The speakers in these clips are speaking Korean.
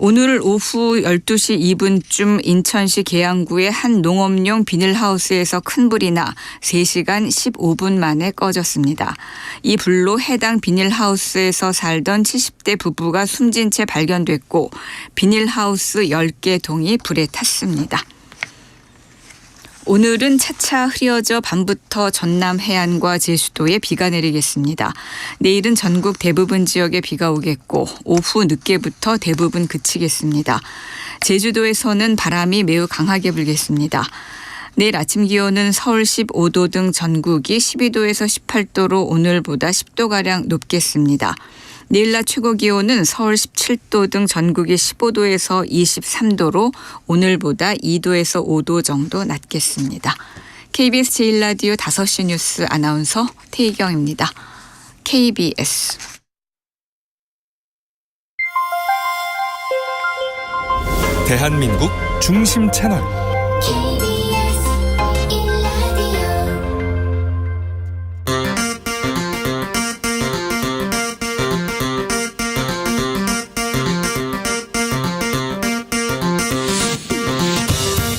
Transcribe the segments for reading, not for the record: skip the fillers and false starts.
오늘 오후 12시 2분쯤 인천시 계양구의 한 농업용 비닐하우스에서 큰 불이 나 3시간 15분 만에 꺼졌습니다. 이 불로 해당 비닐하우스에서 살던 70대 부부가 숨진 채 발견됐고 비닐하우스 10개 동이 불에 탔습니다. 오늘은 차차 흐려져 밤부터 전남 해안과 제주도에 비가 내리겠습니다. 내일은 전국 대부분 지역에 비가 오겠고 오후 늦게부터 대부분 그치겠습니다. 제주도에서는 바람이 매우 강하게 불겠습니다. 내일 아침 기온은 서울 15도 등 전국이 12도에서 18도로 오늘보다 10도가량 높겠습니다. 내일 낮 최고 기온은 서울 17도 등 전국이 15도에서 23도로 오늘보다 2도에서 5도 정도 낮겠습니다. KBS 제1라디오 5시 뉴스 아나운서 태희경입니다. KBS 대한민국 중심 채널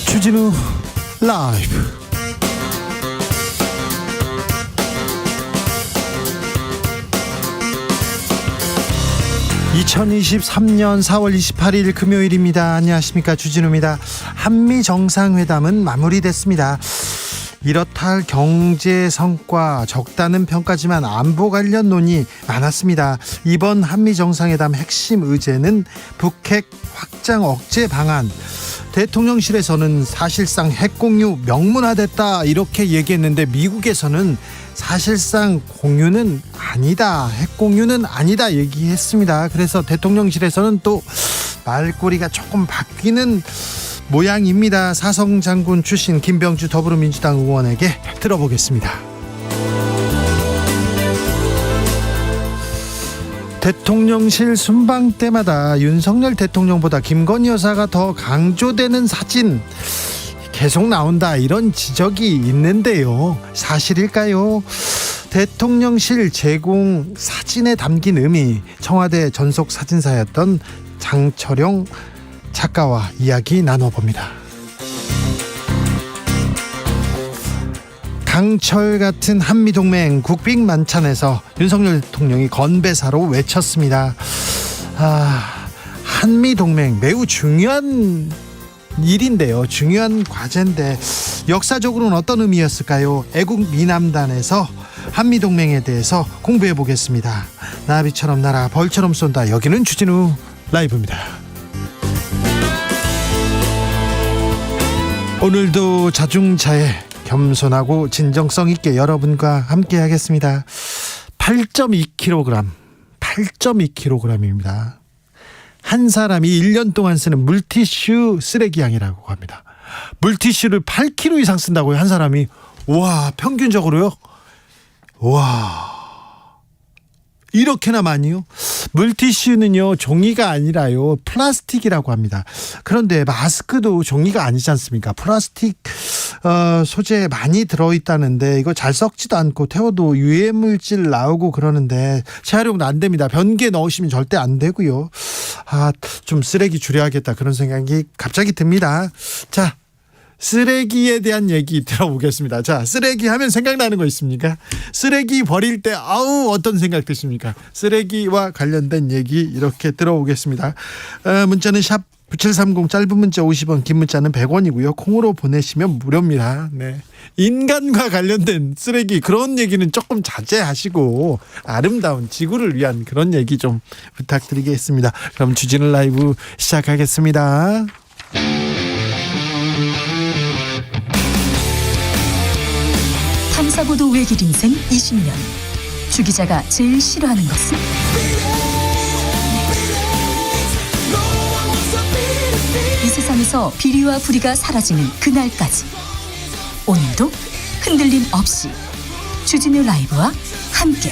주진우 라이브. (2023년 4월 28일) 금요일입니다. 안녕하십니까, 주진우입니다. 한미 정상회담은 마무리됐습니다. 이렇다 할 경제 성과 적다는 평가지만 안보 관련 논의 많았습니다. 이번 한미 정상회담 핵심 의제는 북핵 확장 억제 방안. 대통령실에서는 사실상 핵공유 명문화됐다 이렇게 얘기했는데 미국에서는 사실상 공유는 아니다, 핵공유는 아니다 얘기했습니다. 그래서 대통령실에서는 또 말꼬리가 조금 바뀌는 모양입니다. 사성 장군 출신 김병주 더불어민주당 의원에게 들어보겠습니다. 대통령실 순방 때마다 윤석열 대통령보다 김건희 여사가 더 강조되는 사진 계속 나온다, 이런 지적이 있는데요. 사실일까요? 대통령실 제공 사진에 담긴 의미, 청와대 전속 사진사였던 장철영 작가와 이야기 나눠봅니다. 강철 같은 한미동맹 국빈만찬에서 윤석열 대통령이 건배사로 외쳤습니다. 한미동맹 매우 중요한 일인데요. 중요한 과제인데 역사적으로는 어떤 의미였을까요? 애국 미남단에서 한미동맹에 대해서 공부해 보겠습니다. 나비처럼 날아 벌처럼 쏜다. 여기는 주진우 라이브입니다. 오늘도 자중차에 겸손하고 진정성 있게 여러분과 함께 하겠습니다. 8.2kg입니다. 한 사람이 1년 동안 쓰는 물티슈 쓰레기양이라고 합니다. 물티슈를 8kg 이상 쓴다고요, 한 사람이? 와, 평균적으로요? 와, 이렇게나 많이요? 물티슈는요, 종이가 아니라요, 플라스틱이라고 합니다. 그런데 마스크도 종이가 아니지 않습니까? 플라스틱 소재 많이 들어있다는데 이거 잘 썩지도 않고 태워도 유해물질 나오고 그러는데 재활용도 안 됩니다. 변기에 넣으시면 절대 안 되고요. 좀 쓰레기 줄여야겠다, 그런 생각이 갑자기 듭니다. 자, 쓰레기에 대한 얘기 들어보겠습니다. 자, 쓰레기 하면 생각나는 거 있습니까? 쓰레기 버릴 때 어떤 생각 드십니까? 쓰레기와 관련된 얘기 이렇게 들어보겠습니다. 문자는 샵 9730, 짧은 문자 50원, 긴 문자는 100원이고요. 콩으로 보내시면 무료입니다. 네. 인간과 관련된 쓰레기, 그런 얘기는 조금 자제하시고 아름다운 지구를 위한 그런 얘기 좀 부탁드리겠습니다. 그럼 주진우 라이브 시작하겠습니다. 탐사보도 외길 인생 20년. 주 기자가 제일 싫어하는 것은? 이 세상에서 비리와 부리가 사라지는 그날까지 오늘도 흔들림 없이 주진우 라이브와 함께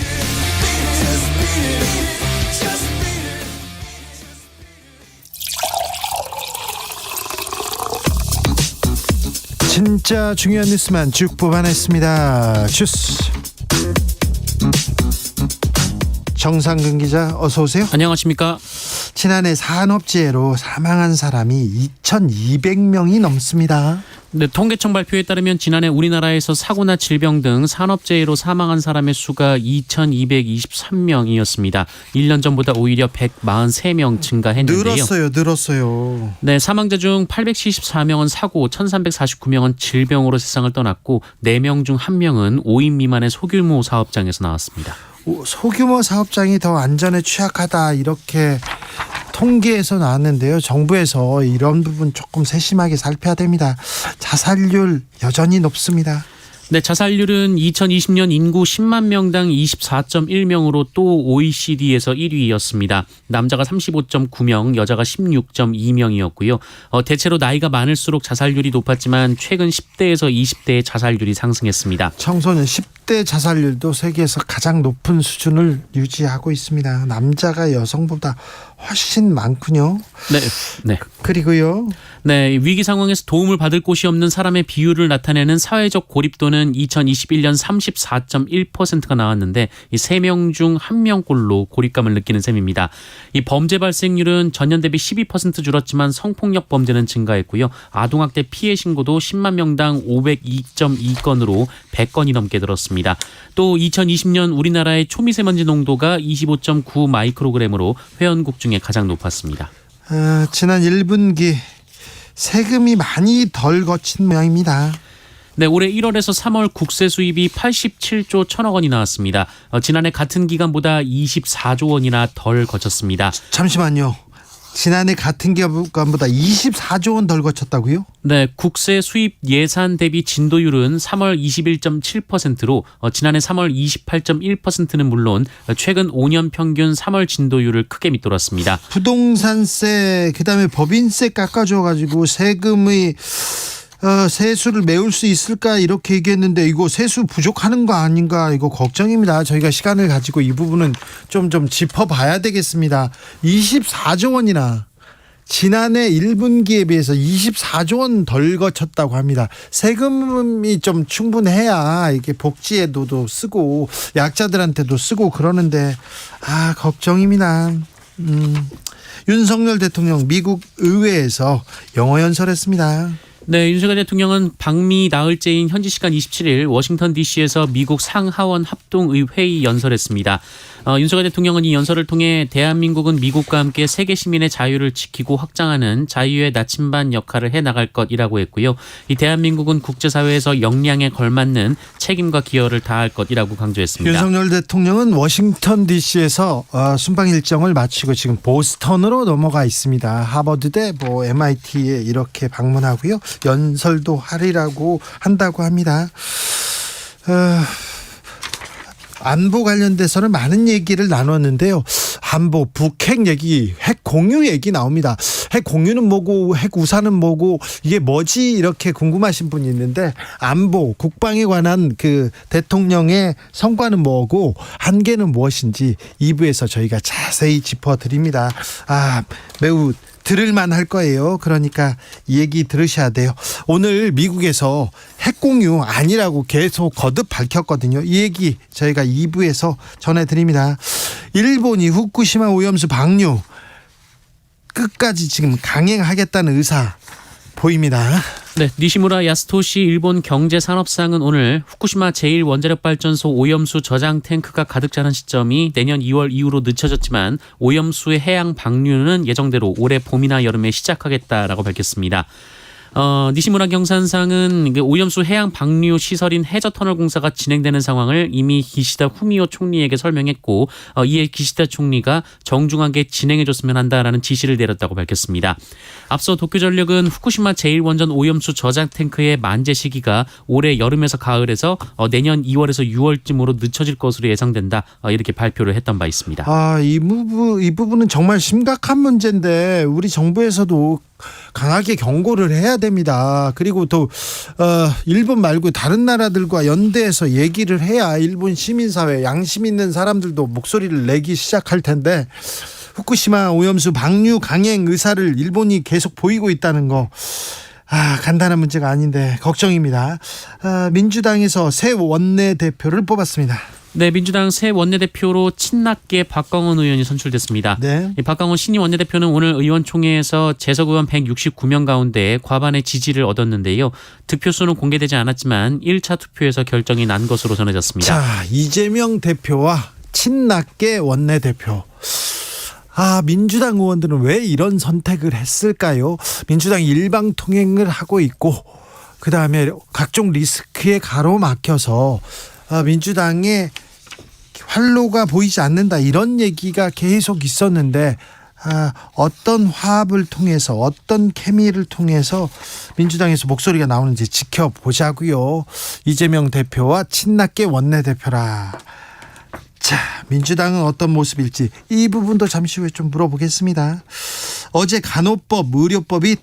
진짜 중요한 뉴스만 쭉 뽑아냈습니다. 주스 정상근 기자, 어서 오세요. 안녕하십니까. 지난해 산업재해로 사망한 사람이 2,200명이 넘습니다. 네, 통계청 발표에 따르면 지난해 우리나라에서 사고나 질병 등 산업재해로 사망한 사람의 수가 2,223명이었습니다. 1년 전보다 오히려 143명 증가했는데요. 늘었어요. 네, 사망자 중 874명은 사고, 1,349명은 질병으로 세상을 떠났고 4명 중 1명은 5인 미만의 소규모 사업장에서 나왔습니다. 소규모 사업장이 더 안전에 취약하다 이렇게 통계에서 나왔는데요. 정부에서 이런 부분 조금 세심하게 살펴야 됩니다. 자살률 여전히 높습니다. 네, 자살률은 2020년 인구 10만 명당 24.1명으로 또 OECD에서 1위였습니다. 남자가 35.9명, 여자가 16.2명이었고요. 대체로 나이가 많을수록 자살률이 높았지만 최근 10대에서 20대의 자살률이 상승했습니다. 청소년 10대 자살률도 세계에서 가장 높은 수준을 유지하고 있습니다. 남자가 여성보다 훨씬 많군요. 네. 그리고요. 네, 위기 상황에서 도움을 받을 곳이 없는 사람의 비율을 나타내는 사회적 고립도는 2021년 34.1%가 나왔는데 이 3명 중 1명꼴로 고립감을 느끼는 셈입니다. 이 범죄 발생률은 전년 대비 12% 줄었지만 성폭력 범죄는 증가했고요. 아동학대 피해 신고도 10만 명당 502.2건으로 100건이 넘게 늘었습니다. 또 2020년 우리나라의 초미세먼지 농도가 25.9 마이크로그램으로 회원국 중에 가장 높았습니다. 지난 1분기 세금이 많이 덜 거친 모양입니다. 네, 올해 1월에서 3월 국세 수입이 87조 1천억 원이 나왔습니다. 지난해 같은 기간보다 24조 원이나 덜 거쳤습니다. 잠시만요. 지난해 같은 기간보다 24조 원 덜 거쳤다고요? 네, 국세 수입 예산 대비 진도율은 3월 21.7%로 지난해 3월 28.1%는 물론 최근 5년 평균 3월 진도율을 크게 밑돌았습니다. 부동산세 그다음에 법인세 깎아줘가지고 세금의 세수를 메울 수 있을까 이렇게 얘기했는데 이거 세수 부족하는 거 아닌가 이거 걱정입니다. 저희가 시간을 가지고 이 부분은 좀 짚어봐야 되겠습니다. 24조 원이나 지난해 1분기에 비해서 24조 원 덜 거쳤다고 합니다. 세금이 좀 충분해야 이게 복지에도 쓰고 약자들한테도 쓰고 그러는데 걱정입니다. 윤석열 대통령 미국 의회에서 영어 연설했습니다. 네, 윤석열 대통령은 방미 나흘째인 현지 시간 27일 워싱턴 DC에서 미국 상하원 합동의회의 연설했습니다. 윤석열 대통령은 이 연설을 통해 대한민국은 미국과 함께 세계 시민의 자유를 지키고 확장하는 자유의 나침반 역할을 해나갈 것이라고 했고요. 이 대한민국은 국제사회에서 역량에 걸맞는 책임과 기여를 다할 것이라고 강조했습니다. 윤석열 대통령은 워싱턴 DC에서 순방 일정을 마치고 지금 보스턴으로 넘어가 있습니다. 하버드대 MIT에 이렇게 방문하고요. 연설도 하리라고 한다고 합니다. 안보 관련돼서는 많은 얘기를 나눴는데요. 안보, 북핵 얘기, 핵 공유 얘기 나옵니다. 핵 공유는 뭐고 핵 우산은 뭐고 이게 뭐지 이렇게 궁금하신 분이 있는데 안보, 국방에 관한 그 대통령의 성과는 뭐고 한계는 무엇인지 2부에서 저희가 자세히 짚어드립니다. 매우 들을만 할 거예요. 그러니까 이 얘기 들으셔야 돼요. 오늘 미국에서 핵공유 아니라고 계속 거듭 밝혔거든요. 이 얘기 저희가 2부에서 전해드립니다. 일본이 후쿠시마 오염수 방류 끝까지 지금 강행하겠다는 의사 보입니다. 네, 니시무라 야스토시 일본 경제산업상은 오늘 후쿠시마 제1원자력발전소 오염수 저장 탱크가 가득 차는 시점이 내년 2월 이후로 늦춰졌지만 오염수의 해양 방류는 예정대로 올해 봄이나 여름에 시작하겠다라고 밝혔습니다. 니시무라 경산상은 오염수 해양 방류 시설인 해저터널 공사가 진행되는 상황을 이미 기시다 후미오 총리에게 설명했고 이에 기시다 총리가 정중하게 진행해줬으면 한다라는 지시를 내렸다고 밝혔습니다. 앞서 도쿄전력은 후쿠시마 제1원전 오염수 저장 탱크의 만재 시기가 올해 여름에서 가을에서 내년 2월에서 6월쯤으로 늦춰질 것으로 예상된다 이렇게 발표를 했던 바 있습니다. 이 부분은 정말 심각한 문제인데 우리 정부에서도 강하게 경고를 해야 됩니다. 그리고 또 일본 말고 다른 나라들과 연대해서 얘기를 해야 일본 시민사회 양심 있는 사람들도 목소리를 내기 시작할 텐데 후쿠시마 오염수 방류 강행 의사를 일본이 계속 보이고 있다는 거 간단한 문제가 아닌데 걱정입니다. 민주당에서 새 원내대표를 뽑았습니다. 네, 민주당 새 원내대표로 친낙계 박광원 의원이 선출됐습니다. 네. 이 박광원 신임 원내대표는 오늘 의원총회에서 재석 의원 169명 가운데 과반의 지지를 얻었는데요. 득표수는 공개되지 않았지만 1차 투표에서 결정이 난 것으로 전해졌습니다. 자, 이재명 대표와 친낙계 원내대표. 민주당 의원들은 왜 이런 선택을 했을까요? 민주당이 일방통행을 하고 있고 그다음에 각종 리스크에 가로막혀서 민주당의 활로가 보이지 않는다 이런 얘기가 계속 있었는데 어떤 화합을 통해서 어떤 케미를 통해서 민주당에서 목소리가 나오는지 지켜보자고요. 이재명 대표와 친낙계 원내대표라. 자, 민주당은 어떤 모습일지 이 부분도 잠시 후에 좀 물어보겠습니다. 어제 간호법, 의료법이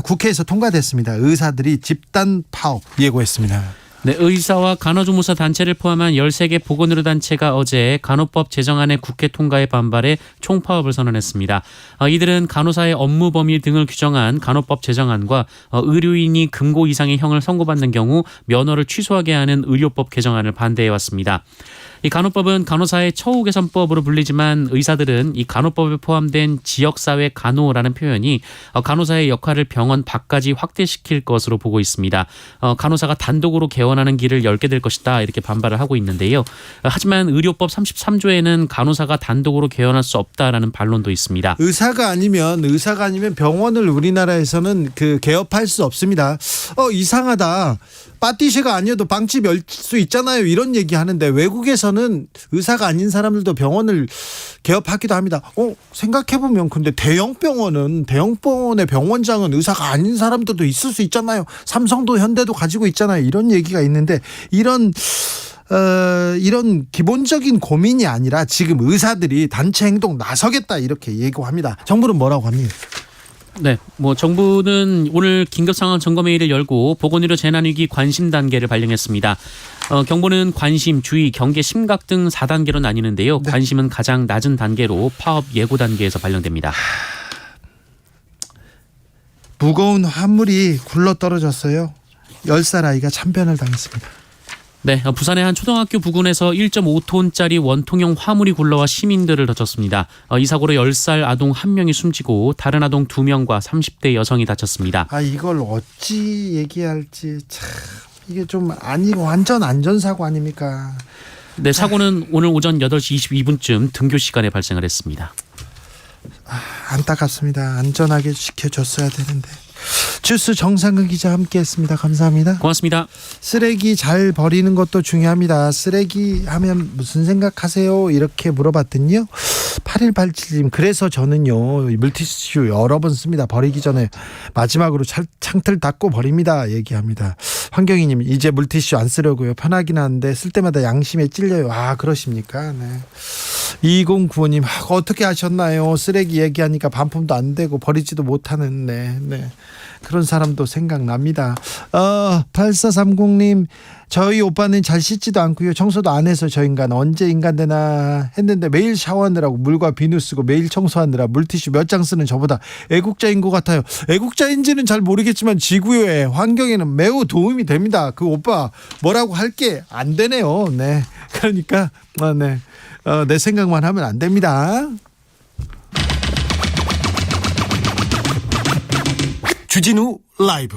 국회에서 통과됐습니다. 의사들이 집단 파업 예고했습니다. 네, 의사와 간호조무사 단체를 포함한 13개 보건의료단체가 어제 간호법 제정안의 국회 통과에 반발해 총파업을 선언했습니다. 이들은 간호사의 업무 범위 등을 규정한 간호법 제정안과 의료인이 금고 이상의 형을 선고받는 경우 면허를 취소하게 하는 의료법 개정안을 반대해왔습니다. 이 간호법은 간호사의 처우 개선법으로 불리지만 의사들은 이 간호법에 포함된 지역사회 간호라는 표현이 간호사의 역할을 병원 밖까지 확대시킬 것으로 보고 있습니다. 간호사가 단독으로 개원하는 길을 열게 될 것이다 이렇게 반발을 하고 있는데요. 하지만 의료법 33조에는 간호사가 단독으로 개원할 수 없다라는 반론도 있습니다. 의사가 아니면 병원을 우리나라에서는 개업할 수 없습니다. 이상하다. 파티셰가 아니어도 빵집 열 수 있잖아요. 이런 얘기 하는데 외국에서는 의사가 아닌 사람들도 병원을 개업하기도 합니다. 생각해보면 근데 대형 병원의 병원장은 의사가 아닌 사람들도 있을 수 있잖아요. 삼성도 현대도 가지고 있잖아요. 이런 얘기가 있는데 이런 기본적인 고민이 아니라 지금 의사들이 단체 행동 나서겠다 이렇게 예고합니다. 정부는 뭐라고 합니까? 네, 정부는 오늘 긴급상황 점검회의를 열고 보건의료 재난위기 관심 단계를 발령했습니다. 경보는 관심, 주의, 경계, 심각 등 4단계로 나뉘는데요. 네. 관심은 가장 낮은 단계로 파업 예고 단계에서 발령됩니다. 무거운 화물이 굴러떨어졌어요. 10살 아이가 참변을 당했습니다. 네, 부산의 한 초등학교 부근에서 1.5톤짜리 원통형 화물이 굴러와 시민들을 다쳤습니다. 이 사고로 10살 아동 1명이 숨지고 다른 아동 2명과 30대 여성이 다쳤습니다. 이걸 어찌 얘기할지 참 이게 좀 아니고 완전 안전사고 아닙니까? 네, 사고는 오늘 오전 8시 22분쯤 등교 시간에 발생을 했습니다. 안타깝습니다. 안전하게 지켜줬어야 되는데. 주스 정상근 기자 함께했습니다. 감사합니다. 고맙습니다. 쓰레기 잘 버리는 것도 중요합니다. 쓰레기 하면 무슨 생각하세요? 이렇게 물어봤더니요. 8187님 그래서 저는요 물티슈 여러 번 씁니다. 버리기 전에 마지막으로 창틀 닫고 버립니다. 얘기합니다. 황경희님 이제 물티슈 안 쓰려고요. 편하긴 한데 쓸 때마다 양심에 찔려요. 그러십니까? 네. 2095님 어떻게 하셨나요? 쓰레기 얘기하니까 반품도 안 되고 버리지도 못하는 네. 그런 사람도 생각납니다. 8430님 저희 오빠는 잘 씻지도 않고요. 청소도 안 해서 저 인간 언제 인간 되나 했는데 매일 샤워하느라고 물과 비누 쓰고 매일 청소하느라 물티슈 몇 장 쓰는 저보다 애국자인 것 같아요. 애국자인지는 잘 모르겠지만 지구의 환경에는 매우 도움이 됩니다. 그 오빠 뭐라고 할 게 안 되네요. 네. 그러니까 내 생각만 하면 안 됩니다. 주진우 라이브.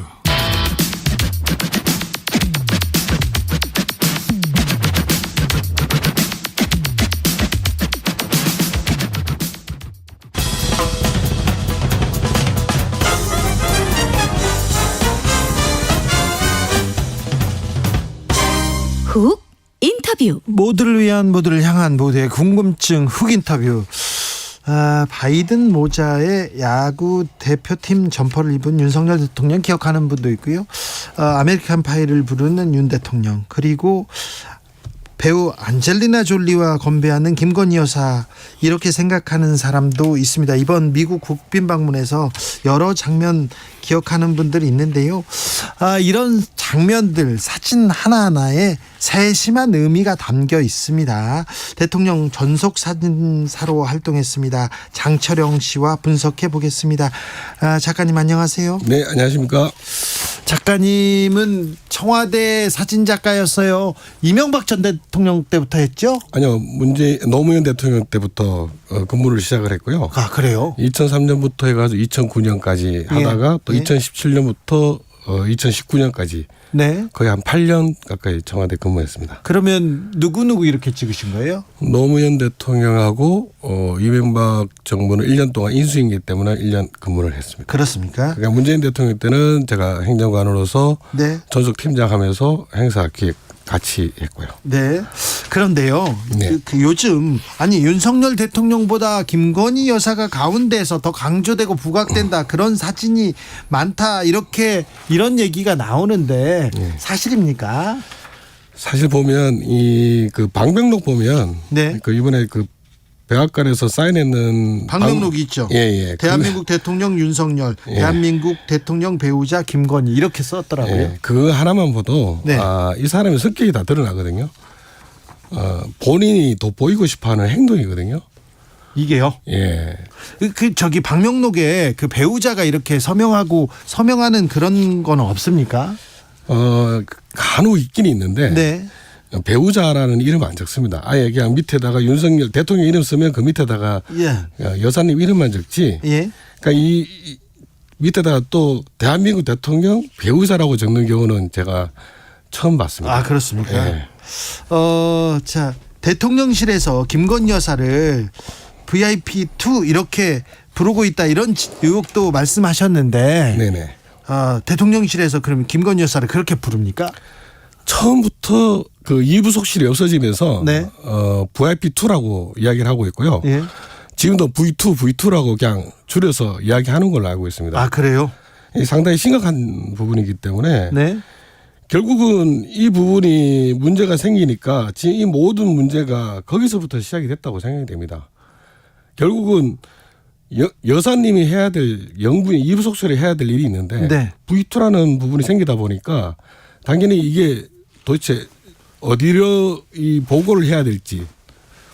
훅 인터뷰. 모두를 위한 모두를 향한 모두의 궁금증 훅 인터뷰. 바이든 모자에 야구 대표팀 점퍼를 입은 윤석열 대통령 기억하는 분도 있고요. 아메리칸 파이를 부르는 윤 대통령 그리고 배우 안젤리나 졸리와 건배하는 김건희 여사 이렇게 생각하는 사람도 있습니다. 이번 미국 국빈 방문에서 여러 장면 기억하는 분들이 있는데요. 이런 장면들 사진 하나하나에 세심한 의미가 담겨 있습니다. 대통령 전속 사진사로 활동했습니다. 장철영 씨와 분석해 보겠습니다. 작가님 안녕하세요. 네, 안녕하십니까. 작가님은 청와대 사진 작가였어요. 이명박 전 대통령 때부터 했죠? 아니요, 노무현 대통령 때부터 근무를 시작을 했고요. 아, 그래요? 2003년부터 해가지고 2009년까지 하다가 또 예. 2017년부터 2019년까지 네. 거의 한 8년 가까이 청와대 근무했습니다. 그러면 누구 이렇게 찍으신 거예요? 노무현 대통령하고 이명박 정부는 1년 동안 인수인기 때문에 1년 근무를 했습니다. 그렇습니까? 그러니까 문재인 대통령 때는 제가 행정관으로서 네. 전속팀장하면서 행사 기획 같이 했고요. 네. 그런데요. 네. 그 요즘 윤석열 대통령보다 김건희 여사가 가운데에서 더 강조되고 부각된다. 그런 사진이 많다. 이런 얘기가 나오는데 사실입니까? 사실 보면 이 그 방명록 보면 네. 그 이번에 그 백악관에서 사인했는 방명록이 있죠. 예. 대한민국 대통령 윤석열, 예. 대한민국 대통령 배우자 김건희 이렇게 썼더라고요. 예, 그거 하나만 봐도 네. 이 사람의 성격이 다 드러나거든요. 본인이 돋보이고 싶어하는 행동이거든요. 이게요. 예. 저기 방명록에 그 배우자가 이렇게 서명하는 그런 건 없습니까? 간혹 있긴 있는데 네. 배우자라는 이름 안 적습니다. 아예 그냥 밑에다가 윤석열 대통령 이름 쓰면 그 밑에다가 예. 여사님 이름만 적지. 예. 그러니까 이 밑에다가 또 대한민국 대통령 배우자라고 적는 경우는 제가 처음 봤습니다. 아, 그렇습니까? 예. 자, 대통령실에서 김건희 여사를 VIP2 이렇게 부르고 있다 이런 의혹도 말씀하셨는데 네네. 대통령실에서 그러면 김건희 여사를 그렇게 부릅니까? 처음부터 그 2부속실이 없어지면서 네. VIP2라고 이야기를 하고 있고요. 예. 지금도 V2라고 그냥 줄여서 이야기하는 걸로 알고 있습니다. 아, 그래요? 이 상당히 심각한 부분이기 때문에 네. 결국은 이 부분이 문제가 생기니까 지금 이 모든 문제가 거기서부터 시작이 됐다고 생각이 됩니다. 결국은 여사님이 해야 될 영분이 2부속실이 해야 될 일이 있는데 네. V2라는 부분이 생기다 보니까 당연히 이게 도대체 어디로 이 보고를 해야 될지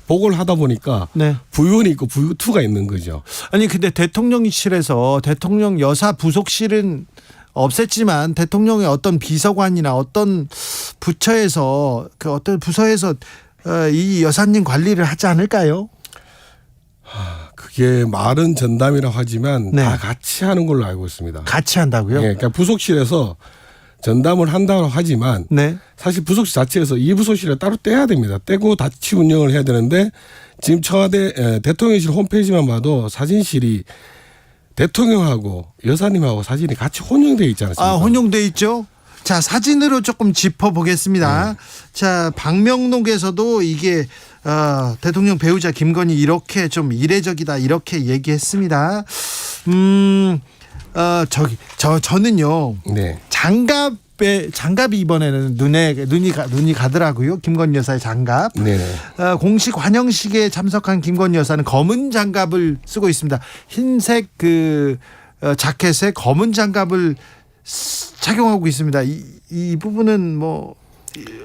보고를 하다 보니까 네. V1이 있고 V2가 있는 거죠. 아니 근데 대통령실에서 대통령 여사 부속실은 없앴지만 대통령의 어떤 비서관이나 어떤 부처에서 그 어떤 부서에서 이 여사님 관리를 하지 않을까요? 그게 말은 전담이라고 하지만 네. 다 같이 하는 걸로 알고 있습니다. 같이 한다고요? 예, 그러니까 부속실에서 전담을 한다고 하지만 네. 사실 부속실 자체에서 이 부속실을 따로 떼야 됩니다. 떼고 같이 운영을 해야 되는데 지금 청와대 대통령실 홈페이지만 봐도 사진실이 대통령하고 여사님하고 사진이 같이 혼용되어 있지 않습니까? 혼용돼 있죠. 자, 사진으로 조금 짚어보겠습니다. 자, 방명록에서도 이게 대통령 배우자 김건희 이렇게 좀 이례적이다 이렇게 얘기했습니다. 저는요. 네. 장갑이 이번에는 눈이 가더라고요. 김건희 여사의 장갑. 네. 공식 환영식에 참석한 김건희 여사는 검은 장갑을 쓰고 있습니다. 흰색 자켓에 검은 장갑을 착용하고 있습니다. 이 부분은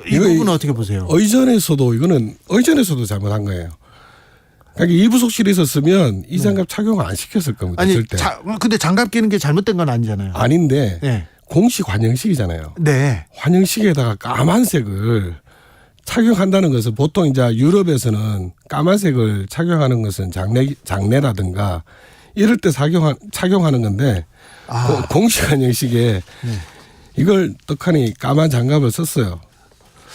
이 부분은 어떻게 보세요? 의전에서도 잘못한 거예요. 그러니까 이부속실에 있었으면 이 장갑 착용을 안 시켰을 겁니다. 아니, 절대. 근데 장갑 끼는 게 잘못된 건 아니잖아요. 아닌데 네. 공식 환영식이잖아요. 네. 환영식에다가 까만색을 착용한다는 것은 보통 이제 유럽에서는 까만색을 착용하는 것은 장례라든가 이럴 때 착용하는 건데 공식 환영식에 이걸 떡하니 까만 장갑을 썼어요.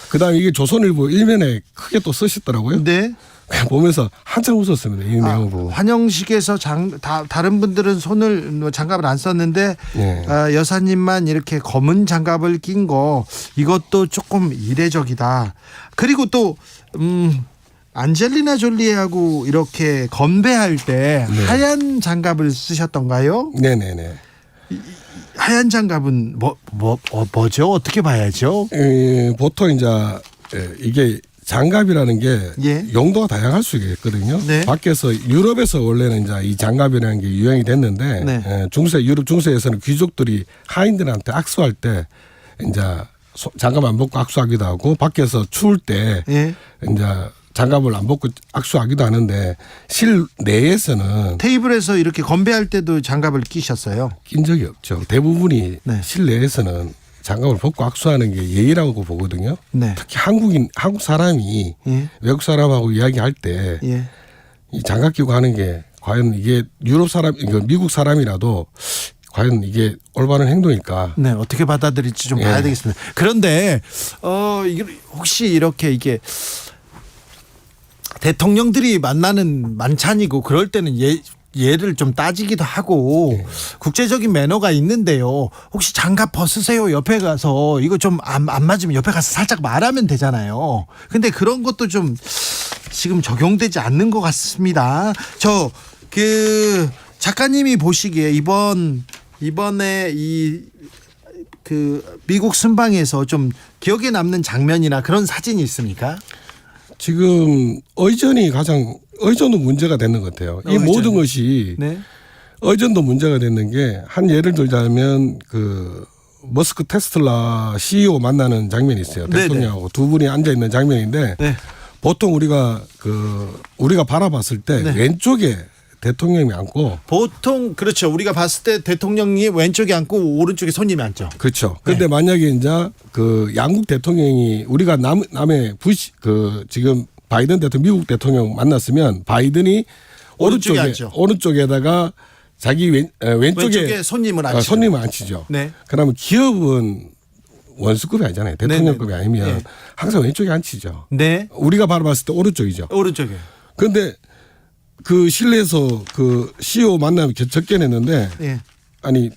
그다음에 이게 조선일보 일면에 크게 또 쓰셨더라고요. 네. 그냥 보면서 한참 웃었습니다. 이 내용을 보고. 환영식에서 다른 분들은 장갑을 안 썼는데 네. 여사님만 이렇게 검은 장갑을 낀 거 이것도 조금 이례적이다. 그리고 또 안젤리나 졸리하고 이렇게 건배할 때 하얀 장갑을 쓰셨던가요? 네네네. 하얀 장갑은 뭐죠? 어떻게 봐야죠? 보통 이제 이게 장갑이라는 게 예. 용도가 다양할 수 있거든요. 네. 밖에서 유럽에서 원래는 이제 이 장갑이라는 게 유행이 됐는데 네. 유럽 중세에서는 귀족들이 하인들한테 악수할 때 이제 장갑 안 벗고 악수하기도 하고 밖에서 추울 때 예. 이제 장갑을 안 벗고 악수하기도 하는데 실내에서는 테이블에서 이렇게 건배할 때도 장갑을 끼셨어요. 낀 적이 없죠. 대부분이 네. 실내에서는 장갑을 벗고 악수하는 게 예의라고 보거든요. 네. 특히 한국 사람이 예. 외국 사람하고 이야기할 때 이 예. 장갑 끼고 하는 게 과연 이게 유럽 사람, 미국 사람이라도 과연 이게 올바른 행동일까? 네, 어떻게 받아들일지 좀 예. 봐야 되겠습니다. 그런데 이게 혹시 이렇게 이게 대통령들이 만나는 만찬이고 그럴 때는 예를 좀 따지기도 하고 국제적인 매너가 있는데요. 혹시 장갑 벗으세요. 옆에 가서 이거 좀 안 맞으면 옆에 가서 살짝 말하면 되잖아요. 근데 그런 것도 좀 지금 적용되지 않는 것 같습니다. 저 그 작가님이 보시기에 이번에 그 미국 순방에서 좀 기억에 남는 장면이나 그런 사진이 있습니까? 지금 의전도 문제가 되는 것 같아요. 이 의전. 모든 것이 네. 의전도 문제가 되는 게 한 예를 들자면 그 머스크 테슬라 CEO 만나는 장면이 있어요. 네네. 대통령하고 두 분이 앉아 있는 장면인데 네. 보통 우리가 바라봤을 때 네. 왼쪽에 대통령이 앉고 보통 그렇죠. 우리가 봤을 때 대통령이 왼쪽에 앉고 오른쪽에 손님이 앉죠. 그렇죠. 근데 만약에 이제 그 양국 대통령이 우리가 남의 지금 바이든 대통령 미국 대통령 만났으면 바이든이 오른쪽에 앉죠. 오른쪽에다가 자기 왼쪽에 손님을 앉죠. 손님을 앉히죠. 네. 그러면 기업은 원수급이 아니잖아요. 대통령급이 네네네. 아니면 네. 항상 왼쪽에 앉히죠. 네. 우리가 바라봤을 때 오른쪽이죠. 오른쪽에. 그런데 그 실내에서 그 CEO 만나면 접견했는데 예. 아니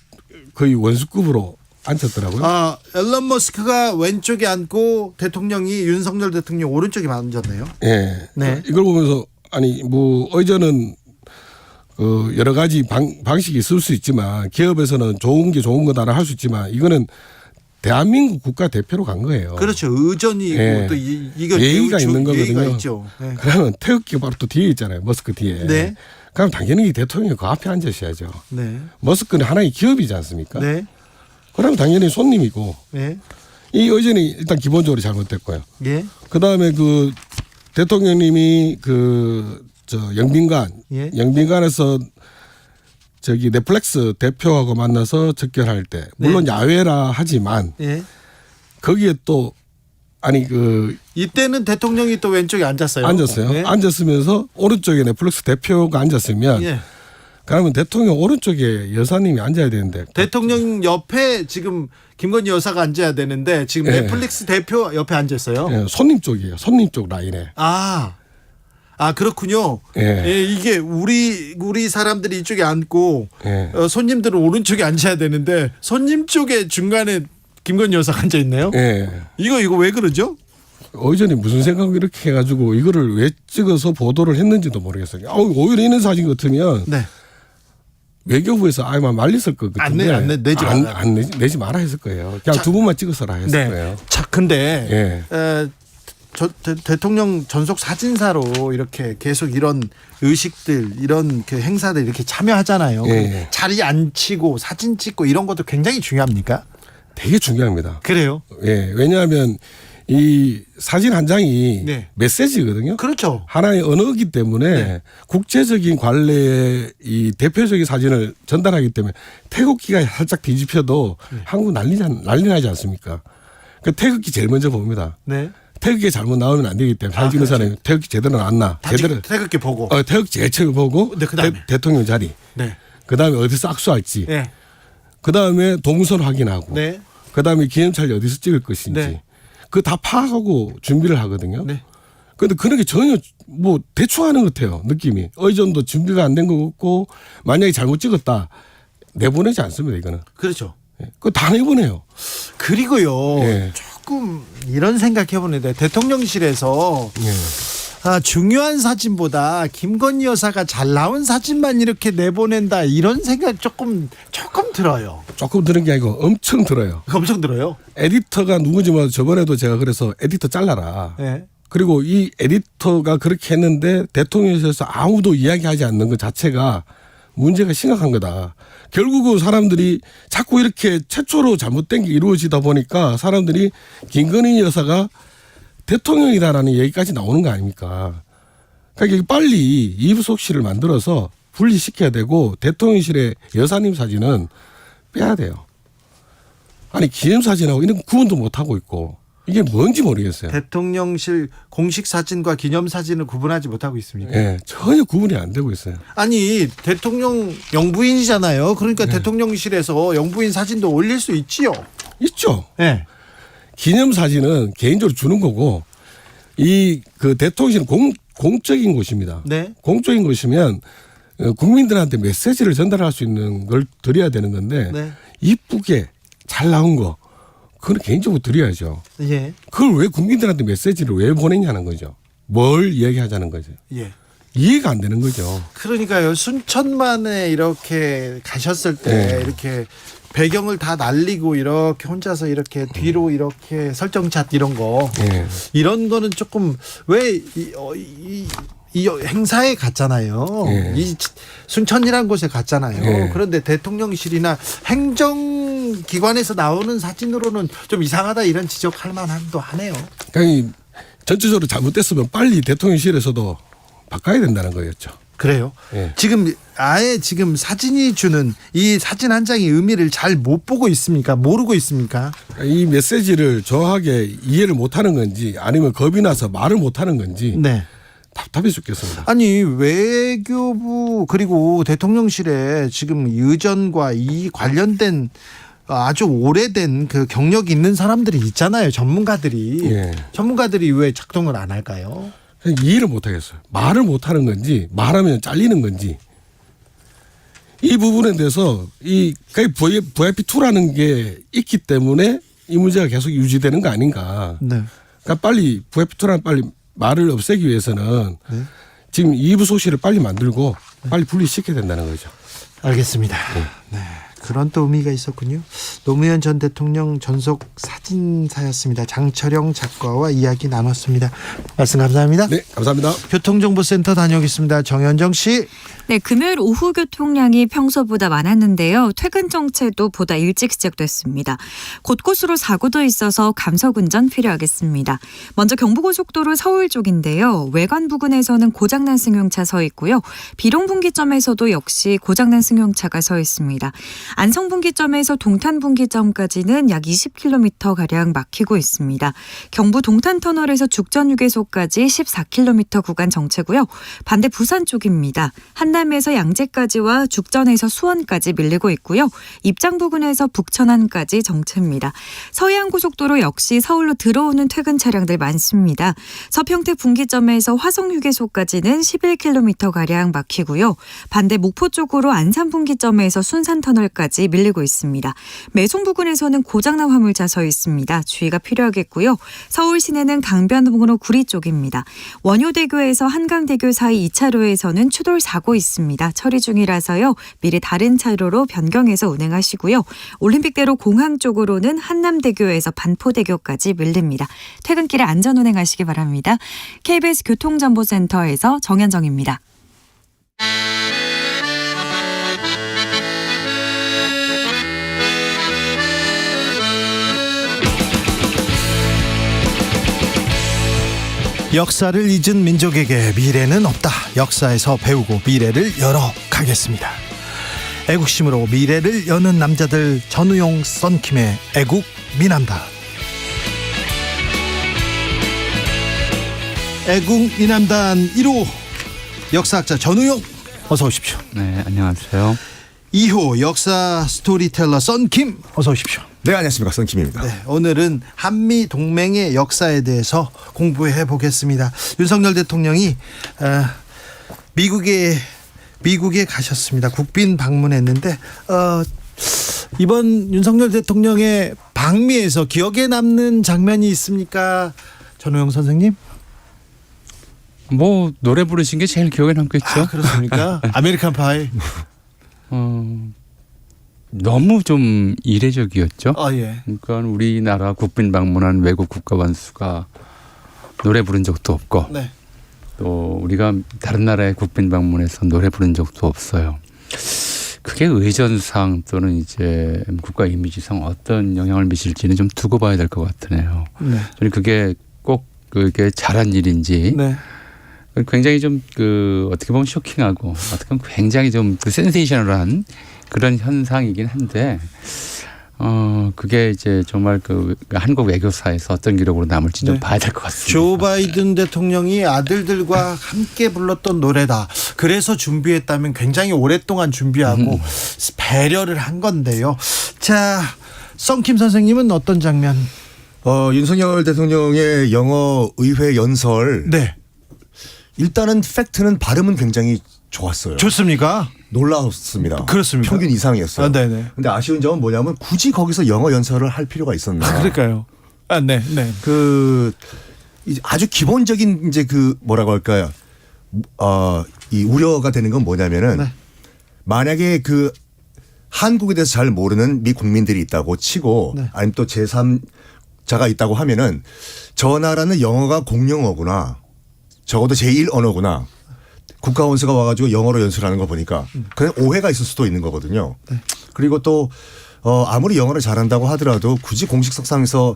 거의 원수급으로 앉혔더라고요. 앨런 머스크가 왼쪽에 앉고 대통령이 윤석열 대통령 오른쪽에 앉았네요. 예. 네. 이걸 보면서 아니 뭐 의전은 여러 가지 방식이 있을 수 있지만 기업에서는 좋은 게 좋은 거다라 할 수 있지만 이거는 대한민국 국가 대표로 간 거예요. 그렇죠. 의전이고 예. 또 이거 예의가 있는 거거든요. 예의가 있죠. 네. 그러면 태극기가 바로 또 뒤에 있잖아요. 머스크 뒤에. 네. 그럼 당연히 대통령이 그 앞에 앉으셔야죠. 네. 머스크는 하나의 기업이지 않습니까? 네. 그러면 당연히 손님이고 네. 이 의전이 일단 기본적으로 잘못됐고요. 예. 그다음에 그 대통령님이 예. 영빈관에서 저기 넷플릭스 대표하고 만나서 접견할 때 물론 야외라 하지만 예. 거기에 또 아니 이때는 대통령이 또 왼쪽에 앉았어요. 앉았어요. 네. 앉았으면서 오른쪽에 넷플릭스 대표가 앉았으면 예. 그러면 대통령 오른쪽에 여사님이 앉아야 되는데 대통령 옆에 지금 김건희 여사가 앉아야 되는데 지금 예. 넷플릭스 대표 옆에 앉았어요. 예, 손님 쪽이에요. 손님 쪽 라인에. 그렇군요. 예. 예, 이게 우리 사람들이 이쪽에 앉고 예. 손님들은 오른쪽에 앉아야 되는데 손님 쪽에 중간에 김건희 여사가 앉아 있네요. 예. 이거 왜 그러죠? 의전이 무슨 생각을 이렇게 해가지고 이거를 왜 찍어서 보도를 했는지도 모르겠어요. 오히려 이런 사진 같으면 네. 외교부에서 아마 말렸을 것 같은데 내지 마라 했을 거예요. 그냥 두 분만 찍어서라 했을 거예요. 자, 근데 예. 대통령 전속 사진사로 이렇게 계속 이런 의식들, 이런 그 행사들 이렇게 참여하잖아요. 예. 자리 앉히고 사진 찍고 이런 것도 굉장히 중요합니까? 되게 중요합니다. 그래요? 예. 왜냐하면 이 사진 한 장이 네. 메시지거든요. 그렇죠. 하나의 언어이기 때문에 네. 국제적인 관례의 이 대표적인 사진을 전달하기 때문에 태극기가 살짝 뒤집혀도 한국 난리 나지 않습니까? 그 태극기 제일 먼저 봅니다. 네. 태극기 잘못 나오면 안 되기 때문에 사진 찍는 사람이 태극기 제대로 안 나. 제대로 태극기 보고. 태극기 제일 처음 보고 네, 그다음에. 대통령 자리. 네. 그다음에 어디서 악수할지. 네. 그다음에 동선 확인하고. 네. 그다음에 기념찰이 어디서 찍을 것인지. 네. 그거 다 파악하고 준비를 하거든요. 네. 그런데 그런 게 전혀 뭐 대충 하는 것 같아요. 느낌이. 의전도 준비가 안 된 것 같고 만약에 잘못 찍었다. 내보내지 않습니다. 이거는. 그렇죠. 그거 다 내보내요. 그리고요. 예. 조금 이런 생각해 보는데 대통령실에서 예. 중요한 사진보다 김건희 여사가 잘 나온 사진만 이렇게 내보낸다 이런 생각 조금 들어요. 조금 들은 게 아니고 엄청 들어요. 엄청 들어요. 에디터가 누군지 몰라도 저번에도 제가 그래서 에디터 잘라라. 네. 그리고 이 에디터가 그렇게 했는데 대통령실에서 아무도 이야기하지 않는 것 자체가 문제가 심각한 거다. 결국은 사람들이 자꾸 이렇게 최초로 잘못된 게 이루어지다 보니까 사람들이 김건희 여사가 대통령이다라는 얘기까지 나오는 거 아닙니까? 그러니까 빨리 이부속실을 만들어서 분리시켜야 되고 대통령실의 여사님 사진은 빼야 돼요. 아니 기념사진하고 이런 구분도 못하고 있고 이게 뭔지 모르겠어요. 대통령실 공식 사진과 기념 사진을 구분하지 못하고 있습니까? 예, 전혀 구분이 안 되고 있어요. 아니 대통령 영부인이잖아요. 그러니까 대통령실에서 영부인 사진도 올릴 수 있지요. 있죠. 네. 기념사진은 개인적으로 주는 거고 이 그 대통령실은 공적인 곳입니다. 네. 공적인 곳이면 국민들한테 메시지를 전달할 수 있는 걸 드려야 되는 건데 네. 이쁘게 잘 나온 거 그건 개인적으로 드려야죠. 예. 그걸 왜 국민들한테 메시지를 왜 보냈냐는 거죠. 뭘 얘기하자는 거죠. 예. 이해가 안 되는 거죠. 그러니까요. 순천만에 이렇게 가셨을 때 네. 이렇게 배경을 다 날리고 이렇게 혼자서 이렇게 뒤로 이렇게 설정샷 이런 거 예. 이런 거는 조금 왜 이 행사에 갔잖아요. 예. 이 순천이라는 곳에 갔잖아요. 예. 그런데 대통령실이나 행정기관에서 나오는 사진으로는 좀 이상하다 이런 지적할 만함도 하네요. 그러니까 전체적으로 잘못됐으면 빨리 대통령실에서도 바꿔야 된다는 거였죠. 그래요. 예. 지금 아예 지금 사진이 주는 이 사진 한 장의 의미를 잘 못 보고 있습니까? 모르고 있습니까? 이 메시지를 정확하게 이해를 못하는 건지 아니면 겁이 나서 말을 못하는 건지 네. 답답해 죽겠습니다. 아니 외교부 그리고 대통령실에 지금 의전과 이 관련된 아주 오래된 그 경력이 있는 사람들이 있잖아요. 전문가들이. 예. 전문가들이 왜 작동을 안 할까요? 이해를 못하겠어요. 말을 못하는 건지 말하면 잘리는 건지 이 부분에 대해서 이 VIP2라는 게 있기 때문에 이 문제가 계속 유지되는 거 아닌가. 네. 그러니까 빨리 VIP2라는 빨리 말을 없애기 위해서는 네. 지금 2부 소실을 빨리 만들고 빨리 분리시켜야 된다는 거죠. 알겠습니다. 네. 그런 또 의미가 있었군요. 노무현 전 대통령 전속 사진사였습니다. 장철영 작가와 이야기 나눴습니다. 말씀 감사합니다. 네, 감사합니다. 교통정보센터 다녀오겠습니다. 정현정 씨. 네, 금요일 오후 교통량이 평소보다 많았는데요. 퇴근 정체도 보다 일찍 시작됐습니다. 곳곳으로 사고도 있어서 감속 운전 필요하겠습니다. 먼저 경부고속도로 서울 쪽인데요. 외관 부근에서는 고장난 승용차 서 있고요. 비룡분기점에서도 역시 고장난 승용차가 서 있습니다. 안성분기점에서 동탄분기점까지는 약 20km가량 막히고 있습니다. 경부 동탄터널에서 죽전휴게소까지 14km 구간 정체고요. 반대 부산 쪽입니다. 한남에서 양재까지와 죽전에서 수원까지 밀리고 있고요. 입장 부근에서 북천안까지 정체입니다. 서해안고속도로 역시 서울로 들어오는 퇴근 차량들 많습니다. 서평택 분기점에서 화성휴게소까지는 11km가량 막히고요. 반대 목포 쪽으로 안산분기점에서 순산터널까지 밀리고 있습니다. 매송 부근에서는 고장난 화물차 서 있습니다. 주의가 필요하겠고요. 서울 시내는 강변북로 구리 쪽입니다. 원효대교에서 한강대교 사이 2차로에서는 추돌 사고 있습니다. 처리 중이라서요. 미리 다른 차로로 변경해서 운행하시고요. 올림픽대로 공항 쪽으로는 한남대교에서 반포대교까지 밀립니다. 퇴근길에 안전 운행하시기 바랍니다. KBS 교통정보센터에서 정현정입니다. 역사를 잊은 민족에게 미래는 없다. 역사에서 배우고 미래를 열어가겠습니다. 애국심으로 미래를 여는 남자들 전우용 썬킴의 애국 미남단. 애국 미남단 1호 역사학자 전우용 어서 오십시오. 네, 안녕하세요. 2호 역사 스토리텔러 썬킴 어서 오십시오. 네, 안녕하십니까. 썬킴입니다. 네, 오늘은 한미 동맹의 역사에 대해서 공부해 보겠습니다. 윤석열 대통령이 미국에 가셨습니다. 국빈 방문했는데 이번 윤석열 대통령의 방미에서 기억에 남는 장면이 있습니까? 전우영 선생님? 뭐 노래 부르신 게 제일 기억에 남겠죠. 아, 그렇습니까? 아메리칸 파이. 너무 좀 이례적이었죠. 아, 예. 그러니까 우리나라 국빈 방문한 외국 국가원 수가 노래 부른 적도 없고 네. 또 우리가 다른 나라의 국빈 방문에서 노래 부른 적도 없어요. 그게 의전상 또는 이제 국가 이미지상 어떤 영향을 미칠지는 좀 두고 봐야 될 것 같으네요. 네. 저는 그게 꼭 그게 잘한 일인지 네. 굉장히 좀 그 어떻게 보면 쇼킹하고 어떻게 보면 굉장히 좀 그 센세이셔널한 그런 현상이긴 한데 그게 이제 정말 그 한국 외교사에서 어떤 기록으로 남을지 좀 네. 봐야 될 것 같습니다. 조 바이든 대통령이 아들들과 함께 불렀던 노래다. 그래서 준비했다면 굉장히 오랫동안 준비하고 배려를 한 건데요. 자, 썬킴 선생님은 어떤 장면? 윤석열 대통령의 영어 의회 연설. 네. 일단은 팩트는 발음은 굉장히 좋았어요. 좋습니까? 놀라웠습니다. 그렇습니까? 평균 이상이었어요. 아, 네네. 근데 아쉬운 점은 뭐냐면 굳이 거기서 영어 연설을 할 필요가 있었나. 그러니까요. 아, 네, 네. 아주 기본적인 이제 그 뭐라고 할까요? 이 우려가 되는 건 뭐냐면은 네. 만약에 그 한국에 대해서 잘 모르는 미 국민들이 있다고 치고 네. 아니면 또 제3자가 있다고 하면은 저 나라는 영어가 공용어구나. 적어도 제1 언어구나. 국가원수가 와가지고 영어로 연설하는 거 보니까 그냥 오해가 있을 수도 있는 거거든요. 네. 그리고 또 아무리 영어를 잘한다고 하더라도 굳이 공식 석상에서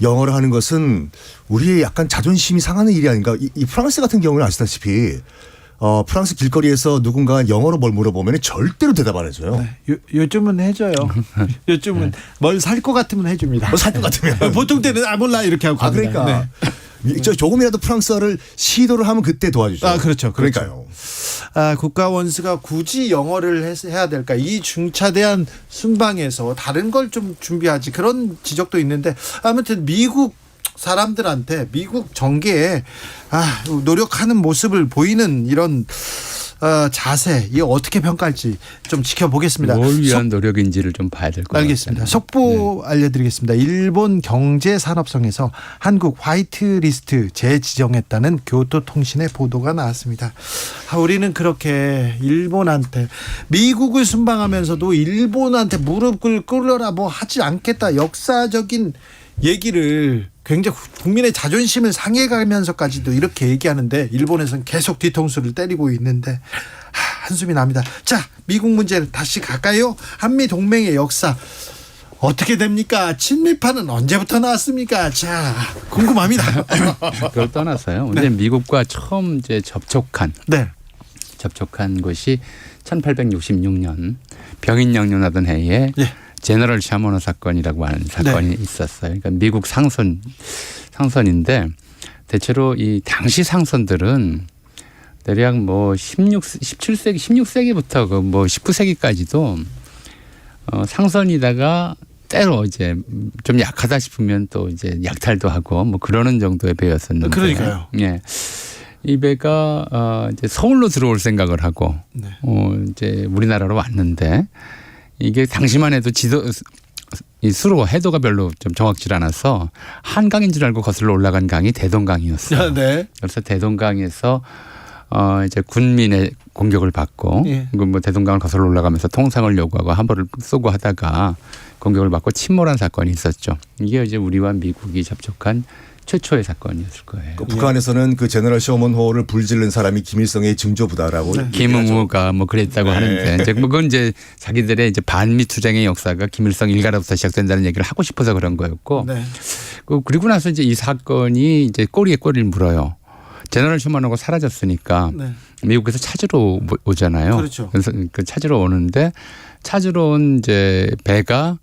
영어를 하는 것은 우리의 약간 자존심이 상하는 일이 아닌가. 이 프랑스 같은 경우는 아시다시피 프랑스 길거리에서 누군가 영어로 뭘 물어보면 절대로 대답 안 해줘요. 네. 요즘은 해줘요. 요즘은 뭘 살 것 같으면 해줍니다. 살 것 같으면. 보통 때는 몰라 이렇게 하고. 그러니까. 네. 조금이라도 프랑스어를 시도를 하면 그때 도와주죠. 그렇죠. 그러니까요. 국가 원수가 굳이 영어를 해야 될까? 이 중차대한 순방에서 다른 걸 좀 준비하지. 그런 지적도 있는데 아무튼 미국 사람들한테 미국 정계에 노력하는 모습을 보이는 이런 자세, 이거 어떻게 평가할지 좀 지켜보겠습니다. 뭘 위한 노력인지를 좀 봐야 될 것 같아요. 알겠습니다. 속보 알려드리겠습니다. 일본 경제산업성에서 한국 화이트리스트 재지정했다는 교토통신의 보도가 나왔습니다. 우리는 그렇게 일본한테 미국을 순방하면서도 일본한테 무릎을 꿇어라 뭐 하지 않겠다. 역사적인 얘기를 굉장히 국민의 자존심을 상해가면서까지도 이렇게 얘기하는데 일본에서는 계속 뒤통수를 때리고 있는데 한숨이 납니다. 자, 미국 문제를 다시 갈까요? 한미 동맹의 역사 어떻게 됩니까? 친미파는 언제부터 나왔습니까? 자, 궁금합니다. 그걸 떠나서요. 근데 미국과 처음 이제 접촉한 것이 1866년 병인 양론하던 해에 제너럴 샤머너 사건이라고 하는 사건이 있었어요. 그러니까 미국 상선인데 대체로 이 당시 상선들은 대략 뭐 16세기부터 그 뭐 19세기까지도 상선이다가 때로 이제 좀 약하다 싶으면 또 이제 약탈도 하고 뭐 그러는 정도의 배였었는데. 그러니까요. 예. 이 배가 이제 서울로 들어올 생각을 하고 이제 우리나라로 왔는데 이게 당시만 해도 이 수로 해도가 별로 좀 정확지 않아서 한강인 줄 알고 거슬러 올라간 강이 대동강이었어요. 네. 그래서 대동강에서 이제 군민의 공격을 받고 뭐 대동강을 거슬러 올라가면서 통상을 요구하고 함부를 쏘고 하다가 공격을 받고 침몰한 사건이 있었죠. 이게 이제 우리와 미국이 접촉한 최초의 사건이었을 거예요. 북한에서는 그 제너럴 셔먼호를 불지른 사람이 김일성의 증조부다라고. 김응우가 뭐 그랬다고 하는데 이제 그건 이제 자기들의 이제 반미 투쟁의 역사가 김일성 일가로부터 시작된다는 얘기를 하고 싶어서 그런 거였고. 그리고 나서 이제 이 사건이 이제 꼬리에 꼬리를 물어요. 제너럴 셔먼호가 사라졌으니까 미국에서 찾으러 오잖아요. 그렇죠. 그래서 그 찾으러 오는데 찾으러 온 이제 배가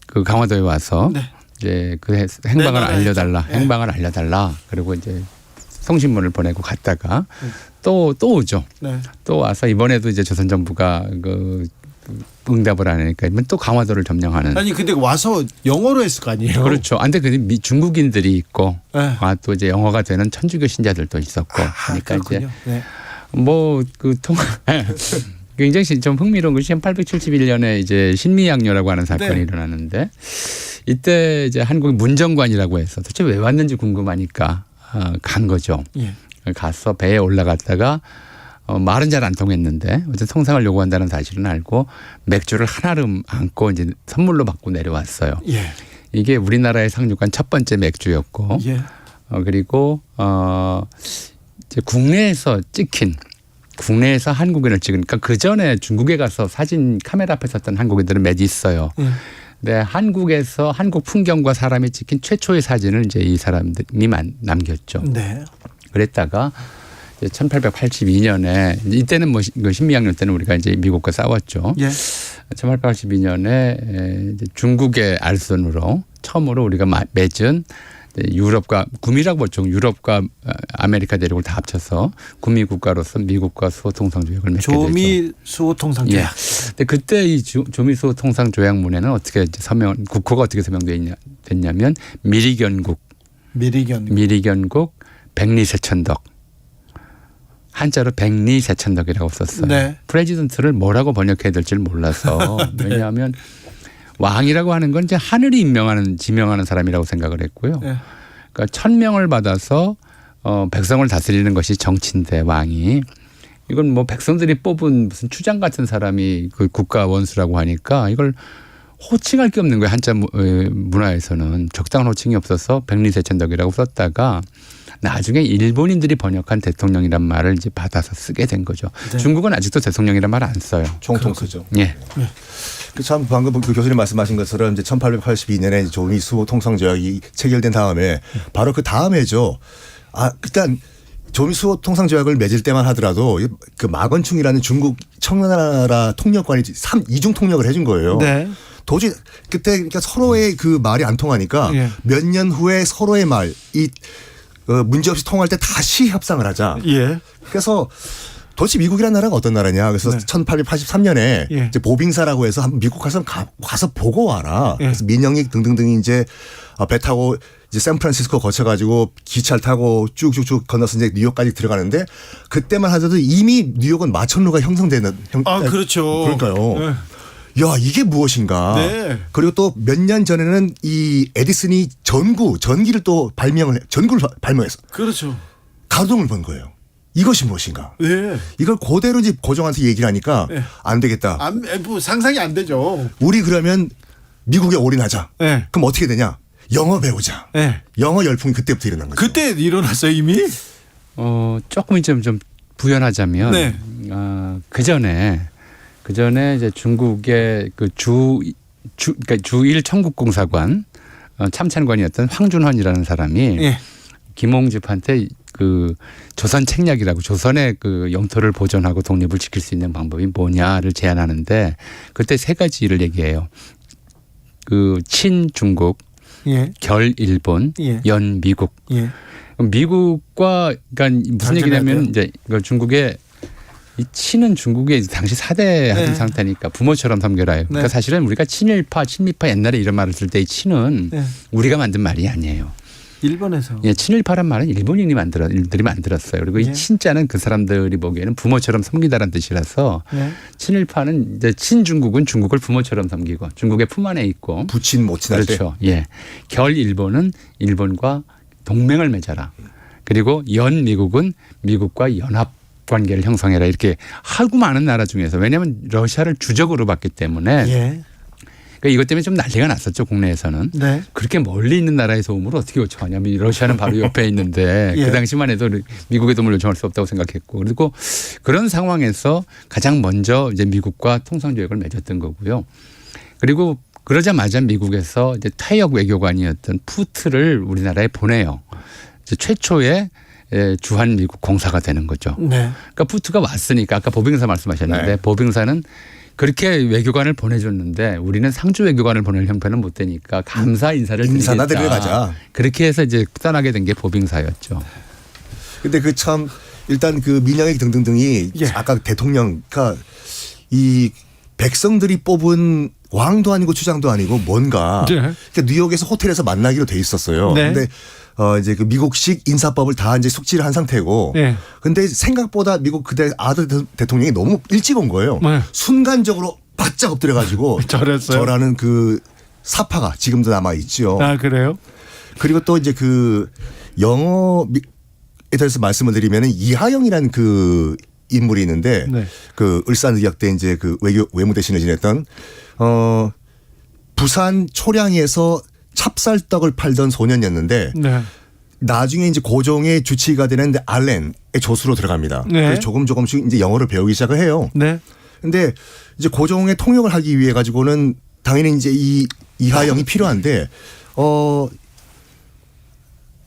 그 강화도에 와서. 이제 그 행방을 알려달라. 행방을 알려달라. 그리고 이제 송신문을 보내고 갔다가 또 오죠. 또 와서 이번에도 이제 조선 정부가 그 응답을 안 하니까 또 강화도를 점령하는. 아니 근데 와서 영어로 했을 거 아니에요? 그렇죠. 근데 그 중국인들이 있고 또 이제 영어가 되는 천주교 신자들도 있었고. 그러니까 그렇군요. 이제 뭐 그 굉장히 좀 흥미로운 것이 1871년에 이제 신미양요라고 하는 사건이 일어났는데. 이때 이제 한국의 문정관이라고 해서 도대체 왜 왔는지 궁금하니까 간 거죠. 가서 배에 올라갔다가 말은 잘 안 통했는데 어쨌든 통상을 요구한다는 사실은 알고 맥주를 한아름 안고 이제 선물로 받고 내려왔어요. 이게 우리나라에 상륙한 첫 번째 맥주였고 그리고 이제 국내에서 한국인을 찍으니까 그 전에 중국에 가서 사진 카메라 앞에 섰던 한국인들은 몇 있어요. 네, 한국에서 한국 풍경과 사람이 찍힌 최초의 사진을 이제 이 사람들이 남겼죠. 네. 그랬다가 1882년에 이때는 뭐 신미양요 때는 우리가 이제 미국과 싸웠죠. 예. 1882년에 중국의 알선으로 처음으로 우리가 맺은 유럽과 구미라고 보죠. 유럽과 아메리카 대륙을 다 합쳐서 구미 국가로서 미국과 수호 통상 조약을 맺게 되죠. 조미 수호 통상 예. 조약. 근데 그때 이 조미 수호 통상 조약문에는 어떻게 국호가 어떻게 됐냐면 미리견국 백리세천덕. 한자로 백리세천덕이라고 썼어요. 네. 프레지던트를 뭐라고 번역해야 될지 몰라서 왜냐하면 왕이라고 하는 건 이제 하늘이 지명하는 사람이라고 생각을 했고요. 네. 그러니까 천명을 받아서 백성을 다스리는 것이 정치인데 왕이 이건 뭐 백성들이 뽑은 무슨 추장 같은 사람이 그 국가 원수라고 하니까 이걸 호칭할 게 없는 거예요. 한자 문화에서는 적당한 호칭이 없어서 백리세천덕이라고 썼다가 나중에 일본인들이 번역한 대통령이란 말을 이제 받아서 쓰게 된 거죠. 네. 중국은 아직도 대통령이란 말 안 써요. 총통 쓰죠. 예. 참 방금 그 교수님 말씀하신 것처럼 이제 1882년에 조미 수호 통상 조약이 체결된 다음에 바로 그 다음에죠. 일단 조미 수호 통상 조약을 맺을 때만 하더라도 그 마건충이라는 중국 청나라 통역관이 이중 통역을 해준 거예요. 네. 도저히 그때 그러니까 서로의 그 말이 안 통하니까 예. 몇 년 후에 서로의 말 문제 없이 통할 때 다시 협상을 하자. 예. 그래서 도대체 미국이라는 나라가 어떤 나라냐. 그래서 네. 1883년에 예. 이제 보빙사라고 해서 한번 미국 가서 보고 와라. 예. 그래서 민영익 등등등이 이제 배 타고 이제 샌프란시스코 거쳐가지고 기차를 타고 쭉쭉쭉 건너서 이제 뉴욕까지 들어가는데 그때만 하더라도 이미 뉴욕은 마천루가 형성되는 그렇죠. 그러니까요. 네. 야, 이게 무엇인가. 네. 그리고 또 몇 년 전에는 이 에디슨이 전기를 또 전구를 발명했어. 그렇죠. 가동을 본 거예요. 이것이 무엇인가. 네. 이걸 그대로 이제 고종한테 얘기를 하니까 네. 안 되겠다. 뭐 상상이 안 되죠. 우리 그러면 미국에 올인하자. 네. 그럼 어떻게 되냐. 영어 배우자. 네. 영어 열풍이 그때부터 일어난 거죠. 그때 일어났어요 이미? 조금 좀 부연하자면 네. 그 전에 이제 중국의 그 그러니까 주일 청국공사관 참찬관이었던 황준헌이라는 사람이 예. 김홍집한테 그 조선 책략이라고 조선의 그 영토를 보존하고 독립을 지킬 수 있는 방법이 뭐냐를 제안하는데 그때 세 가지를 얘기해요. 그 친중국, 예. 결일본, 예. 연미국. 예. 미국과 그러니까 무슨 얘기냐면 이제 이걸 중국의 이 친은 중국의 당시 4대 하던 네. 상태니까 부모처럼 섬겨라. 그러니까 네. 사실은 우리가 친일파 옛날에 이런 말을 쓸 때 이 친은 네. 우리가 만든 말이 아니에요. 일본에서. 예, 친일파란 말은 일본인들이 만들었어요. 그리고 예. 이 친자는 그 사람들이 보기에는 부모처럼 섬기다라는 뜻이라서 예. 친일파는 이제 친중국은 중국을 부모처럼 섬기고 중국의 품 안에 있고 부친 모친할 때. 그렇죠. 예. 결일본은 일본과 동맹을 맺어라. 그리고 연미국은 미국과 연합 관계를 형성해라. 이렇게 하고 많은 나라 중에서 왜냐하면 러시아를 주적으로 봤기 때문에 예. 그러니까 이것 때문에 좀 난리가 났었죠. 국내에서는. 네. 그렇게 멀리 있는 나라의 도움을 어떻게 요청하냐면 러시아는 바로 옆에 있는데 예. 그 당시만 해도 미국의 도움을 요청할 수 없다고 생각했고 그리고 그런 상황에서 가장 먼저 이제 미국과 통상조약을 맺었던 거고요. 그리고 그러자마자 미국에서 이제 퇴역 외교관이었던 푸트를 우리나라에 보내요. 이제 최초의 주한 미국 공사가 되는 거죠. 네. 그러니까 푸트가 왔으니까 아까 보빙사 말씀하셨는데 네. 보빙사는 그렇게 외교관을 보내줬는데 우리는 상주 외교관을 보낼 형편은 못 되니까 감사 인사를 인사나 드리겠다. 드려가자. 그렇게 해서 이제 떠나게 된 게 보빙사였죠. 근데 그 참 일단 그 민영익 등등등이 예. 아까 대통령 그러니까 이 백성들이 뽑은 왕도 아니고 추장도 아니고 뭔가 네. 그러니까 뉴욕에서 호텔에서 만나기로 돼 있었어요. 네. 근데 이제 그 미국식 인사법을 다 이제 숙지를 한 상태고. 네. 근데 생각보다 미국 그때 아들 대통령이 너무 일찍 온 거예요. 네. 순간적으로 바짝 엎드려가지고 저랬어요? 저라는 그 사파가 지금도 남아 있죠. 아 그래요? 그리고 또 이제 그 영어에 대해서 말씀을 드리면은 이하영이라는 그 인물이 있는데 네. 그 을사늑약 때 이제 그 외무 대신을 지냈던 부산 초량에서 찹쌀떡을 팔던 소년이었는데 네. 나중에 이제 고종의 주치의가 되는 알렌의 조수로 들어갑니다. 네. 그래서 조금씩 이제 영어를 배우기 시작을 해요. 네. 근데 이제 고종의 통역을 하기 위해 가지고는 당연히 이제 이 이하영이 필요한데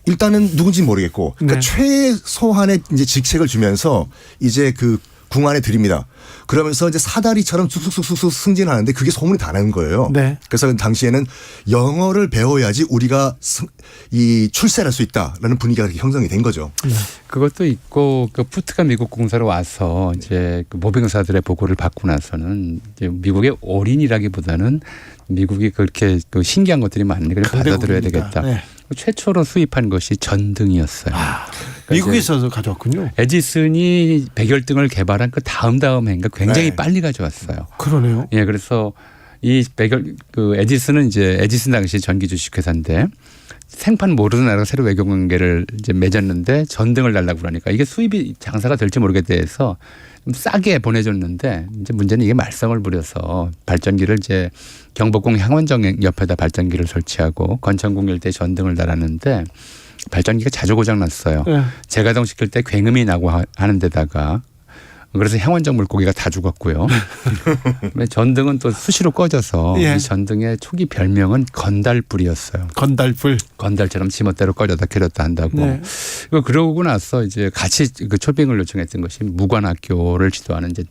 일단은 누군지 모르겠고 그러니까 네. 최소한의 이제 직책을 주면서 이제 그 궁 안에 드립니다. 그러면서 이제 사다리처럼 쑥쑥쑥쑥 승진하는데 그게 소문이 다 나는 거예요. 네. 그래서 당시에는 영어를 배워야지 우리가 이 출세할 수 있다라는 분위기가 이렇게 형성이 된 거죠. 그것도 있고 그 푸트가 미국 공사로 와서 이제 그 모병사들의 보고를 받고 나서는 이제 미국의 올인이라기보다는 미국이 그렇게 그 신기한 것들이 많네. 그래서 받아들여야 되겠다. 네. 최초로 수입한 것이 전등이었어요. 그러니까 미국에서 가져왔군요. 에디슨이 백열등을 개발한 그 다음 해인가 굉장히 네. 빨리 가져왔어요. 그러네요. 예, 그래서 이 그 에디슨은 이제 에디슨 당시 전기 주식회사인데 생판 모르는 나라가 새로 외교 관계를 이제 맺었는데 전등을 달라고 그러니까 이게 수입이 장사가 될지 모르겠다 해서 좀 싸게 보내줬는데 이제 문제는 이게 말썽을 부려서 발전기를 이제 경복궁 향원정 옆에다 발전기를 설치하고 건천궁 일대 전등을 달았는데 발전기가 자주 고장 났어요. 네. 재가동 시킬 때 굉음이 나고 하는 데다가 그래서 향원정 물고기가 다 죽었고요. 전등은 또 수시로 꺼져서 예. 이 전등의 초기 별명은 건달불이었어요. 건달불. 건달처럼 지멋대로 꺼졌다 켜졌다 한다고. 네. 그러고 나서 이제 같이 그 초빙을 요청했던 것이 무관학교를 지도하는 이제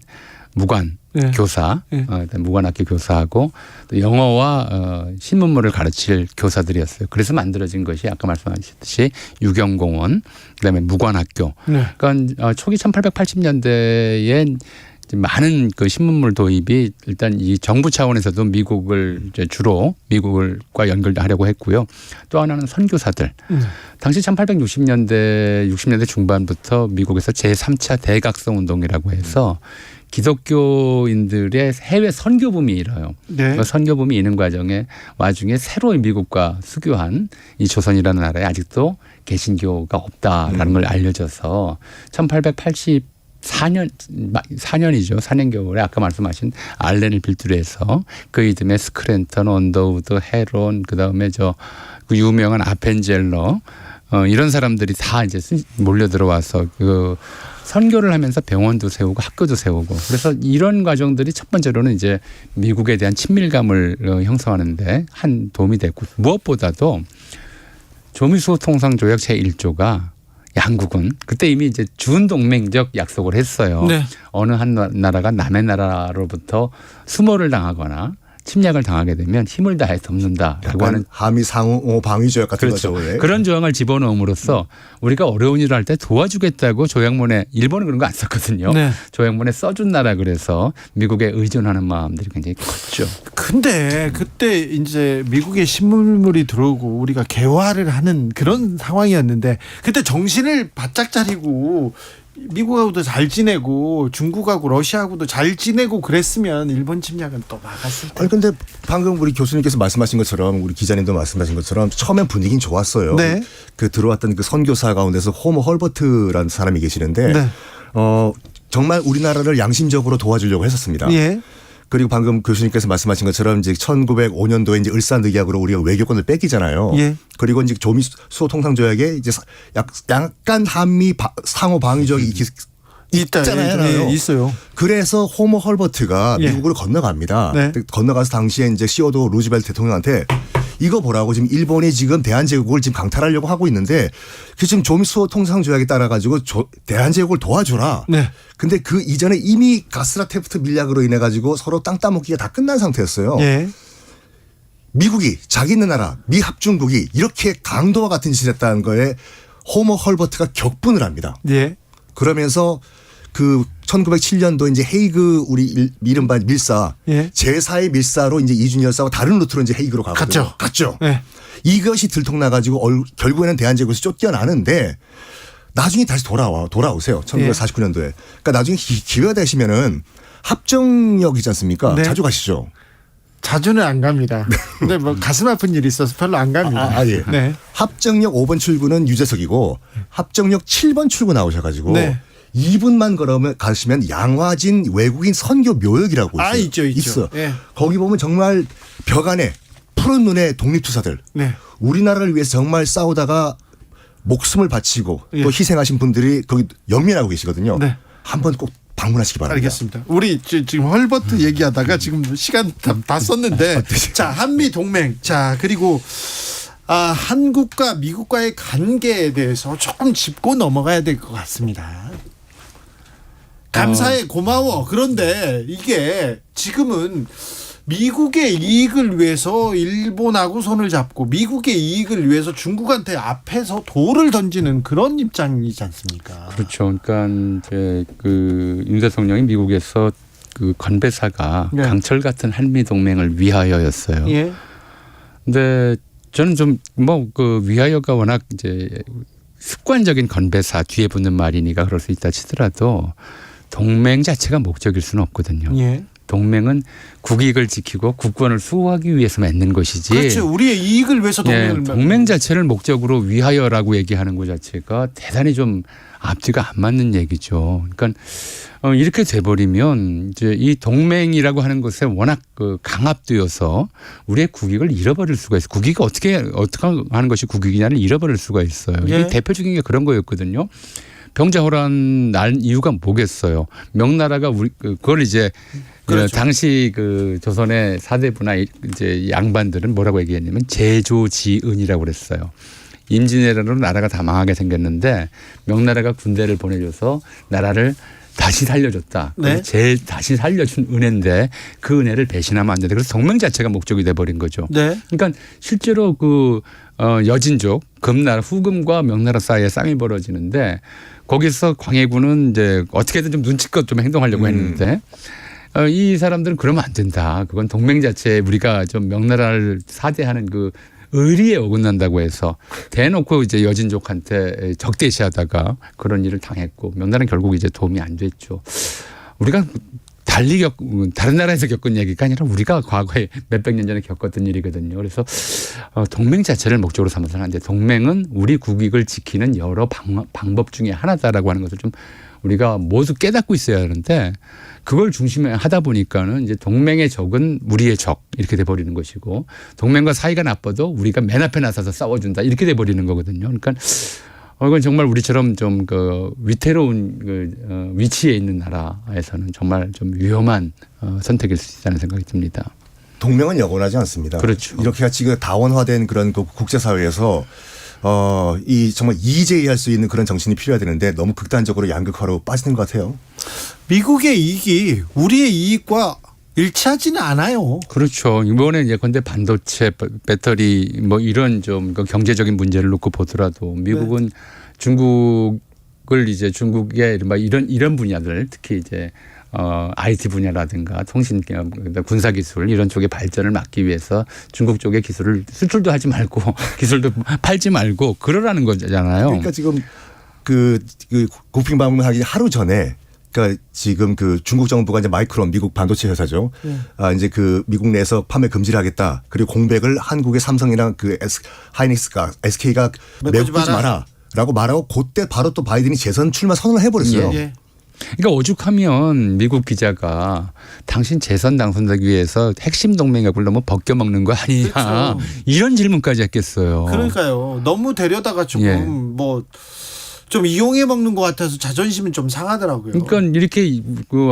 무관 네. 교사, 네. 무관학교 교사하고 또 영어와 신문물을 가르칠 교사들이었어요. 그래서 만들어진 것이 아까 말씀하셨듯이 유경공원, 그다음에 무관학교. 네. 그러니까 초기 1880년대에 많은 그 신문물 도입이 일단 이 정부 차원에서도 미국을 이제 주로 미국과 연결하려고 했고요. 또 하나는 선교사들. 당시 1860년대 60년대 중반부터 미국에서 제3차 대각성 운동이라고 해서 기독교인들의 해외 선교붐이 일어요. 네. 그 선교붐이 있는 와중에 새로 미국과 수교한 이 조선이라는 나라에 아직도 개신교가 없다라는 걸 알려져서 4년이죠. 4년 겨울에 아까 말씀하신 알렌을 필두로 해서 그 이듬해 스크랜턴, 언더우드, 헤론, 그다음에 그 유명한 아펜젤러 이런 사람들이 다 이제 몰려 들어와서 그 선교를 하면서 병원도 세우고 학교도 세우고 그래서 이런 과정들이 첫 번째로는 이제 미국에 대한 친밀감을 형성하는데 한 도움이 됐고 무엇보다도 조미수 통상조약 제1조가 양국은 그때 이미 이제 준동맹적 약속을 했어요. 네. 어느 한 나라가 남의 나라로부터 수모를 당하거나 침략을 당하게 되면 힘을 다해 덮는다라고 하는 한미 상호 방위 조약 같은 그렇죠. 거죠. 예. 그런 조항을 집어넣음으로써 우리가 어려운 일을 할 때 도와주겠다고 조약문에 일본은 그런 거 안 썼거든요. 네. 조약문에 써준 나라 그래서 미국에 의존하는 마음들이 굉장히 컸죠. 근데 그때 이제 미국의 신문물이 들어오고 우리가 개화를 하는 그런 상황이었는데 그때 정신을 바짝 차리고 미국하고도 잘 지내고 중국하고 러시아하고도 잘 지내고 그랬으면 일본 침략은 또 막았을 텐데. 아니 근데 방금 우리 교수님께서 말씀하신 것처럼 우리 기자님도 말씀하신 것처럼 처음엔 분위기는 좋았어요. 네. 그 들어왔던 그 선교사 가운데서 호모 헐버트라는 사람이 계시는데 네. 정말 우리나라를 양심적으로 도와주려고 했었습니다. 예. 그리고 방금 교수님께서 말씀하신 것처럼 이제 1905년도에 이제 을사늑약으로 우리가 외교권을 뺏기잖아요. 예. 그리고 이제 조미 수호 통상조약에 이제 약간 한미 상호 방위적이 있잖아요. 예, 있어요. 그래서 호모 헐버트가 예. 미국으로 건너갑니다. 네. 건너가서 당시에 이제 시어도 루즈벨트 대통령한테 이거 보라고 지금 일본이 지금 대한제국을 지금 강탈하려고 하고 있는데 그 지금 조미수호 통상조약에 따라 가지고 대한제국을 도와주라. 네. 근데 그 이전에 이미 가스라 테프트 밀약으로 인해 가지고 서로 땅 따먹기가 다 끝난 상태였어요. 예. 미국이 자기 있는 나라 미합중국이 이렇게 강도와 같은 짓을 했다는 거에 호모 헐버트가 격분을 합니다. 예. 그러면서 그 1907년도 이제 헤이그 우리 이른바 밀사 예. 제4의 밀사로 이제 이준희 열사와 다른 루트로 이제 헤이그로 가거든요. 갔죠. 예. 이것이 들통나가지고 결국에는 대한제국에서 쫓겨나는데 나중에 다시 돌아오세요. 1949년도에. 그러니까 나중에 기회가 되시면은 합정역이지 않습니까? 네. 자주 가시죠. 자주는 안 갑니다. 근데 뭐 가슴 아픈 일이 있어서 별로 안 갑니다. 예. 네. 합정역 5번 출구는 유재석이고 합정역 7번 출구 나오셔가지고 네. 2분만 가시면 양화진 외국인 선교 묘역이라고 있어요. 아, 있죠. 있어. 예. 거기 보면 정말 벽 안에 푸른 눈의 독립투사들, 네. 우리나라를 위해서 정말 싸우다가 목숨을 바치고 예. 또 희생하신 분들이 거기 연민하고 계시거든요. 네. 한번 꼭 방문하시기 바랍니다. 알겠습니다. 우리 지금 헐버트 얘기하다가 지금 시간 다 썼는데 자, 한미 동맹. 자, 그리고 한국과 미국과의 관계에 대해서 조금 짚고 넘어가야 될 것 같습니다. 감사해, 고마워. 그런데 이게 지금은 미국의 이익을 위해서 일본하고 손을 잡고 미국의 이익을 위해서 중국한테 앞에서 돌을 던지는 그런 입장이지 않습니까? 그렇죠. 그러니까 이제 윤 대통령이 미국에서 그 건배사가 네. 강철 같은 한미 동맹을 위하여였어요. 예. 근데 저는 좀 위하여가 워낙 이제 습관적인 건배사 뒤에 붙는 말이니까 그럴 수 있다 치더라도 동맹 자체가 목적일 수는 없거든요. 예. 동맹은 국익을 지키고 국권을 수호하기 위해서 맺는 것이지. 그렇죠. 우리의 이익을 위해서 동맹을 동맹 자체를 목적으로 위하여라고 얘기하는 것 자체가 대단히 좀 앞뒤가 안 맞는 얘기죠. 그러니까 이렇게 돼버리면 이제 이 동맹이라고 하는 것에 워낙 강압되어서 우리의 국익을 잃어버릴 수가 있어요. 국익이 어떻게 하는 것이 국익이냐를 잃어버릴 수가 있어요. 예. 이게 대표적인 게 그런 거였거든요. 병자호란 날 이유가 뭐겠어요. 명나라가 그걸 이제 그렇죠. 당시 조선의 사대부나 이제 양반들은 뭐라고 얘기했냐면 제조지은이라고 그랬어요. 임진왜란으로 나라가 다 망하게 생겼는데 명나라가 군대를 보내줘서 나라를 다시 살려줬다. 네. 다시 살려준 은혜인데 그 은혜를 배신하면 안 된다. 그래서 동맹 자체가 목적이 돼버린 거죠. 네. 그러니까 실제로 여진족 금나라 후금과 명나라 사이에 싸움이 벌어지는데 거기서 광해군은 이제 어떻게든 좀 눈치껏 좀 행동하려고 했는데 이 사람들은 그러면 안 된다. 그건 동맹 자체에 우리가 좀 명나라를 사대하는 그 의리에 어긋난다고 해서 대놓고 이제 여진족한테 적대시하다가 그런 일을 당했고 명나라는 결국 이제 도움이 안 됐죠. 우리가 다른 나라에서 겪은 얘기가 아니라 우리가 과거에 몇백 년 전에 겪었던 일이거든요. 그래서 동맹 자체를 목적으로 삼아서는 안 돼. 동맹은 우리 국익을 지키는 여러 방법 중에 하나다라고 하는 것을 좀 우리가 모두 깨닫고 있어야 하는데 그걸 중심에 하다 보니까는 이제 동맹의 적은 우리의 적 이렇게 돼버리는 것이고 동맹과 사이가 나빠도 우리가 맨 앞에 나서서 싸워준다 이렇게 돼버리는 거거든요. 그러니까 이건 정말 우리처럼 좀 위태로운 위치에 있는 나라에서는 정말 좀 위험한 선택일 수 있다는 생각이 듭니다. 동맹은 영원하지 않습니다. 그렇죠. 이렇게 같이 다원화된 그런 국제사회에서 이 정말 이의제의할 수 있는 그런 정신이 필요해야 되는데 너무 극단적으로 양극화로 빠지는 것 같아요. 미국의 이익이 우리의 이익과 일치하지는 않아요. 그렇죠. 이번에 예컨대 반도체, 배터리 뭐 이런 좀 경제적인 문제를 놓고 보더라도 미국은 중국을 이제 중국의 이런 분야들 특히 이제 IT 분야라든가 통신, 군사 기술 이런 쪽의 발전을 막기 위해서 중국 쪽의 기술을 수출도 하지 말고 기술도 팔지 말고 그러라는 거잖아요. 그러니까 지금 국빈 방문하기 하루 전에 그러니까 지금 중국 정부가 이제 마이크론 미국 반도체 회사죠. 이제 미국 내에서 판매 금지를 하겠다. 그리고 공백을 한국의 삼성이랑 하이닉스가 SK가 메꾸지 마라라고 말하고 그때 바로 또 바이든이 재선 출마 선언을 해버렸어요. 예. 그러니까 오죽하면 미국 기자가 당신 재선 당선되기 위해서 핵심 동맹에 불러면 벗겨먹는 거 아니냐. 그렇죠. 이런 질문까지 했겠어요. 그러니까요. 너무 데려다가 조금 좀 이용해 먹는 것 같아서 자존심은 좀 상하더라고요. 그러니까 이렇게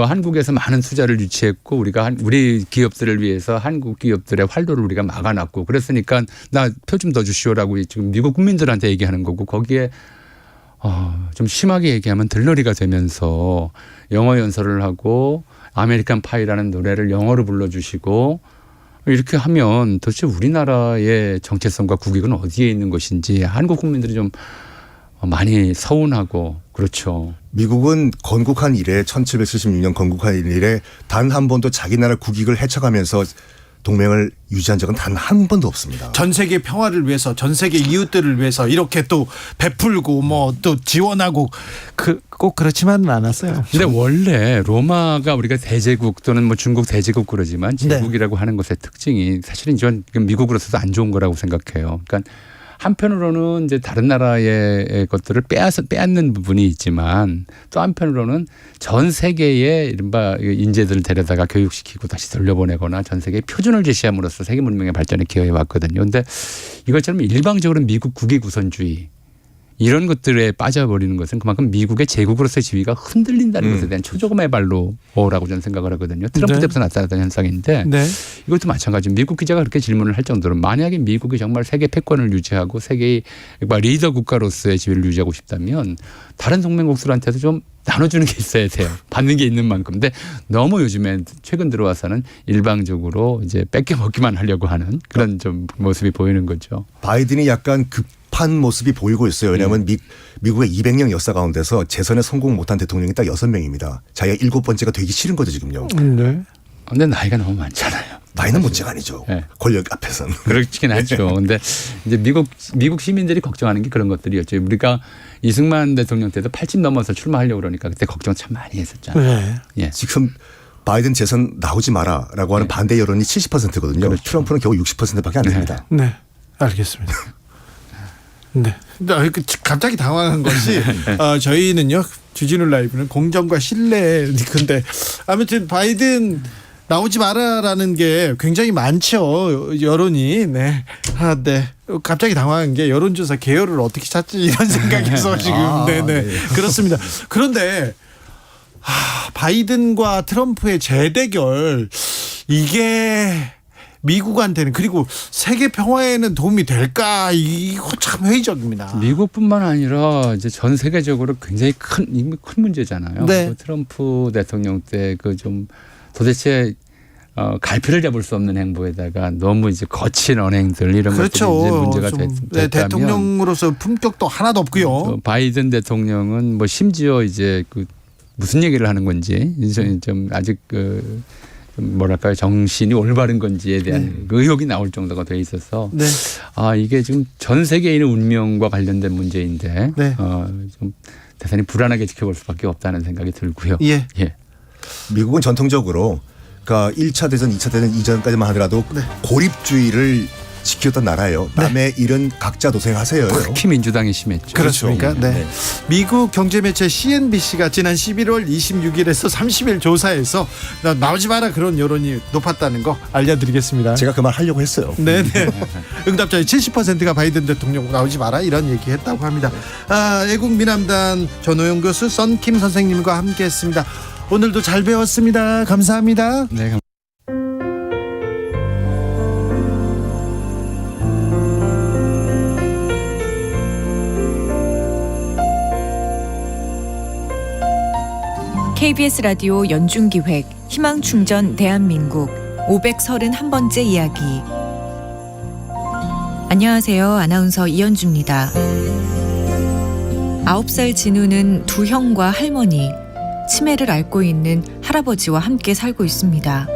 한국에서 많은 투자를 유치했고 우리 기업들을 위해서 한국 기업들의 활로를 우리가 막아놨고 그랬으니까 나 표 좀 더 주시오라고 지금 미국 국민들한테 얘기하는 거고 거기에 좀 심하게 얘기하면 들러리가 되면서 영어 연설을 하고 아메리칸 파이라는 노래를 영어로 불러주시고 이렇게 하면 도대체 우리나라의 정체성과 국익은 어디에 있는 것인지 한국 국민들이 좀 많이 서운하고 그렇죠. 미국은 건국한 이래 1776년 건국한 이래 단 한 번도 자기 나라 국익을 해쳐가면서 동맹을 유지한 적은 단 한 번도 없습니다. 전 세계 평화를 위해서 전 세계 이웃들을 위해서 이렇게 또 베풀고 뭐 또 지원하고 꼭 그렇지만은 않았어요. 근데 원래 로마가 우리가 대제국 또는 뭐 중국 대제국 그러지만 제국이라고 하는 것의 특징이 사실은 전 미국으로서도 안 좋은 거라고 생각해요. 그러니까 한편으로는 이제 다른 나라의 것들을 빼앗는 부분이 있지만 또 한편으로는 전 세계의 이른바 인재들을 데려다가 교육시키고 다시 돌려보내거나 전 세계에 표준을 제시함으로써 세계 문명의 발전에 기여해 왔거든요. 그런데 이것처럼 일방적으로 미국 국익 우선주의 이런 것들에 빠져버리는 것은 그만큼 미국의 제국으로서의 지위가 흔들린다는 것에 대한 초조금의 발로라고 저는 생각을 하거든요. 트럼프 네. 때부터 나타났던 현상인데 네. 이것도 마찬가지로 미국 기자가 그렇게 질문을 할 정도로 만약에 미국이 정말 세계 패권을 유지하고 세계의 리더 국가로서의 지위를 유지하고 싶다면 다른 동맹국들한테도 좀 나눠주는 게 있어야 돼요. 받는 게 있는 만큼. 근데 너무 요즘에 최근 들어와서는 일방적으로 이제 뺏겨 먹기만 하려고 하는 그런 좀 모습이 보이는 거죠. 바이든이 약간 급한 모습이 보이고 있어요. 왜냐하면 미국의 200년 역사 가운데서 재선에 성공 못한 대통령이 딱 6명입니다. 자기가 7번째가 되기 싫은 거죠 지금요. 네. 근데 나이가 너무 많잖아요. 나이는 문제가 아니죠. 네. 권력 앞에서는. 그렇긴 하죠. 근데 이제 미국 시민들이 걱정하는 게 그런 것들이었죠. 우리가 이승만 대통령 때도 80 넘어서 출마하려고 그러니까 그때 걱정 참 많이 했었잖아요. 네. 예. 지금 바이든 재선 나오지 마라라고 하는 반대 여론이 70%거든요. 그렇죠. 트럼프는 겨우 60%밖에 안 됩니다. 네. 알겠습니다. 네. 갑자기 당황한 것이 저희는요 주진우 라이브는 공정과 신뢰 근데 아무튼 바이든 나오지 마라라는 게 굉장히 많죠 여론이. 네. 네. 갑자기 당황한 게 여론조사 개요를 어떻게 찾지 이런 생각에서 지금 네네 네. 그렇습니다. 그런데 바이든과 트럼프의 재대결 이게 미국한테는 그리고 세계 평화에는 도움이 될까 이거 참 회의적입니다. 미국뿐만 아니라 이제 전 세계적으로 굉장히 큰 문제잖아요. 네. 트럼프 대통령 때 그 좀 도대체 갈피를 잡을 수 없는 행보에다가 너무 이제 거친 언행들 이런 그렇죠. 것들이 이제 문제가 됐다면 대통령으로서 품격도 하나도 없고요. 바이든 대통령은 뭐 심지어 이제 그 무슨 얘기를 하는 건지 좀 아직 그 뭐랄까요 정신이 올바른 건지에 대한 의혹이 나올 정도가 돼 있어서 네. 이게 지금 전 세계인의 운명과 관련된 문제인데 네. 좀 대단히 불안하게 지켜볼 수밖에 없다는 생각이 들고요. 예. 미국은 전통적으로 그러니까 1차 대전, 2차 대전 이전까지만 하더라도 고립주의를 지켰던 나라예요. 남의 일은 각자 도생하세요. 특히 민주당이 심했죠. 그렇습니까? 네. 미국 경제매체 CNBC가 지난 11월 26일에서 30일 조사에서 나오지 마라 그런 여론이 높았다는 거 알려드리겠습니다. 제가 그 말 하려고 했어요. 네네. 응답자의 70%가 바이든 대통령 나오지 마라 이런 얘기했다고 합니다. 애국미남단 전호영 교수, 썬킴 선생님과 함께했습니다. 오늘도 잘 배웠습니다. 감사합니다. 네. KBS 라디오 연중기획 희망충전 대한민국 531번째 이야기. 안녕하세요. 아나운서 이현주입니다. 9살 진우는 두 형과 할머니, 치매를 앓고 있는 할아버지와 함께 살고 있습니다.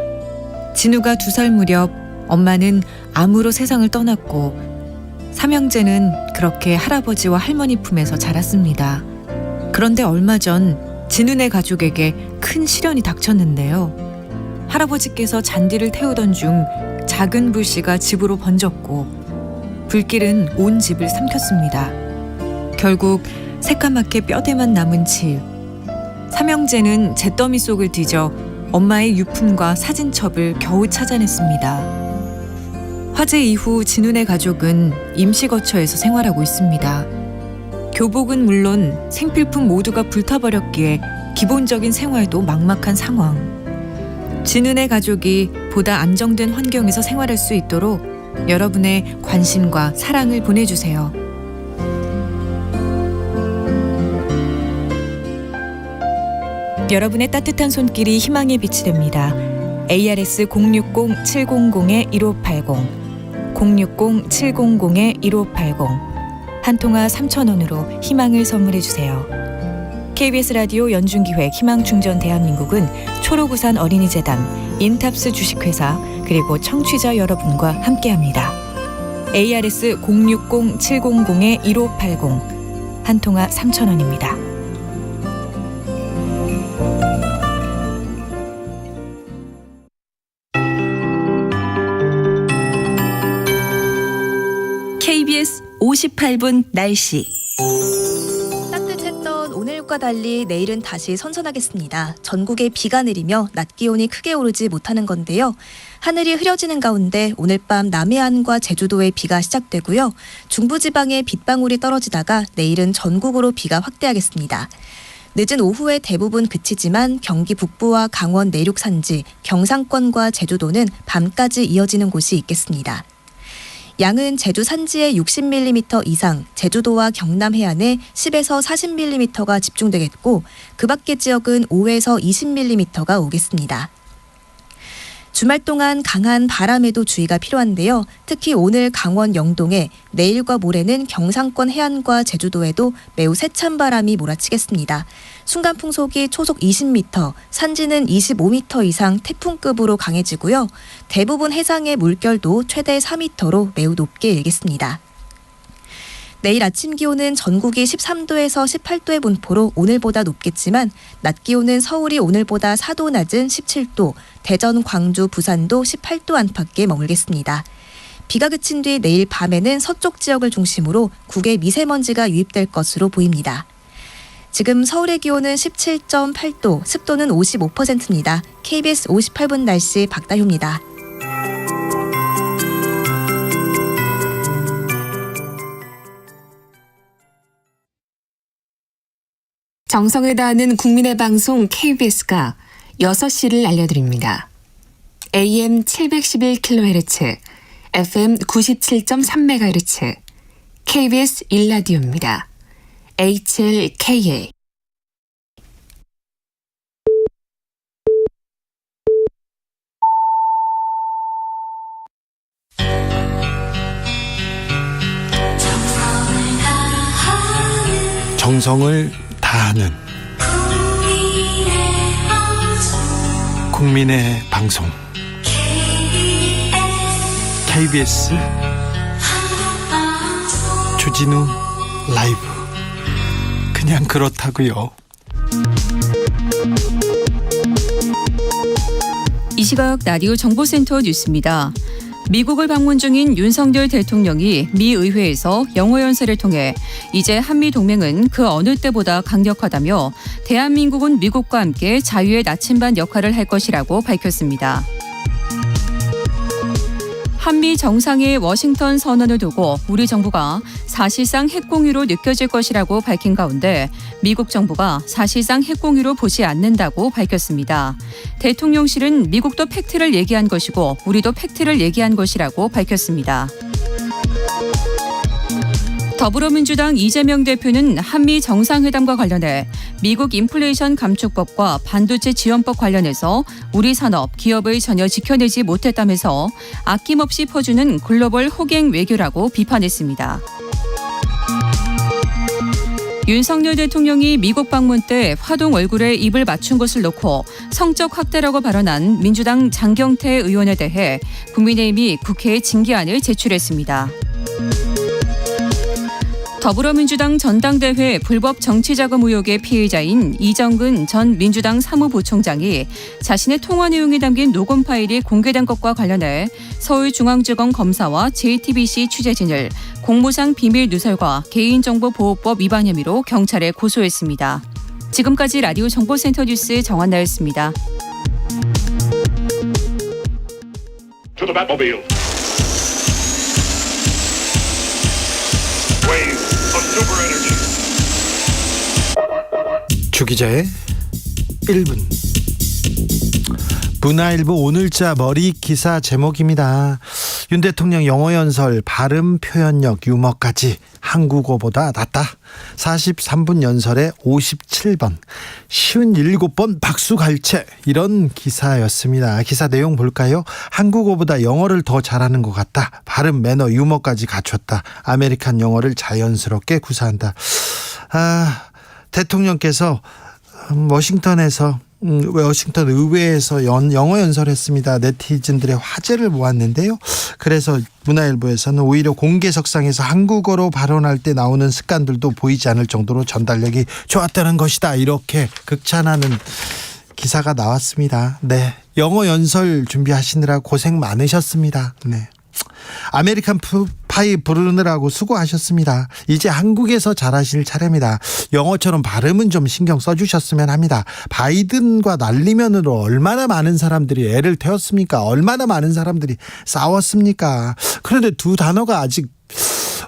진우가 2살 무렵 엄마는 암으로 세상을 떠났고 삼형제는 그렇게 할아버지와 할머니 품에서 자랐습니다. 그런데 얼마 전 진우네 가족에게 큰 시련이 닥쳤는데요. 할아버지께서 잔디를 태우던 중 작은 불씨가 집으로 번졌고 불길은 온 집을 삼켰습니다. 결국 새까맣게 뼈대만 남은 집. 삼형제는 잿더미 속을 뒤져 엄마의 유품과 사진첩을 겨우 찾아냈습니다. 화재 이후 진우네 가족은 임시거처에서 생활하고 있습니다. 교복은 물론 생필품 모두가 불타버렸기에 기본적인 생활도 막막한 상황. 진은의 가족이 보다 안정된 환경에서 생활할 수 있도록 여러분의 관심과 사랑을 보내주세요. 여러분의 따뜻한 손길이 희망의 빛이 됩니다. ARS 060-700-1580 060-700-1580 한 통화 3,000원으로 희망을 선물해 주세요. KBS 라디오 연중기획 희망충전 대한민국은 초록우산 어린이재단, 인탑스 주식회사 그리고 청취자 여러분과 함께합니다. ARS 060-700-1580 한 통화 3,000원입니다. KBS 58분 날씨. 따뜻했던 오늘 어제와 달리 내일은 다시 선선하겠습니다. 전국에 비가 내리며 낮 기온이 크게 오르지 못하는 건데요. 하늘이 흐려지는 가운데 오늘 밤 남해안과 제주도에 비가 시작되고요. 중부지방에 빗방울이 떨어지다가 내일은 전국으로 비가 확대하겠습니다. 늦은 오후에 대부분 그치지만 경기 북부와 강원 내륙 산지, 경상권과 제주도는 밤까지 이어지는 곳이 있겠습니다. 양은 제주 산지에 60mm 이상, 제주도와 경남 해안에 10에서 40mm가 집중되겠고 그 밖의 지역은 5에서 20mm가 오겠습니다. 주말 동안 강한 바람에도 주의가 필요한데요. 특히 오늘 강원 영동에, 내일과 모레는 경상권 해안과 제주도에도 매우 세찬 바람이 몰아치겠습니다. 순간 풍속이 초속 20m, 산지는 25m 이상 태풍급으로 강해지고요. 대부분 해상의 물결도 최대 4m로 매우 높게 일겠습니다. 내일 아침 기온은 전국이 13도에서 18도의 분포로 오늘보다 높겠지만 낮 기온은 서울이 오늘보다 4도 낮은 17도, 대전, 광주, 부산도 18도 안팎에 머물겠습니다. 비가 그친 뒤 내일 밤에는 서쪽 지역을 중심으로 국외 미세먼지가 유입될 것으로 보입니다. 지금 서울의 기온은 17.8도, 습도는 55%입니다. KBS 58분 날씨 박다효입니다. 정성을 다하는 국민의 방송 KBS가 6시를 알려드립니다. AM 711kHz, FM 97.3MHz, KBS 1라디오입니다. HLKA. 정성을 다하는 국민의 방송 KBS 주진우 라이브. 그냥 그렇다고요. 이 시각 라디오 정보센터 뉴스입니다. 미국을 방문 중인 윤석열 대통령이 미 의회에서 영어 연설을 통해 이제 한미 동맹은 그 어느 때보다 강력하다며 대한민국은 미국과 함께 자유의 나침반 역할을 할 것이라고 밝혔습니다. 한미 정상의 워싱턴 선언을 두고 우리 정부가 사실상 핵공유로 느껴질 것이라고 밝힌 가운데 미국 정부가 사실상 핵공유로 보지 않는다고 밝혔습니다. 대통령실은 미국도 팩트를 얘기한 것이고 우리도 팩트를 얘기한 것이라고 밝혔습니다. 더불어민주당 이재명 대표는 한미 정상회담과 관련해 미국 인플레이션 감축법과 반도체 지원법 관련해서 우리 산업, 기업을 전혀 지켜내지 못했다면서 아낌없이 퍼주는 글로벌 호갱 외교라고 비판했습니다. 윤석열 대통령이 미국 방문 때 화동 얼굴에 입을 맞춘 것을 놓고 성적 학대라고 발언한 민주당 장경태 의원에 대해 국민의힘이 국회에 징계안을 제출했습니다. 더불어민주당 전당대회 불법 정치자금 의혹의 피해자인 이정근 전 민주당 사무부총장이 자신의 통화 내용이 담긴 녹음 파일이 공개된 것과 관련해 서울중앙지검 검사와 JTBC 취재진을 공무상 비밀 누설과 개인정보보호법 위반 혐의로 경찰에 고소했습니다. 지금까지 라디오 정보센터 뉴스 정한나였습니다. 주기자의 1분. 문화일보 오늘자 머리 기사 제목입니다. 윤 대통령 영어 연설, 발음 표현력, 유머까지 한국어보다 낫다. 43분 연설에 57번, 57번 박수갈채, 이런 기사였습니다. 기사 내용 볼까요? 한국어보다 영어를 더 잘하는 것 같다. 발음, 매너, 유머까지 갖췄다. 아메리칸 영어를 자연스럽게 구사한다. 대통령께서 워싱턴 의회에서 영어 연설했습니다. 네티즌들의 화제를 모았는데요. 그래서 문화일보에서는 오히려 공개석상에서 한국어로 발언할 때 나오는 습관들도 보이지 않을 정도로 전달력이 좋았다는 것이다. 이렇게 극찬하는 기사가 나왔습니다. 네, 영어 연설 준비하시느라 고생 많으셨습니다. 네. 아메리칸 스파이 부르느라고 수고하셨습니다. 이제 한국에서 잘하실 차례입니다. 영어처럼 발음은 좀 신경 써주셨으면 합니다. 바이든과 날리면으로 얼마나 많은 사람들이 애를 태웠습니까? 얼마나 많은 사람들이 싸웠습니까? 그런데 두 단어가 아직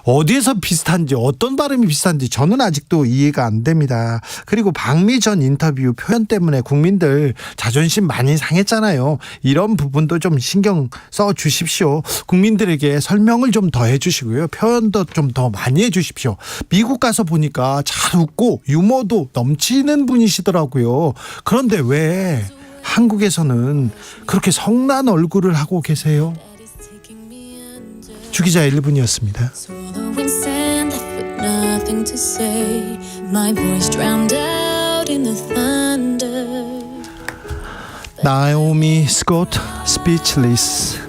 어디에서 비슷한지, 어떤 발음이 비슷한지 저는 아직도 이해가 안 됩니다. 그리고 박미 전 인터뷰 표현 때문에 국민들 자존심 많이 상했잖아요. 이런 부분도 좀 신경 써 주십시오. 국민들에게 설명을 좀 더 해주시고요. 표현도 좀 더 많이 해주십시오. 미국 가서 보니까 잘 웃고 유머도 넘치는 분이시더라고요. 그런데 왜 한국에서는 그렇게 성난 얼굴을 하고 계세요? 주기자 1분이었습니다. 나오미 스콧 스피치리스.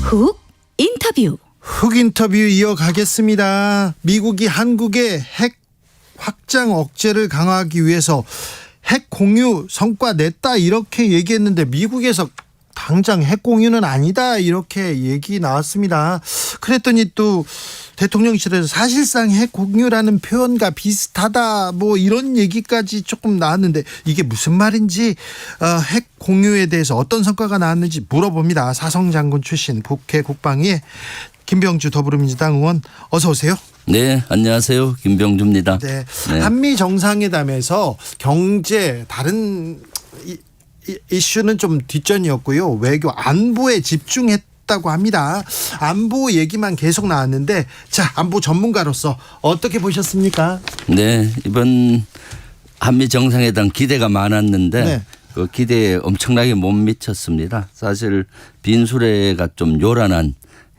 훅 인터뷰. 훅 인터뷰 이어가겠습니다. 미국이 한국의 핵 확장 억제를 강화하기 위해서 핵 공유 성과 냈다 이렇게 얘기했는데 미국에서 당장 핵 공유는 아니다 이렇게 얘기 나왔습니다. 그랬더니 또 대통령실에서 사실상 핵 공유라는 표현과 비슷하다 뭐 이런 얘기까지 조금 나왔는데 이게 무슨 말인지 핵 공유에 대해서 어떤 성과가 나왔는지 물어봅니다. 사성장군 출신 국회 국방위 김병주 더불어민주당 의원 어서 오세요. 네, 안녕하세요. 김병주입니다. 네, 네. 한미 정상회담에서 경제 다른 이슈는 좀 뒷전이었고요. 외교 안보에 집중했다고 합니다. 안보 얘기만 계속 나왔는데 자, 안보 전문가로서 어떻게 보셨습니까? 네, 이번 한미 정상회담 기대가 많았는데 네. 그 기대에 엄청나게 못 미쳤습니다. 사실 빈수레가 좀 요란한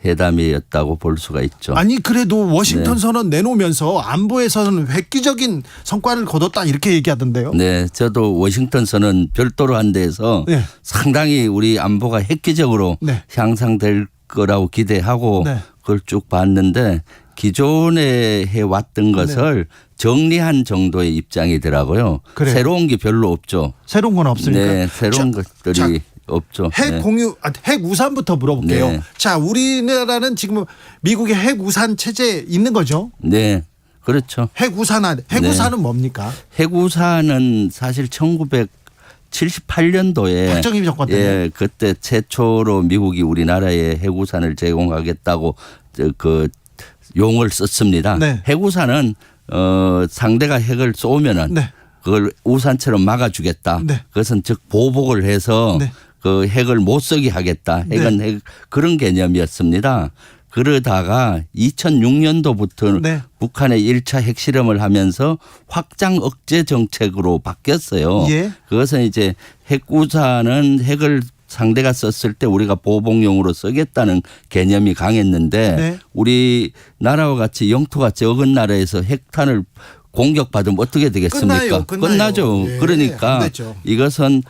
회담이었다고 볼 수가 있죠. 아니 그래도 워싱턴 네. 선언 내놓으면서 안보에서는 획기적인 성과를 거뒀다 이렇게 얘기하던데요. 네, 저도 워싱턴 선언 별도로 한 데서 네. 상당히 우리 안보가 획기적으로 네. 향상될 거라고 기대하고 네. 그걸 쭉 봤는데 기존에 해왔던 것을 정리한 정도의 입장이더라고요. 그래요. 새로운 게 별로 없죠. 새로운 건 없습니까? 네, 새로운 것들이 없죠. 핵 네. 공유, 핵 우산부터 물어볼게요. 네. 자, 우리나라는 지금 미국의 핵 우산 체제 있는 거죠? 네, 그렇죠. 핵 우산은 네. 뭡니까? 핵우산은 사실 1978년도에 박정희 정권 때. 예, 그때 최초로 미국이 우리나라에 핵우산을 제공하겠다고 그 용을 썼습니다. 네. 핵우산은 상대가 핵을 쏘면은 네. 그걸 우산처럼 막아주겠다. 네. 그것은 즉 보복을 해서 네. 그 핵을 못 쓰게 하겠다. 핵은 핵 그런 개념이었습니다. 그러다가 2006년도부터 네. 북한의 1차 핵실험을 하면서 확장 억제 정책으로 바뀌었어요. 예. 그것은 이제 핵우산은 핵을 상대가 썼을 때 우리가 보복용으로 쓰겠다는 개념이 강했는데 네. 우리나라와 같이 영토가 적은 나라에서 핵탄을 공격받으면 어떻게 되겠습니까? 끝나요. 끝나죠. 예, 그러니까 안 됐죠. 이것은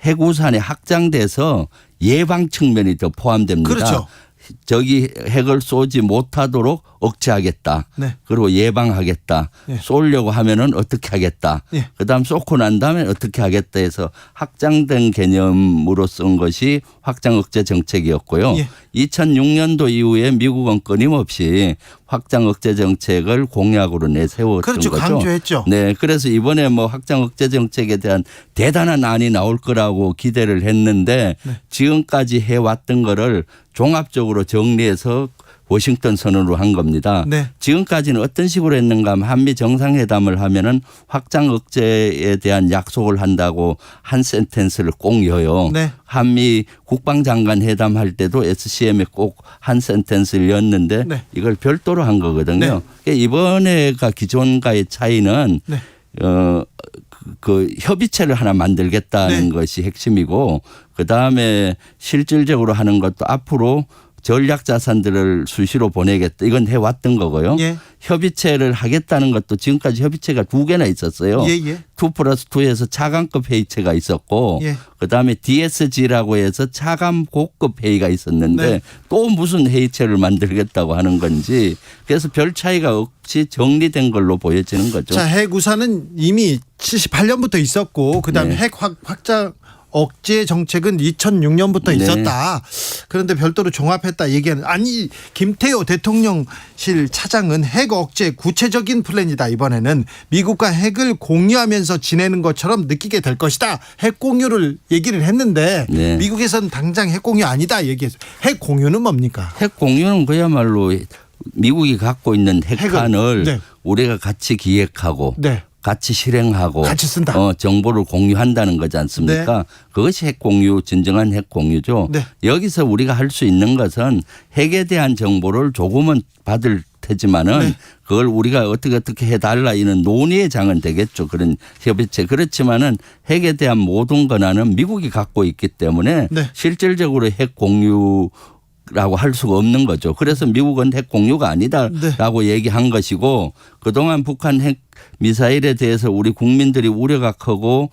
핵우산이 확장돼서 예방 측면이 더 포함됩니다. 그렇죠. 저기 핵을 쏘지 못하도록 억제하겠다. 네. 그리고 예방하겠다. 예. 쏘려고 하면은 어떻게 하겠다. 예. 그다음 쏘고 난 다음에 어떻게 하겠다 해서 확장된 개념으로 쓴 것이 확장 억제 정책이었고요. 예. 2006년도 이후에 미국은 끊임없이 확장 억제 정책을 공약으로 내세웠던 그렇죠. 거죠. 강조했죠. 네, 그래서 이번에 뭐 확장 억제 정책에 대한 대단한 안이 나올 거라고 기대를 했는데 네. 지금까지 해왔던 거를 종합적으로 정리해서 워싱턴 선언으로 한 겁니다. 네. 지금까지는 어떤 식으로 했는가 하면 한미 정상회담을 하면은 확장 억제에 대한 약속을 한다고 한 센텐스를 꼭 여요. 네. 한미 국방장관 회담할 때도 SCM에 꼭 한 센텐스를 였는데 네. 이걸 별도로 한 거거든요. 네. 그러니까 이번에가 기존과의 차이는 네. 그 협의체를 하나 만들겠다는 네. 것이 핵심이고 그다음에 실질적으로 하는 것도 앞으로 전략 자산들을 수시로 보내겠다. 이건 해왔던 거고요. 예. 협의체를 하겠다는 것도 지금까지 협의체가 2개나 있었어요. 예. 2+2에서 차관급 회의체가 있었고 예. 그다음에 DSG라고 해서 차관 고급 회의가 있었는데 네. 또 무슨 회의체를 만들겠다고 하는 건지 그래서 별 차이가 없이 정리된 걸로 보여지는 거죠. 자, 핵 우산은 이미 78년부터 있었고 그다음에 네. 핵 확장 억제 정책은 2006년부터 네. 있었다. 그런데 별도로 종합했다 얘기하는 아니 김태호 대통령실 차장은 핵 억제 구체적인 플랜이다. 이번에는 미국과 핵을 공유하면서 지내는 것처럼 느끼게 될 것이다. 핵 공유를 얘기를 했는데 네. 미국에서는 당장 핵 공유 아니다 얘기했어요. 핵 공유는 뭡니까? 핵 공유는 그야말로 미국이 갖고 있는 핵탄을 네. 우리가 같이 기획하고 네. 같이 실행하고 같이 쓴다. 정보를 공유한다는 거지 않습니까? 네. 그것이 핵 공유, 진정한 핵 공유죠. 네. 여기서 우리가 할 수 있는 것은 핵에 대한 정보를 조금은 받을 테지만은 네. 그걸 우리가 어떻게 해달라 이런 논의의 장은 되겠죠. 그런 협의체. 그렇지만은 핵에 대한 모든 권한은 미국이 갖고 있기 때문에 네. 실질적으로 핵 공유 라고 할 수가 없는 거죠. 그래서 미국은 핵 공유가 아니다라고 네. 얘기한 것이고 그동안 북한 핵 미사일에 대해서 우리 국민들이 우려가 크고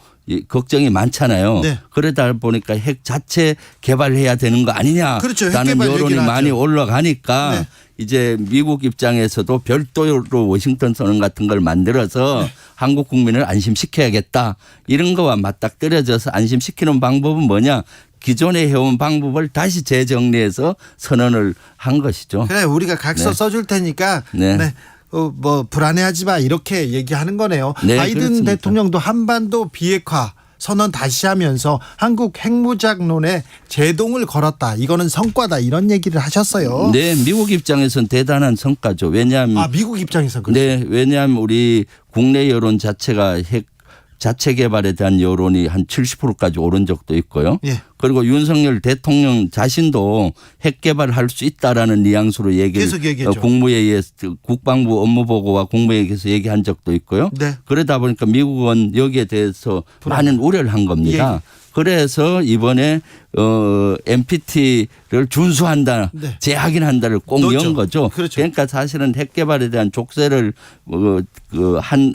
걱정이 많잖아요. 네. 그러다 보니까 핵 자체 개발해야 되는 거 아니냐라는 그렇죠. 핵 개발 여론이 얘기를 많이 하죠. 올라가니까 네. 이제 미국 입장에서도 별도로 워싱턴 선언 같은 걸 만들어서 한국 국민을 안심시켜야겠다. 이런 거와 맞닥뜨려져서 안심시키는 방법은 뭐냐. 기존에 해온 방법을 다시 재정리해서 선언을 한 것이죠. 그래 우리가 각서 네. 써줄 테니까 네. 네. 뭐 불안해하지 마 이렇게 얘기하는 거네요. 네, 바이든 그렇습니다. 대통령도 한반도 비핵화 선언 다시 하면서 한국 핵무장론에 제동을 걸었다. 이거는 성과다 이런 얘기를 하셨어요. 네, 미국 입장에서는 대단한 성과죠. 왜냐하면 미국 입장에서 그렇죠. 네, 왜냐하면 우리 국내 여론 자체가 핵 자체 개발에 대한 여론이 한 70%까지 오른 적도 있고요. 예. 그리고 윤석열 대통령 자신도 핵 개발할 수 있다라는 뉘앙스로 계속 얘기했죠. 국무회의에서 국방부 업무보고와 국무회의에서 얘기한 적도 있고요. 네. 그러다 보니까 미국은 여기에 대해서 많은 우려를 한 겁니다. 예. 그래서 이번에 NPT를 준수한다, 네. 재확인한다를 꼭 넣었죠. 연 거죠. 그렇죠. 그러니까 사실은 핵 개발에 대한 족쇄를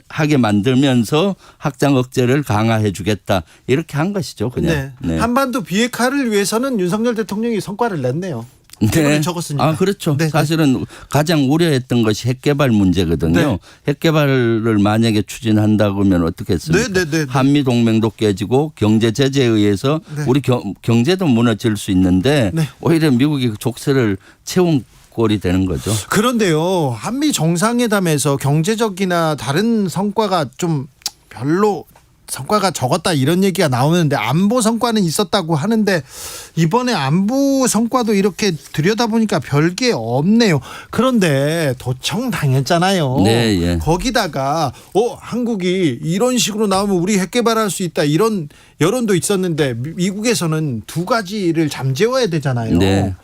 하게 만들면서 확장 억제를 강화해 주겠다 이렇게 한 것이죠. 그냥. 네. 한반도 비핵화를 위해서는 윤석열 대통령이 성과를 냈네요. 이번에 적었으니까. 아, 그렇죠. 네. 사실은 가장 우려했던 것이 핵 개발 문제거든요. 네. 핵 개발을 만약에 추진한다 그러면 어떻게 했습니까? 네. 한미 동맹도 깨지고 경제 제재에 의해서 네. 우리 경제도 무너질 수 있는데 네. 오히려 미국이 족쇄를 채운 꼴이 되는 거죠. 그런데요. 한미 정상회담에서 경제적이나 다른 성과가 좀 별로 성과가 적었다 이런 얘기가 나오는데 안보 성과는 있었다고 하는데 이번에 안보 성과도 이렇게 들여다보니까 별게 없네요. 그런데 도청 당했잖아요. 네, 예. 거기다가 한국이 이런 식으로 나오면 우리 핵 개발할 수 있다 이런 여론도 있었는데 미국에서는 두 가지를 잠재워야 되잖아요. 네.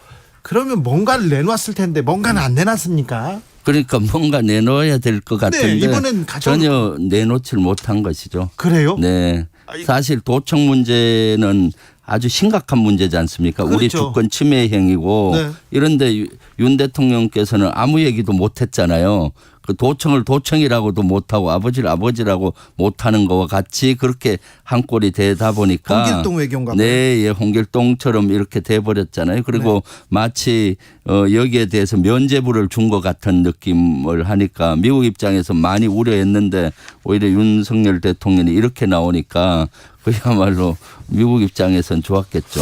그러면 뭔가를 내놨을 텐데 뭔가는 안 내놨습니까? 그러니까 뭔가 내놓아야 될 것 같은데 이번엔 전혀 내놓질 못한 것이죠. 그래요? 네. 사실 도청 문제는 아주 심각한 문제지 않습니까? 그렇죠. 우리 주권 침해 행위고 네. 이런데 윤 대통령께서는 아무 얘기도 못했잖아요. 그 도청을 도청이라고도 못하고 아버지를 아버지라고 못하는 거와 같이 그렇게 한 꼴이 되다 보니까 홍길동 외교인가 봐요. 네, 예, 홍길동처럼 이렇게 돼버렸잖아요. 그리고 마치 여기에 대해서 면죄부를 준 것 같은 느낌을 하니까 미국 입장에서 많이 우려했는데 오히려 윤석열 대통령이 이렇게 나오니까 그야말로 미국 입장에선 좋았겠죠.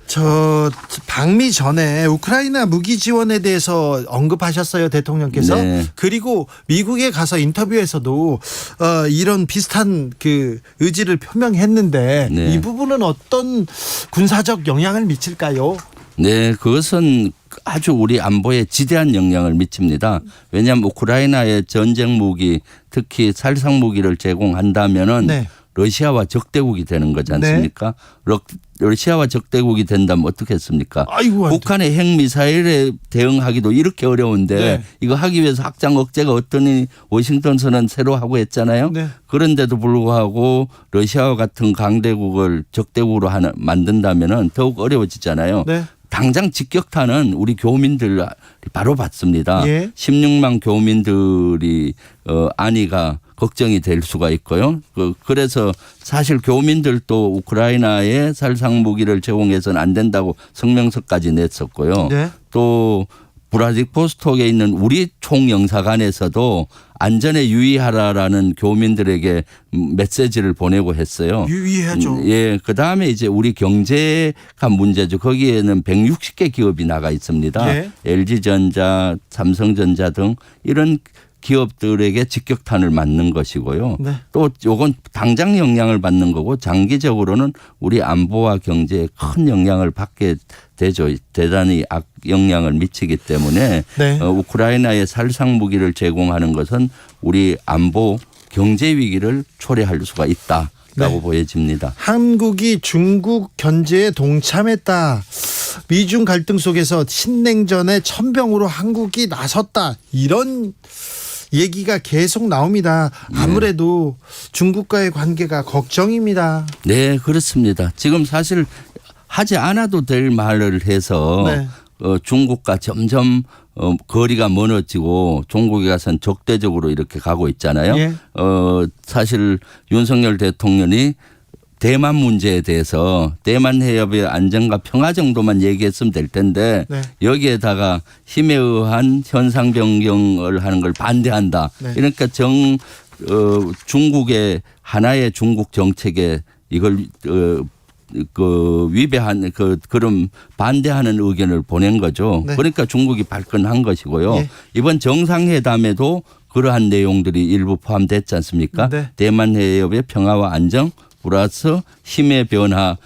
저 방미 전에 우크라이나 무기 지원에 대해서 언급하셨어요, 대통령께서. 네. 그리고 미국에 가서 인터뷰에서도 이런 비슷한 그 의지를 표명했는데 네. 이 부분은 어떤 군사적 영향을 미칠까요? 네, 그것은 아주 우리 안보에 지대한 영향을 미칩니다. 왜냐하면 우크라이나의 전쟁 무기, 특히 살상 무기를 제공한다면은 네. 러시아와 적대국이 되는 거지 않습니까? 러시아와 적대국이 된다면 어떻겠습니까? 아이고, 북한의 핵미사일에 대응하기도 이렇게 어려운데 네. 이거 하기 위해서 확장 억제가 어떠니 워싱턴 선언 새로 하고 했잖아요. 네. 그런데도 불구하고 러시아와 같은 강대국을 적대국으로 만든다면 더욱 어려워지잖아요. 네. 당장 직격탄은 우리 교민들 바로 받습니다. 예. 16만 교민들이 안위가 걱정이 될 수가 있고요. 그래서 사실 교민들도 우크라이나에 살상 무기를 제공해서는 안 된다고 성명서까지 냈었고요. 네. 또 브라디보스톡에 있는 우리 총영사관에서도 안전에 유의하라라는 교민들에게 메시지를 보내고 했어요. 유의해야죠. 예, 그 다음에 이제 우리 경제가 문제죠. 거기에는 160개 기업이 나가 있습니다. 예. LG전자, 삼성전자 등 이런 기업들에게 직격탄을 맞는 것이고요. 네. 또 요건 당장 영향을 받는 거고 장기적으로는 우리 안보와 경제에 큰 영향을 받게 되죠. 대단히 악영향을 미치기 때문에 네. 우크라이나에 살상 무기를 제공하는 것은 우리 안보 경제 위기를 초래할 수가 있다라고 네. 보여집니다. 한국이 중국 견제에 동참했다. 미중 갈등 속에서 신냉전에 천병으로 한국이 나섰다. 이런 얘기가 계속 나옵니다. 아무래도 중국과의 관계가 걱정입니다. 네, 그렇습니다. 지금 사실 하지 않아도 될 말을 해서 네. 중국과 점점 거리가 멀어지고 중국에 가서는 적대적으로 이렇게 가고 있잖아요. 예. 사실 윤석열 대통령이 대만 문제에 대해서 대만 해협의 안전과 평화 정도만 얘기했으면 될 텐데 네. 여기에다가 힘에 의한 현상 변경을 하는 걸 반대한다. 네. 그러니까 중국의 하나의 중국 정책에 이걸 위배한 그런 반대하는 의견을 보낸 거죠. 네. 그러니까 중국이 발끈한 것이고요. 예. 이번 정상회담에도 그러한 내용들이 일부 포함됐지 않습니까? 네. 대만 해협의 평화와 안정 플러스 힘의 변화,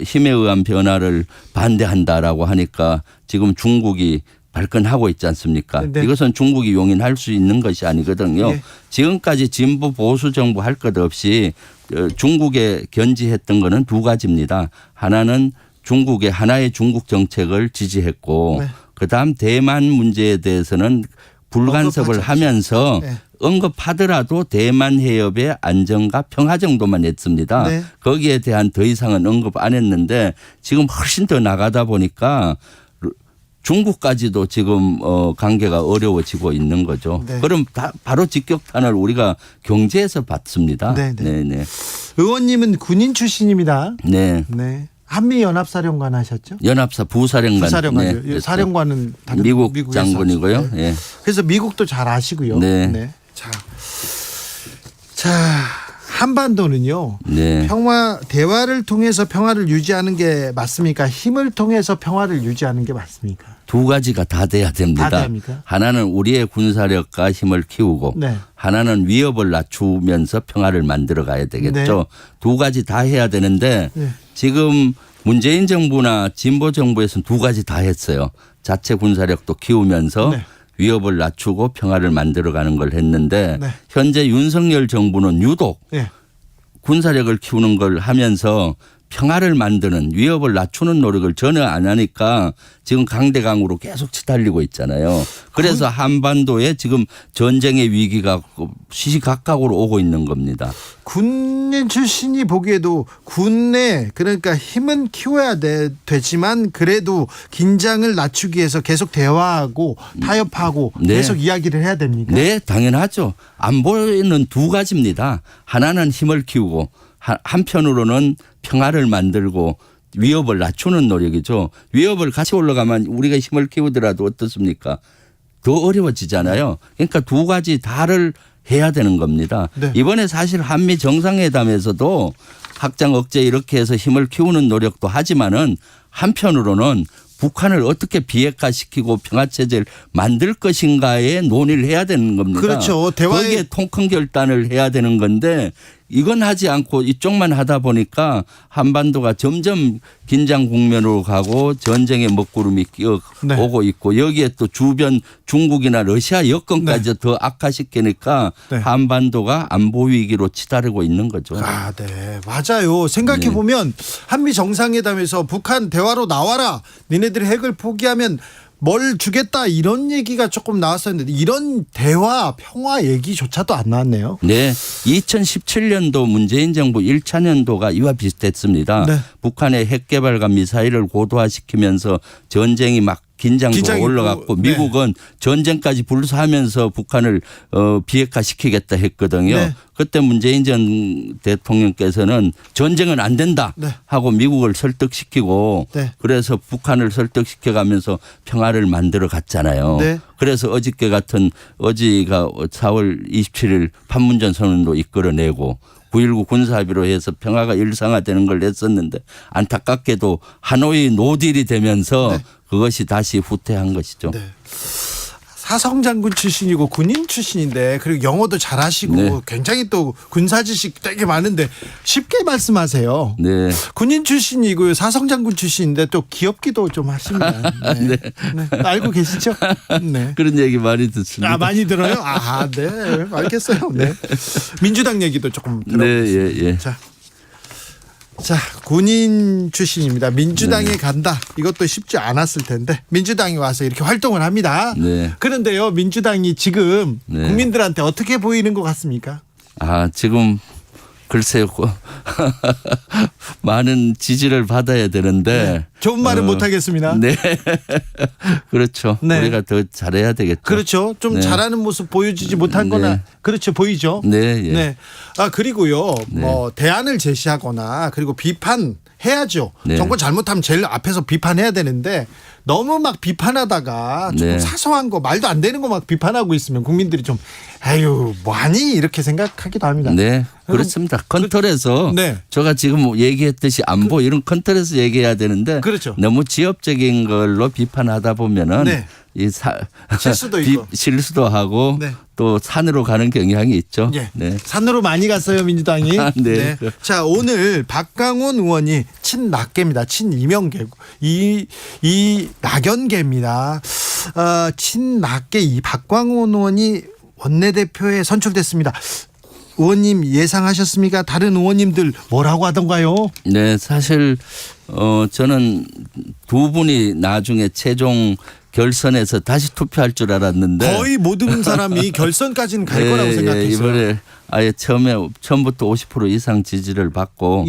힘에 의한 변화를 반대한다라고 하니까 지금 중국이 발끈하고 있지 않습니까? 네. 이것은 중국이 용인할 수 있는 것이 아니거든요. 네. 지금까지 진보 보수 정부 할 것 없이 중국에 견지했던 거는 두 가지입니다. 하나는 중국의 하나의 중국 정책을 지지했고 네. 그다음 대만 문제에 대해서는 불간섭을 하면서 네. 언급하더라도 대만 해협의 안정과 평화 정도만 했습니다. 네. 거기에 대한 더 이상은 언급 안 했는데 지금 훨씬 더 나가다 보니까 중국까지도 지금 관계가 어려워지고 있는 거죠. 네. 그럼 바로 직격탄을 우리가 경제에서 받습니다. 네, 네. 네. 의원님은 군인 출신입니다. 네. 네. 한미 연합사령관 하셨죠? 연합사 부사령관. 부사령관이요. 네. 사령관은 당연히 미국 미국에서 장군이고요. 하셨죠. 네. 예. 그래서 미국도 잘 아시고요. 네. 자, 한반도는요. 네. 대화를 통해서 평화를 유지하는 게 맞습니까? 힘을 통해서 평화를 유지하는 게 맞습니까? 두 가지가 다 돼야 됩니다. 다 돼야 합니까? 하나는 우리의 군사력과 힘을 키우고 네. 하나는 위협을 낮추면서 평화를 만들어 가야 되겠죠. 네. 두 가지 다 해야 되는데 네. 지금 문재인 정부나 진보 정부에서는 두 가지 다 했어요. 자체 군사력도 키우면서 네. 위협을 낮추고 평화를 만들어 가는 걸 했는데 네. 현재 윤석열 정부는 유독 네. 군사력을 키우는 걸 하면서 평화를 만드는 위협을 낮추는 노력을 전혀 안 하니까 지금 강대강으로 계속 치달리고 있잖아요. 그래서 한반도에 지금 전쟁의 위기가 시시각각으로 오고 있는 겁니다. 군인 출신이 보기에도 군내 그러니까 힘은 키워야 되지만 그래도 긴장을 낮추기 위해서 계속 대화하고 타협하고 네. 계속 이야기를 해야 됩니까? 네, 당연하죠. 안보에는 두 가지입니다. 하나는 힘을 키우고 한편으로는 평화를 만들고 위협을 낮추는 노력이죠. 위협을 같이 올라가면 우리가 힘을 키우더라도 어떻습니까? 더 어려워지잖아요. 그러니까 두 가지 다를 해야 되는 겁니다. 네. 이번에 사실 한미 정상회담에서도 확장 억제 이렇게 해서 힘을 키우는 노력도 하지만은 한편으로는 북한을 어떻게 비핵화시키고 평화체제를 만들 것인가에 논의를 해야 되는 겁니다. 그렇죠. 거기에 통큰 결단을 해야 되는 건데 이건 하지 않고 이쪽만 하다 보니까 한반도가 점점 긴장 국면으로 가고 전쟁의 먹구름이 끼어오고 있고 여기에 또 주변 중국이나 러시아 여건까지 더 악화시키니까 한반도가 안보 위기로 치달고 있는 거죠. 아, 네. 맞아요. 생각해 보면 한미 정상회담에서 북한 대화로 나와라. 니네들이 핵을 포기하면 뭘 주겠다 이런 얘기가 조금 나왔었는데 이런 대화 평화 얘기조차도 안 나왔네요. 네. 2017년도 문재인 정부 1차 년도가 이와 비슷했습니다. 네. 북한의 핵 개발과 미사일을 고도화시키면서 전쟁이 막 긴장도가 올라갔고 미국은 전쟁까지 불사하면서 북한을 비핵화시키겠다 했거든요. 네. 그때 문재인 전 대통령께서는 전쟁은 안 된다 하고 미국을 설득시키고 그래서 북한을 설득시켜가면서 평화를 만들어 갔잖아요. 그래서 어저께 같은 어제가 4월 27일 판문점 선언도 이끌어내고 9.19 군사합의로 해서 평화가 일상화되는 걸 냈었는데 안타깝게도 하노이 노딜이 되면서 그것이 다시 후퇴한 것이죠. 사성장군 출신이고 군인 출신인데 그리고 영어도 잘하시고 굉장히 또 군사 지식 되게 많은데 쉽게 말씀하세요. 네. 군인 출신이고요. 사성장군 출신인데 또 귀엽기도 좀 하십니다. 네. 알고 계시죠? 네. 그런 얘기 많이 듣습니다. 아, 많이 들어요? 아, 네. 알겠어요. 네. 민주당 얘기도 조금 들어보겠습니다. 네, 자, 군인 출신입니다. 민주당에 간다. 이것도 쉽지 않았을 텐데 민주당이 와서 이렇게 활동을 합니다. 그런데요, 민주당이 지금 국민들한테 어떻게 보이는 것 같습니까? 아, 지금 글쎄요. 많은 지지를 받아야 되는데 좋은 말은 못 하겠습니다. 네. 그렇죠. 우리가 더 잘해야 되겠죠. 그렇죠. 좀 잘하는 모습 보여주지 못한 거나 그렇죠. 보이죠. 네. 아, 그리고요. 뭐 대안을 제시하거나 그리고 비판해야죠. 정권 잘못하면 제일 앞에서 비판해야 되는데 너무 막 비판하다가 조금 사소한 거 말도 안 되는 거 막 비판하고 있으면 국민들이 좀 아유 뭐하니 이렇게 생각하기도 합니다. 네. 그렇습니다. 컨트롤에서 제가 지금 얘기했듯이 안보 이런 컨트롤에서 얘기해야 되는데 너무 지엽적인 걸로 비판하다 보면은 실수도 하고 또 산으로 가는 경향이 있죠. 산으로 많이 갔어요 민주당이. 자, 오늘 박광원 의원이 친낙계입니다. 친이명계고 이 낙연계입니다. 친낙계 이 박광원 의원이 원내대표에 선출됐습니다. 의원님 예상하셨습니까? 다른 의원님들 뭐라고 하던가요? 네, 사실 저는 두 분이 나중에 최종 결선에서 다시 투표할 줄 알았는데 거의 모든 사람이 결선까지는 갈 거라고 생각했어요. 이번에 아예 처음부터 50% 이상 지지를 받고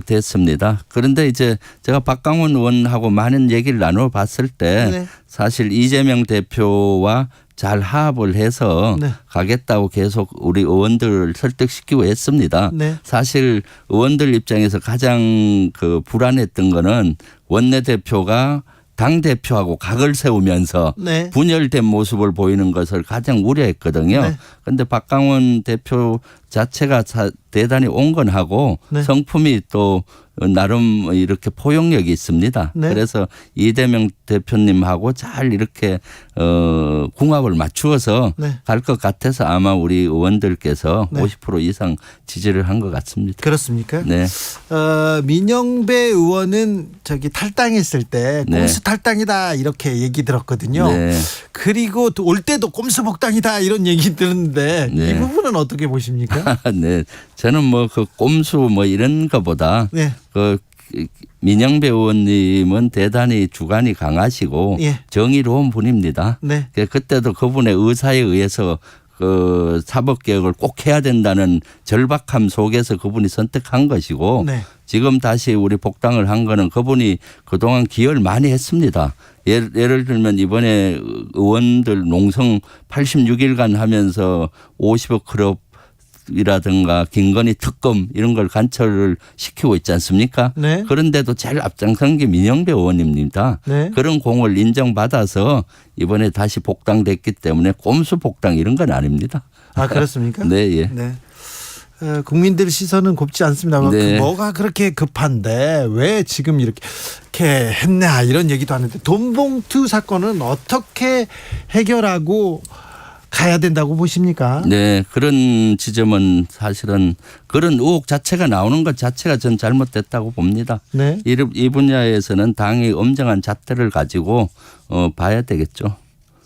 됐습니다. 그런데 이제 제가 박광원 의원하고 많은 얘기를 나눠봤을 때 사실 이재명 대표와 잘 합을 해서 가겠다고 계속 우리 의원들을 설득시키고 했습니다. 사실 의원들 입장에서 가장 불안했던 거는 원내대표가 당대표하고 각을 세우면서 분열된 모습을 보이는 것을 가장 우려했거든요. 그런데 박광원 대표 자체가 대단히 온건하고 성품이 또 나름 이렇게 포용력이 있습니다. 그래서 이재명 대표님하고 잘 이렇게 궁합을 맞추어서 갈 것 같아서 아마 우리 의원들께서 50% 이상 지지를 한 것 같습니다. 그렇습니까? 네. 민영배 의원은 저기 탈당했을 때 꼼수 탈당이다 이렇게 얘기 들었거든요. 그리고 또 올 때도 꼼수 복당이다 이런 얘기 들었는데 이 부분은 어떻게 보십니까? 네. 저는 뭐 그 꼼수 뭐 이런 거보다 민영배 의원님은 대단히 주관이 강하시고 예. 정의로운 분입니다. 네. 그때도 그분의 의사에 의해서 그 사법개혁을 꼭 해야 된다는 절박함 속에서 그분이 선택한 것이고 네. 지금 다시 우리 복당을 한 거는 그분이 그동안 기여를 많이 했습니다. 예를 들면 이번에 의원들 농성 86일간 하면서 50억 클럽 이라든가 김건희 특검 이런 걸 관철을 시키고 있지 않습니까? 네. 그런데도 제일 앞장선 게 민영배 의원입니다. 네. 그런 공을 인정받아서 이번에 다시 복당됐기 때문에 꼼수 복당 이런 건 아닙니다. 아, 그렇습니까? 네, 예. 네. 국민들 시선은 곱지 않습니다. 네. 뭐가 그렇게 급한데 왜 지금 이렇게 했냐 이런 얘기도 하는데 돈봉투 사건은 어떻게 해결하고 가야 된다고 보십니까? 네, 그런 지점은 사실은 그런 의혹 자체가 나오는 것 자체가 전 잘못됐다고 봅니다. 네. 이 분야에서는 당이 엄정한 잣대를 가지고 봐야 되겠죠.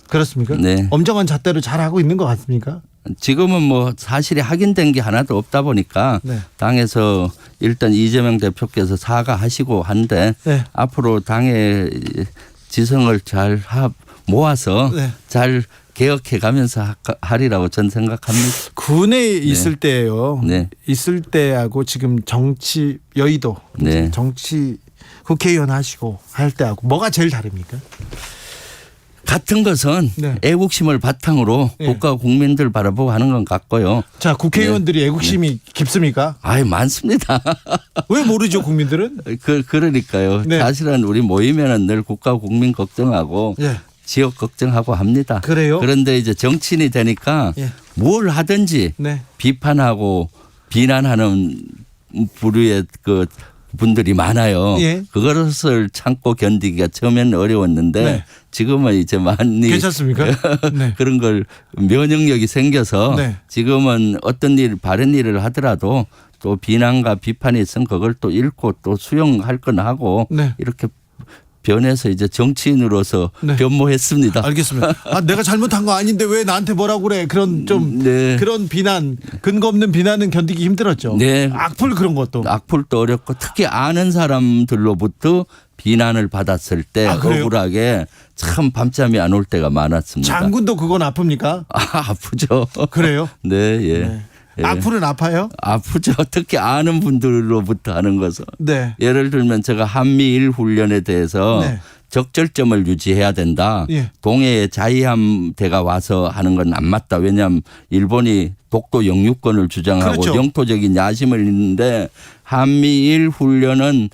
그렇습니까? 네. 엄정한 잣대로 잘하고 있는 것 같습니까? 지금은 뭐 사실이 확인된 게 하나도 없다 보니까 네. 당에서 일단 이재명 대표께서 사과하시고 한데 네. 앞으로 당의 지성을 잘 모아서 네. 잘 개혁해 가면서 하리라고 전 생각합니다. 군에 있을 때예요. 네. 있을 때하고 지금 정치 여의도 네. 정치 국회의원 하시고 할 때하고 뭐가 제일 다릅니까? 같은 것은 네. 애국심을 바탕으로 네. 국가 국민들 바라보고 하는 건 같고요. 자, 국회의원들이 애국심이 깊습니까? 아유, 많습니다. 왜 모르죠, 국민들은? 그러니까요. 네. 사실은 우리 모이면은 늘 국가 국민 걱정하고 예. 지역 걱정하고 합니다. 그래요? 그런데 이제 정치인이 되니까 예. 뭘 하든지 네. 비판하고 비난하는 부류의 그 분들이 많아요. 예. 그것을 참고 견디기가 처음에는 어려웠는데 네. 지금은 이제 많이 괜찮습니까? 네. 그런 걸 면역력이 생겨서 네. 지금은 어떤 일 바른 일을 하더라도 또 비난과 비판이 있으면 그걸 또 읽고 또 수용할 건 하고 네. 이렇게 변해서 이제 정치인으로서 네. 변모했습니다. 알겠습니다. 아, 내가 잘못한 거 아닌데 왜 나한테 뭐라고 그래? 그런 좀 네. 그런 비난, 근거 없는 비난은 견디기 힘들었죠. 네. 악플 그런 것도. 악플도 어렵고 특히 아는 사람들로부터 비난을 받았을 때 아, 그래요? 억울하게 참 밤잠이 안 올 때가 많았습니다. 장군도 그건 아픕니까? 아프죠. 그래요? 네, 예. 네. 예. 악플은 아파요? 아프죠. 특히 아는 분들로부터 하는 것은. 네. 예를 들면 제가 한미일 훈련에 대해서 네. 적절점을 유지해야 된다. 예. 동해에 자위함대가 와서 하는 건 안 맞다. 왜냐하면 일본이 독도 영유권을 주장하고 그렇죠. 영토적인 야심을 있는데 한미일 훈련은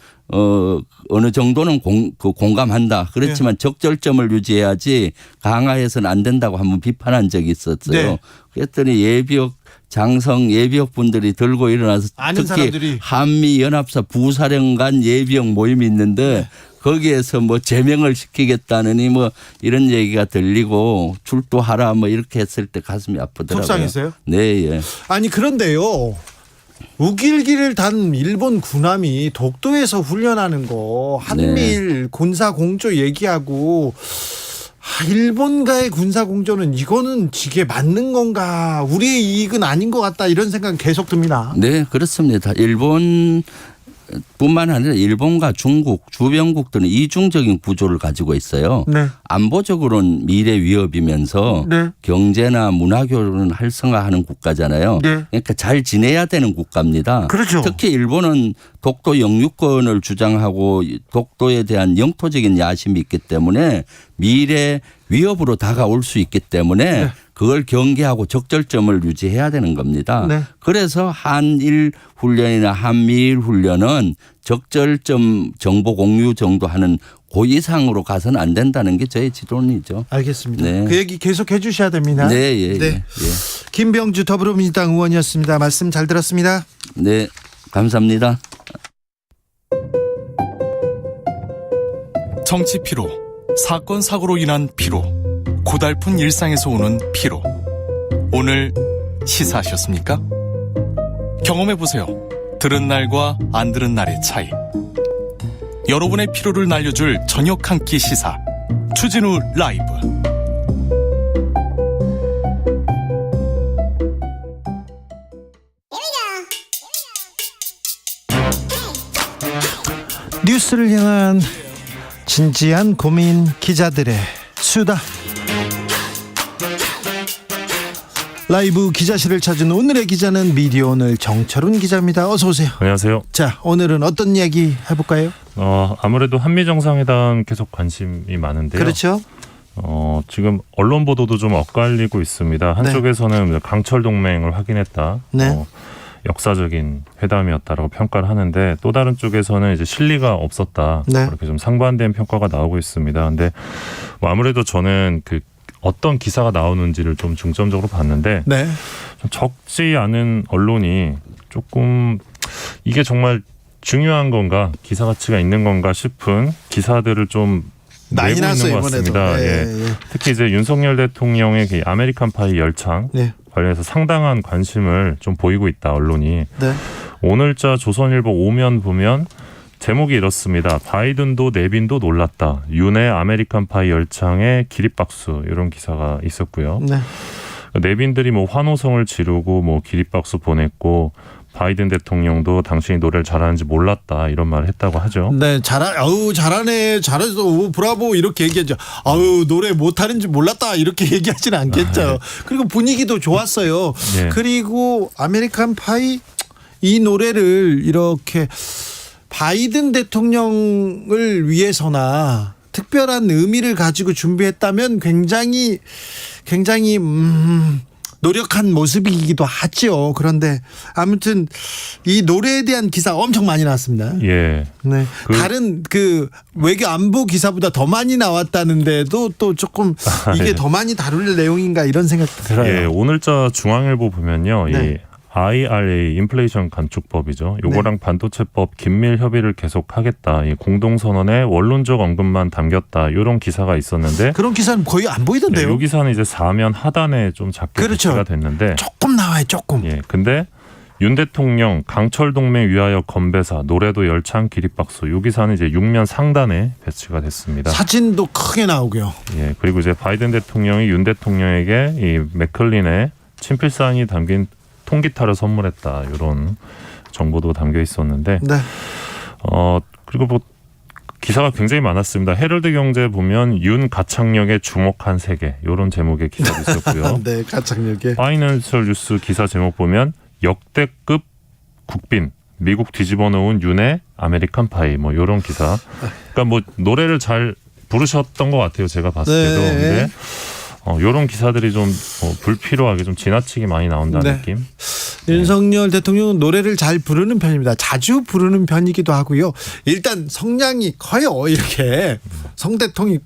어느 정도는 공감한다. 그렇지만 적절점을 유지해야지 강화해서는 안 된다고 한번 비판한 적이 있었어요. 네. 그랬더니 예비역 장성 예비역 분들이 들고 일어나서 아는 특히 사람들이. 한미연합사 부사령관 예비역 모임이 있는데 거기에서 뭐 제명을 시키겠다느니 뭐 이런 얘기가 들리고 출두하라 뭐 이렇게 했을 때 가슴이 아프더라고요. 속상했어요? 네, 예. 아니 그런데요. 우길기를 단 일본 군함이 독도에서 훈련하는 거 한미일 군사 공조 얘기하고 일본과의 군사 공조는 이거는 이게 맞는 건가? 우리의 이익은 아닌 것 같다 이런 생각 계속 듭니다. 네, 그렇습니다. 일본 뿐만 아니라 일본과 중국 주변국들은 이중적인 구조를 가지고 있어요. 네. 안보적으로는 미래 위협이면서 네. 경제나 문화교류는 활성화하는 국가잖아요. 네. 그러니까 잘 지내야 되는 국가입니다. 그렇죠. 특히 일본은 독도 영유권을 주장하고 독도에 대한 영토적인 야심이 있기 때문에 미래 위협으로 다가올 수 있기 때문에 네. 그걸 경계하고 적절점을 유지해야 되는 겁니다. 네. 그래서 한일 훈련이나 한미일 훈련은 적절점 정보 공유 정도 하는 그 이상으로 가서는 안 된다는 게 저의 지론이죠. 알겠습니다. 네. 그 얘기 계속 해주셔야 됩니다. 네, 예, 네. 예, 예. 김병주 더불어민주당 의원이었습니다. 말씀 잘 들었습니다. 네, 감사합니다. 정치 피로, 사건 사고로 인한 피로, 고달픈 일상에서 오는 피로. 오늘 시사하셨습니까? 경험해보세요. 들은 날과 안 들은 날의 차이. 여러분의 피로를 날려줄 저녁 한 끼 시사. 추진우 라이브. 뉴스를 향한 진지한 고민, 기자들의 수다. 라이브 기자실을 찾은 오늘의 기자는 미디어오늘 정철훈 기자입니다. 어서 오세요. 안녕하세요. 자, 오늘은 어떤 이야기 해볼까요? 아무래도 한미 정상회담 계속 관심이 많은데요. 그렇죠. 지금 언론 보도도 좀 엇갈리고 있습니다. 한쪽에서는 네. 강철 동맹을 확인했다. 네. 역사적인 회담이었다라고 평가를 하는데 또 다른 쪽에서는 이제 실리가 없었다. 네. 그렇게 좀 상반된 평가가 나오고 있습니다. 근데 뭐 아무래도 저는 그 어떤 기사가 나오는지를 좀 중점적으로 봤는데 네. 좀 적지 않은 언론이 조금 이게 정말 중요한 건가, 기사 가치가 있는 건가 싶은 기사들을 좀 많이 내고 났어요, 있는 것 같습니다. 이번에도. 예. 예. 특히 이제 윤석열 대통령의 그 아메리칸 파이 열창 네. 관련해서 상당한 관심을 좀 보이고 있다, 언론이. 네. 오늘자 조선일보 5면 보면 제목이 이렇습니다. 바이든도 내빈도 놀랐다. 윤의 아메리칸 파이 열창에 기립박수, 이런 기사가 있었고요. 네. 내빈들이 뭐 환호성을 지르고 뭐 기립박수 보냈고, 바이든 대통령도 당신이 노래를 잘하는지 몰랐다, 이런 말을 했다고 하죠. 네, 잘하네, 잘했어, 오, 브라보 이렇게 얘기하죠. 아우, 노래 못하는지 몰랐다 이렇게 얘기하지는 않겠죠. 그리고 분위기도 좋았어요. 네. 그리고 아메리칸 파이 이 노래를 이렇게 바이든 대통령을 위해서나 특별한 의미를 가지고 준비했다면 굉장히 노력한 모습이기도 하죠. 그런데 아무튼 이 노래에 대한 기사 엄청 많이 나왔습니다. 예. 네. 다른 그 외교 안보 기사보다 더 많이 나왔다는데도 또 조금 이게 예. 더 많이 다룰 내용인가 이런 생각도 들어요. 예, 오늘자 중앙일보 보면요. 네. 이 IRA 인플레이션 감축법이죠. 요거랑 반도체법 긴밀 협의를 계속하겠다. 이 공동선언에 원론적 언급만 담겼다. 이런 기사가 있었는데 그런 기사는 거의 안 보이던데요. 이 기사는 이제 사면 하단에 좀 작게 그렇죠. 배치가 됐는데 조금 나와요, 조금. 예, 근데 윤 대통령 강철 동맹 위하여 건배사 노래도 열창 기립박수. 요 기사는 이제 6면 상단에 배치가 됐습니다. 사진도 크게 나오고요. 예, 그리고 이제 바이든 대통령이 윤 대통령에게 이 맥클린의 친필 사인이 담긴 통기타를 선물했다, 이런 정보도 담겨 있었는데, 네. 그리고 뭐 기사가 굉장히 많았습니다. 헤럴드 경제 보면 윤 가창력에 주목한 세계, 이런 제목의 기사도 있었고요. 네, 가창력에. 파이낸셜 뉴스 기사 제목 보면 역대급 국빈, 미국 뒤집어 놓은 윤의 아메리칸 파이, 뭐 이런 기사. 그러니까 뭐 노래를 잘 부르셨던 것 같아요, 제가 봤을 때도. 네. 근데 이런 기사들이 좀 불필요하게 좀 지나치게 많이 나온다는 네. 느낌. 윤석열 대통령은 노래를 잘 부르는 편입니다. 자주 부르는 편이기도 하고요. 일단 성량이 커요. 이렇게 성대통이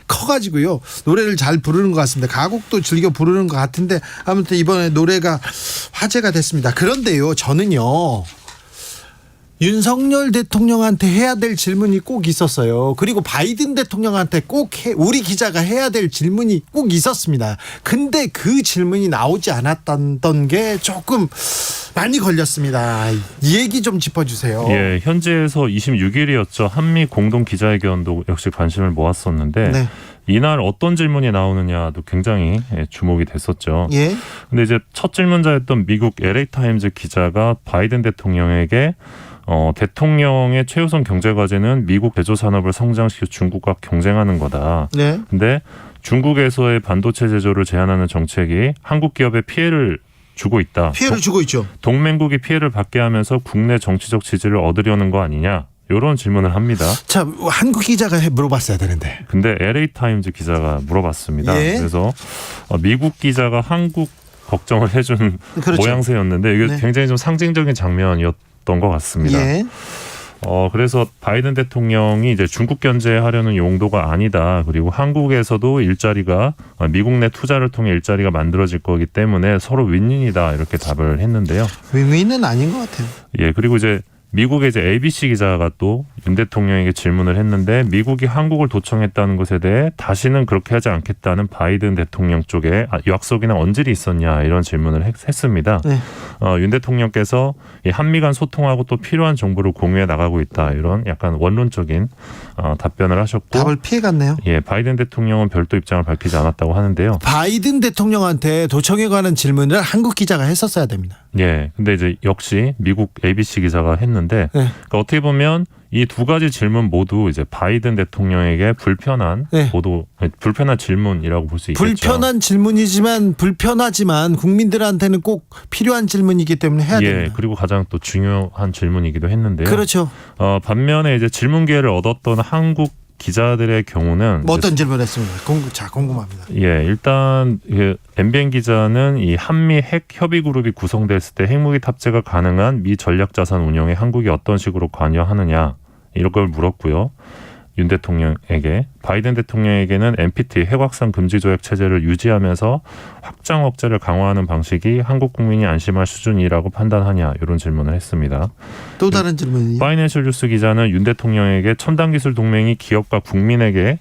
커가지고요. 노래를 잘 부르는 것 같습니다. 가곡도 즐겨 부르는 것 같은데 아무튼 이번에 노래가 화제가 됐습니다. 그런데요, 저는요, 윤석열 대통령한테 해야 될 질문이 꼭 있었어요. 그리고 바이든 대통령한테 우리 기자가 해야 될 질문이 꼭 있었습니다. 근데 그 질문이 나오지 않았던 게 조금 많이 걸렸습니다. 이 얘기 좀 짚어주세요. 예, 현지에서 26일이었죠. 한미 공동 기자회견도 역시 관심을 모았었는데 네. 이날 어떤 질문이 나오느냐도 굉장히 주목이 됐었죠. 예. 근데 이제 첫 질문자였던 미국 LA 타임즈 기자가 바이든 대통령에게 대통령의 최우선 경제 과제는 미국 제조 산업을 성장시켜 중국과 경쟁하는 거다. 네. 근데 중국에서의 반도체 제조를 제한하는 정책이 한국 기업에 피해를 주고 있다. 피해를 주고 있죠. 동맹국이 피해를 받게 하면서 국내 정치적 지지를 얻으려는 거 아니냐. 이런 질문을 합니다. 자, 한국 기자가 물어봤어야 되는데. 근데 LA 타임즈 기자가 물어봤습니다. 예. 그래서 미국 기자가 한국 걱정을 해준 그렇죠. 모양새였는데 이게 네. 굉장히 좀 상징적인 장면이었던 것 같습니다. 예. 그래서 바이든 대통령이 이제 중국 견제하려는 용도가 아니다. 그리고 한국에서도 일자리가 미국 내 투자를 통해 일자리가 만들어질 거기 때문에 서로 윈윈이다. 이렇게 답을 했는데요. 윈윈은 아닌 것 같아요. 예, 그리고 이제 미국의 이제 ABC 기자가 또 윤 대통령에게 질문을 했는데 미국이 한국을 도청했다는 것에 대해 다시는 그렇게 하지 않겠다는 바이든 대통령 쪽에 약속이나 언질이 있었냐 이런 질문을 했습니다. 네. 윤 대통령께서 이 한미 간 소통하고 또 필요한 정보를 공유해 나가고 있다 이런 약간 원론적인 답변을 하셨고 답을 피해갔네요. 예, 바이든 대통령은 별도 입장을 밝히지 않았다고 하는데요. 바이든 대통령한테 도청에 관한 질문을 한국 기자가 했었어야 됩니다. 예, 근데 이제 역시 미국 ABC 기자가 했는데 네. 그러니까 어떻게 보면 이 두 가지 질문 모두 이제 바이든 대통령에게 불편한 네. 불편한 질문이라고 볼 수 있겠죠. 불편한 질문이지만 불편하지만 국민들한테는 꼭 필요한 질문이기 때문에 해야 됩니다. 그리고 가장 또 중요한 질문이기도 했는데요. 그렇죠. 반면에 이제 질문 기회를 얻었던 한국 기자들의 경우는 어떤 질문을 했습니까? 궁금합니다. 일단 MBN 기자는 이 한미 핵 협의 그룹이 구성됐을 때 핵무기 탑재가 가능한 미 전략 자산 운용에 한국이 어떤 식으로 관여하느냐 이런 걸 물었고요. 윤 대통령에게 바이든 대통령에게는 NPT 핵 확산 금지 조약 체제를 유지하면서 확장 억제를 강화하는 방식이 한국 국민이 안심할 수준이라고 판단하냐 이런 질문을 했습니다. 또 다른 질문이 파이낸셜 뉴스 기자는 윤 대통령에게 첨단 기술 동맹이 기업과 국민에게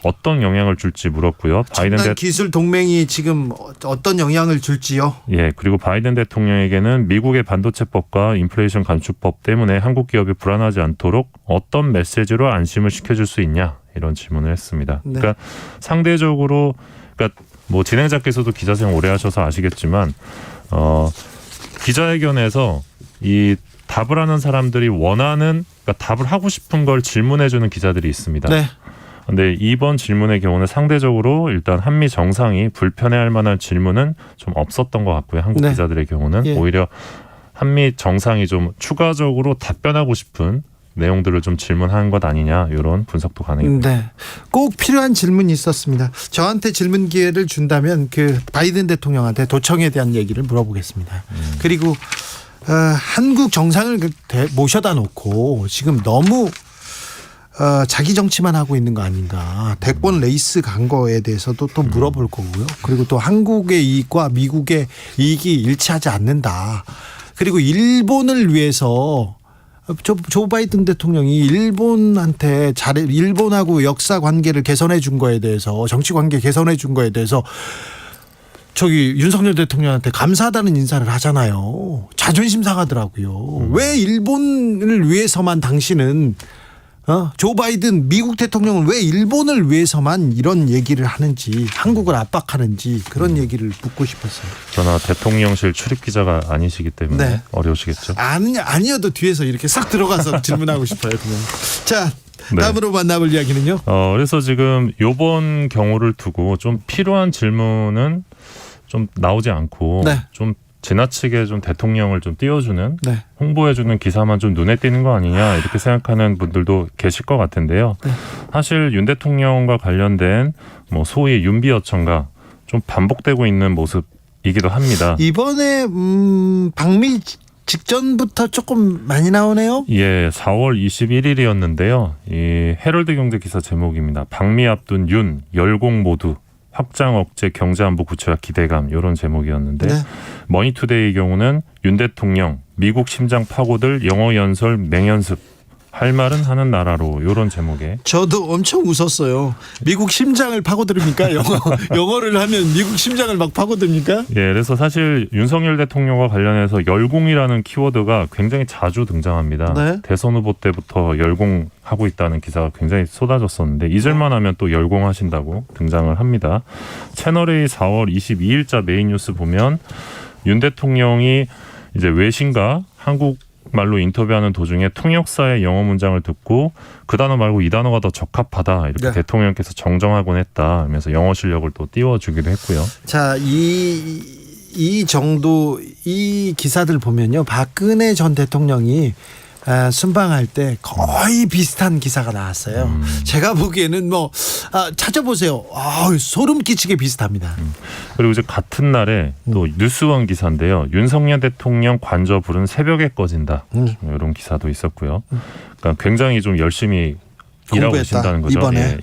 어떤 영향을 줄지 물었고요. 첨단 기술 동맹이 지금 어떤 영향을 줄지요? 그리고 바이든 대통령에게는 미국의 반도체법과 인플레이션 감축법 때문에 한국 기업이 불안하지 않도록 어떤 메시지로 안심을 시켜줄 수 있냐 이런 질문을 했습니다. 네. 그러니까 상대적으로 뭐 진행자께서도 기자생활 오래 하셔서 아시겠지만 기자회견에서 이 답을 하는 사람들이 원하는 답을 하고 싶은 걸 질문해주는 기자들이 있습니다. 네. 근데 이번 질문의 경우는 상대적으로 일단 한미 정상이 불편해할 만한 질문은 좀 없었던 것 같고요. 한국 기자들의 경우는 오히려 한미 정상이 좀 추가적으로 답변하고 싶은 내용들을 좀 질문한 것 아니냐 이런 분석도 가능합니다. 네, 꼭 필요한 질문이 있었습니다. 저한테 질문 기회를 준다면 바이든 대통령한테 도청에 대한 얘기를 물어보겠습니다. 그리고 한국 정상을 모셔다 놓고 지금 너무 자기 정치만 하고 있는 거 아닌가. 대권 레이스 간 거에 대해서도 또 물어볼 거고요. 그리고 또 한국의 이익과 미국의 이익이 일치하지 않는다. 그리고 일본을 위해서 조 바이든 대통령이 일본하고 역사 관계를 개선해 준 거에 대해서 정치 관계 개선해 준 거에 대해서 윤석열 대통령한테 감사하다는 인사를 하잖아요. 자존심 상하더라고요. 왜 일본을 위해서만 당신은 조 바이든 미국 대통령은 왜 일본을 위해서만 이런 얘기를 하는지 한국을 압박하는지 그런 얘기를 묻고 싶었어요. 그러나 대통령실 출입 기자가 아니시기 때문에 어려우시겠죠. 아니어도 뒤에서 이렇게 싹 들어가서 질문하고 싶어요. 그냥. 자, 다음으로 만나볼 이야기는요. 그래서 지금 이번 경우를 두고 좀 필요한 질문은 좀 나오지 않고 좀 지나치게 좀 대통령을 좀 띄워주는 홍보해주는 기사만 좀 눈에 띄는 거 아니냐 이렇게 생각하는 분들도 계실 것 같은데요. 사실 윤 대통령과 관련된 뭐 소위 윤비어천가 좀 반복되고 있는 모습이기도 합니다. 이번에 방미 직전부터 조금 많이 나오네요. 4월 21일이었는데요. 이 헤럴드 경제 기사 제목입니다. 방미 앞둔 윤, 열공 모두. 확장 억제 경제안보 구체화 기대감 이런 제목이었는데 머니투데이의 경우는 윤 대통령 미국 심장 파고들 영어 연설 맹연습 할 말은 하는 나라로 이런 제목에 저도 엄청 웃었어요. 미국 심장을 파고듭니까? 영어를 하면 미국 심장을 막 파고듭니까? 그래서 사실 윤석열 대통령과 관련해서 열공이라는 키워드가 굉장히 자주 등장합니다. 대선 후보 때부터 열공하고 있다는 기사가 굉장히 쏟아졌었는데 잊을만 하면 또 열공하신다고 등장을 합니다. 채널A 4월 22일자 메인 뉴스 보면 윤 대통령이 이제 외신과 한국 말로 인터뷰하는 도중에 통역사의 영어 문장을 듣고 그 단어 말고 이 단어가 더 적합하다 이렇게 대통령께서 정정하곤 했다 하면서 영어 실력을 또 띄워주기도 했고요. 자, 이 정도 이 기사들 보면요, 박근혜 전 대통령이 순방할 때 거의 비슷한 기사가 나왔어요. 제가 보기에는 찾아보세요. 소름 끼치게 비슷합니다. 그리고 이제 같은 날에 또 뉴스원 기사인데요. 윤석열 대통령 관저 불은 새벽에 꺼진다. 이런 기사도 있었고요. 그러니까 굉장히 좀 열심히 일하고 계신다는 거죠. 이번에.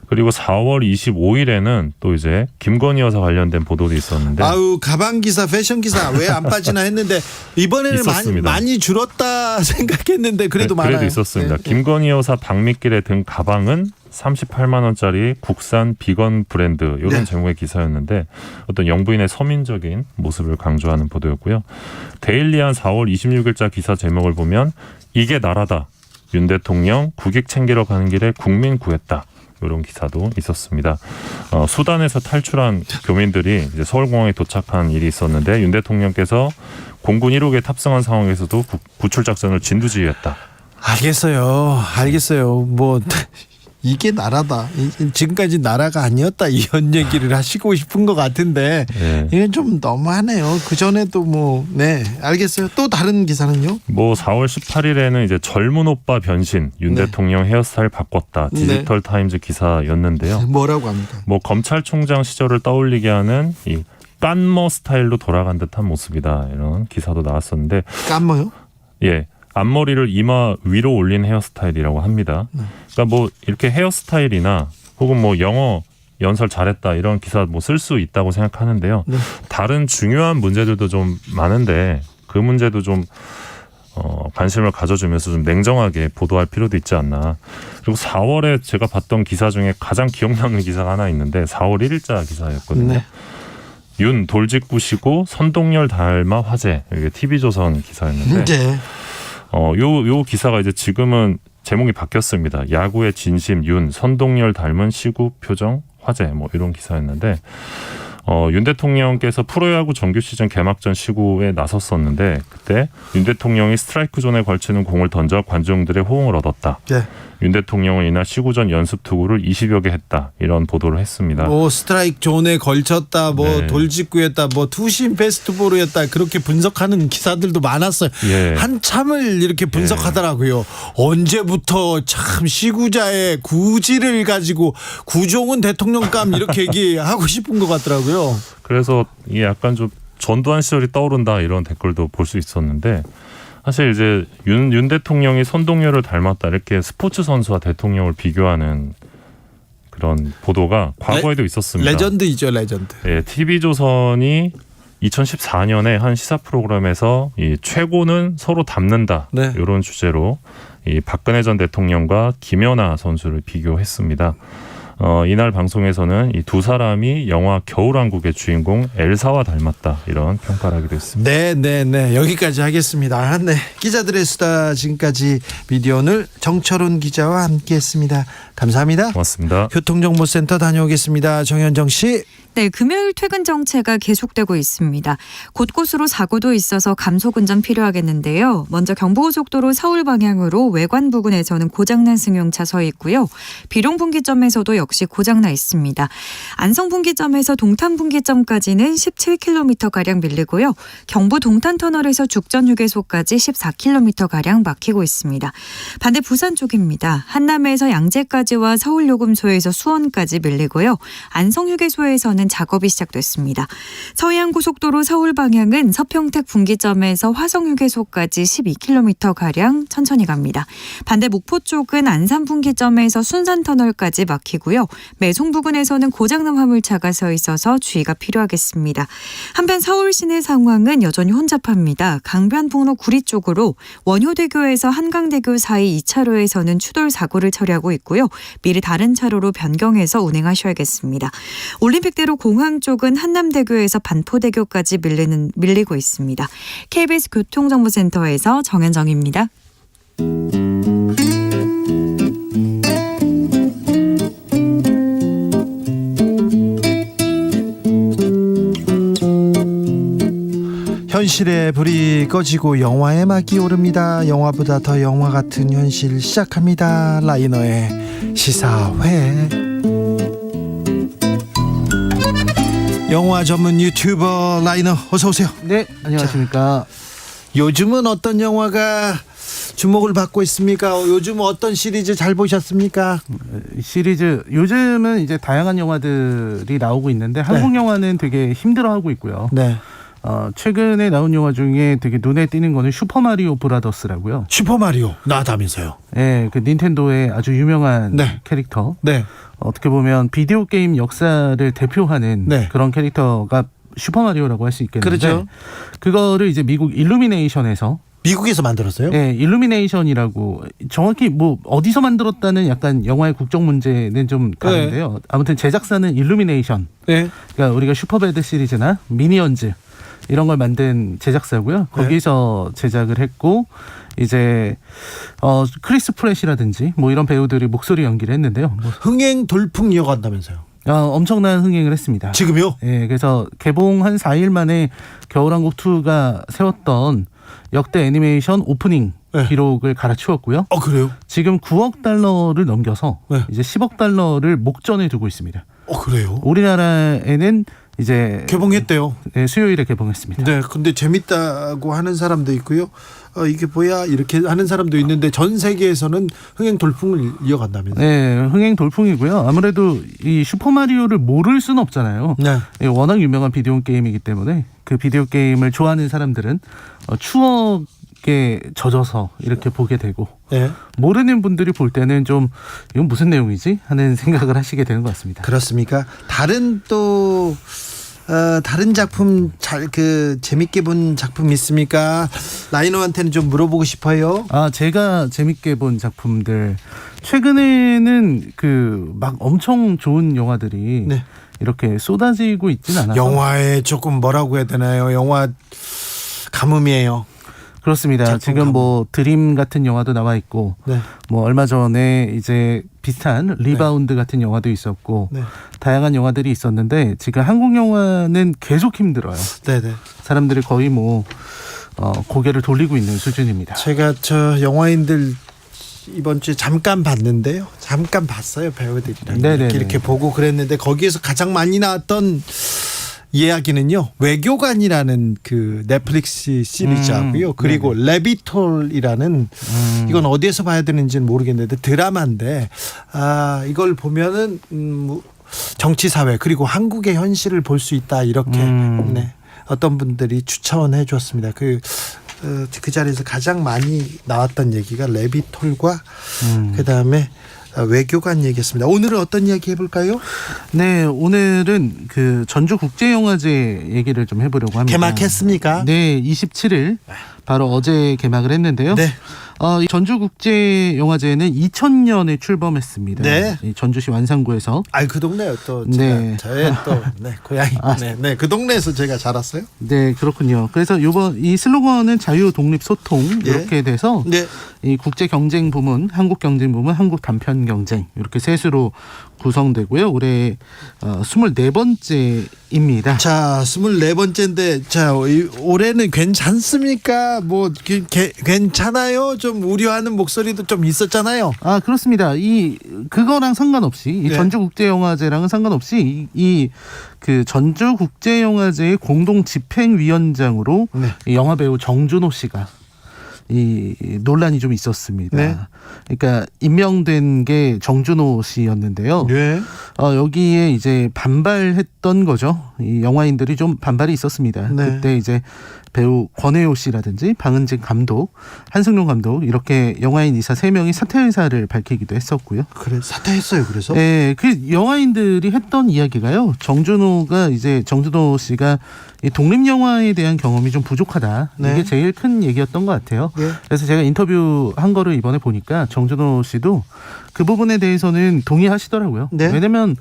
그리고 4월 25일에는 또 이제 김건희 여사 관련된 보도도 있었는데 가방 기사, 패션 기사 왜 안 빠지나 했는데 이번에는 많이 줄었다 생각했는데 그래도 많아요. 그래도 있었습니다. 김건희 여사 박미길에 든 가방은 38만 원짜리 국산 비건 브랜드 이런 제목의 기사였는데 어떤 영부인의 서민적인 모습을 강조하는 보도였고요. 데일리한 4월 26일자 기사 제목을 보면 이게 나라다. 윤 대통령 국익 챙기러 가는 길에 국민 구했다. 이런 기사도 있었습니다. 수단에서 탈출한 교민들이 이제 서울공항에 도착한 일이 있었는데 윤 대통령께서 공군 1호기에 탑승한 상황에서도 구출 작전을 진두지휘했다. 알겠어요. 뭐 이게 나라다. 지금까지 나라가 아니었다 이런 얘기를 하시고 싶은 것 같은데 네. 이건 좀 너무하네요. 그 전에도 알겠어요. 또 다른 기사는요? 뭐 4월 18일에는 이제 젊은 오빠 변신, 윤 네. 대통령 헤어스타일 바꿨다. 디지털 타임즈 기사였는데요. 뭐라고 합니까? 뭐 검찰총장 시절을 떠올리게 하는 이 깐머 스타일로 돌아간 듯한 모습이다. 이런 기사도 나왔었는데. 깐머요? 예. 앞머리를 이마 위로 올린 헤어스타일이라고 합니다. 그러니까 뭐 이렇게 헤어스타일이나 혹은 뭐 영어 연설 잘했다 이런 기사 뭐 쓸 수 있다고 생각하는데요. 네. 다른 중요한 문제들도 좀 많은데 그 문제도 좀 관심을 가져주면서 좀 냉정하게 보도할 필요도 있지 않나. 그리고 4월에 제가 봤던 기사 중에 가장 기억 남는 기사가 하나 있는데 4월 1일자 기사였거든요. 네. 윤 돌직구시고 선동열 닮아 화제. 이게 TV조선 기사였는데 네. 요 기사가 이제 지금은 제목이 바뀌었습니다. 야구의 진심 윤 선동열 닮은 시구 표정 화제 뭐 이런 기사였는데 윤 대통령께서 프로야구 정규 시즌 개막전 시구에 나섰었는데 그때 윤 대통령이 스트라이크 존에 걸치는 공을 던져 관중들의 호응을 얻었다. 네. 윤 대통령은 이날 시구전 연습 투구를 20여 개 했다. 이런 보도를 했습니다. 뭐 스트라이크 존에 걸쳤다, 네. 돌직구였다, 투심 페스트볼이었다 그렇게 분석하는 기사들도 많았어요. 예. 한참을 이렇게 분석하더라고요. 언제부터 참 시구자의 구질을 가지고 구종은 대통령감 이렇게 얘기하고 싶은 것 같더라고요. 그래서 이게 약간 좀 전두환 시절이 떠오른다 이런 댓글도 볼 수 있었는데 사실 이제 윤 대통령이 선동열을 닮았다 이렇게 스포츠 선수와 대통령을 비교하는 그런 보도가 과거에도 있었습니다. 레전드이죠, 레전드. 예, TV조선이 2014년에 한 시사 프로그램에서 이 최고는 서로 닮는다 네. 이런 주제로 이 박근혜 전 대통령과 김연아 선수를 비교했습니다. 이날 방송에서는 이 두 사람이 영화 겨울왕국의 주인공 엘사와 닮았다 이런 평가를 하기도 했습니다. 네. 여기까지 하겠습니다. 네. 기자들의 수다 지금까지 미디어오늘 정철훈 기자와 함께했습니다. 감사합니다. 고맙습니다. 교통정보센터 다녀오겠습니다. 정현정 씨. 네, 금요일 퇴근 정체가 계속되고 있습니다. 곳곳으로 사고도 있어서 감속 운전 필요하겠는데요. 먼저 경부고속도로 서울 방향으로 외관 부근에서는 고장난 승용차 서 있고요. 비룡 분기점에서도 역시 고장나 있습니다. 안성 분기점에서 동탄 분기점까지는 17km가량 밀리고요. 경부 동탄 터널에서 죽전 휴게소까지 14km가량 막히고 있습니다. 반대 부산 쪽입니다. 한남에서 양재까지와 서울 요금소에서 수원까지 밀리고요. 안성 휴게소에서는 작업이 시작됐습니다. 서해안고속도로 서울 방향은 서평택 분기점에서 화성휴게소까지 12km가량 천천히 갑니다. 반대 목포 쪽은 안산 분기점에서 순산터널까지 막히고요. 매송 부근에서는 고장난 화물차가 서 있어서 주의가 필요하겠습니다. 한편 서울 시내 상황은 여전히 혼잡합니다. 강변북로 구리 쪽으로 원효대교에서 한강대교 사이 2차로에서는 추돌 사고를 처리하고 있고요. 미리 다른 차로로 변경해서 운행하셔야겠습니다. 올림픽대로 공항 쪽은 한남대교에서 반포대교까지 밀리고 있습니다. KBS 교통정보센터에서 정현정입니다. 현실의 불이 꺼지고 영화의 막이 오릅니다. 영화보다 더 영화 같은 현실 시작합니다. 라이너의 시사회. 영화 전문 유튜버 라이너 어서 오세요. 네, 안녕하십니까. 요즘은 어떤 영화가 주목을 받고 있습니까? 요즘 어떤 시리즈 잘 보셨습니까? 시리즈 요즘은 이제 다양한 영화들이 나오고 있는데 한국 영화는 되게 힘들어하고 있고요. 네. 최근에 나온 영화 중에 되게 눈에 띄는 거는 슈퍼마리오 브라더스라고요. 슈퍼마리오 나왔다면서요? 네, 그 닌텐도의 아주 유명한 캐릭터. 네. 어떻게 보면 비디오 게임 역사를 대표하는 그런 캐릭터가 슈퍼마리오라고 할 수 있겠는데, 그렇죠. 그거를 이제 미국 일루미네이션에서 만들었어요? 네, 일루미네이션이라고 정확히 뭐 어디서 만들었다는 약간 영화의 국적 문제는 좀 다른데요. 아무튼 제작사는 일루미네이션. 네. 그러니까 우리가 슈퍼배드 시리즈나 미니언즈 이런 걸 만든 제작사고요. 거기서 제작을 했고 이제 크리스 프렛이라든지 뭐 이런 배우들이 목소리 연기를 했는데요. 흥행 돌풍 이어간다면서요? 엄청난 흥행을 했습니다. 지금요? 네, 그래서 개봉 한 4일 만에 겨울왕국 2가 세웠던 역대 애니메이션 오프닝 네. 기록을 갈아치웠고요. 그래요? 지금 9억 달러를 넘겨서 네. 이제 10억 달러를 목전에 두고 있습니다. 그래요? 우리나라에는 이제 개봉했대요. 네, 수요일에 개봉했습니다. 네, 근데 재밌다고 하는 사람도 있고요. 이게 뭐야 이렇게 하는 사람도 있는데 전 세계에서는 흥행 돌풍을 이어간다면서요? 네, 흥행 돌풍이고요. 아무래도 이 슈퍼마리오를 모를 수는 없잖아요. 네. 워낙 유명한 비디오 게임이기 때문에 그 비디오 게임을 좋아하는 사람들은 추억에 젖어서 이렇게 보게 되고 네. 모르는 분들이 볼 때는 좀 이건 무슨 내용이지 하는 생각을 하시게 되는 것 같습니다. 그렇습니까? 다른 작품 재밌게 본 작품 있습니까? 라이너한테는 좀 물어보고 싶어요. 제가 재밌게 본 작품들 최근에는 막 엄청 좋은 영화들이 네. 이렇게 쏟아지고 있진 않아서 영화에 조금 뭐라고 해야 되나요? 영화 가뭄이에요. 그렇습니다. 지금 드림 같은 영화도 나와 있고, 네. 얼마 전에 이제 비슷한 리바운드 같은 영화도 있었고, 네. 다양한 영화들이 있었는데 지금 한국 영화는 계속 힘들어요. 네네. 사람들이 거의 고개를 돌리고 있는 수준입니다. 제가 영화인들 이번 주에 잠깐 봤는데요. 잠깐 봤어요. 배우들이랑 이렇게 보고 그랬는데 거기에서 가장 많이 나왔던 이야기는요. 외교관이라는 그 넷플릭스 시리즈하고요. 그리고 레비톨이라는 이건 어디에서 봐야 되는지는 모르겠는데 드라마인데 이걸 보면은 정치 사회 그리고 한국의 현실을 볼 수 있다 이렇게 네. 어떤 분들이 추천해 줬습니다. 그 자리에서 가장 많이 나왔던 얘기가 레비톨과 그다음에 외교관 얘기했습니다. 오늘은 어떤 이야기 해볼까요? 네, 오늘은 그 전주국제영화제 얘기를 좀 해보려고 합니다. 개막했습니까? 네, 27일 바로 어제 개막을 했는데요. 네. 이 전주국제영화제는 2000년에 출범했습니다. 네. 이 전주시 완산구에서. 그 동네요. 또 네. 저의 또 고향이. 네, 그 동네에서 제가 자랐어요. 네, 그렇군요. 그래서 이 슬로건은 자유, 독립, 소통 이렇게 돼서 이 국제 경쟁 부문, 한국 경쟁 부문, 한국 단편 경쟁 이렇게 셋으로 구성되고요. 올해 24번째입니다. 자, 24번째인데 올해는 괜찮습니까? 괜찮아요? 좀 우려하는 목소리도 좀 있었잖아요. 그렇습니다. 그거랑 상관없이 이 전주국제영화제랑은 상관없이 그 전주국제영화제의 공동 집행위원장으로 이 영화배우 정준호 씨가 이 논란이 좀 있었습니다. 네. 그러니까 임명된 게 정준호 씨였는데요. 네. 여기에 이제 반발했던 거죠. 이 영화인들이 좀 반발이 있었습니다. 네. 그때 이제 배우 권혜요 씨라든지 방은진 감독, 한승룡 감독 이렇게 영화인 이사 3명이 사퇴 의사를 밝히기도 했었고요. 그래 사퇴했어요. 그래서? 네, 그 영화인들이 했던 이야기가요. 정준호 씨가 이 독립 영화에 대한 경험이 좀 부족하다. 네. 이게 제일 큰 얘기였던 것 같아요. 네. 그래서 제가 인터뷰한 거를 이번에 보니까 정준호 씨도 그 부분에 대해서는 동의하시더라고요. 네. 왜냐면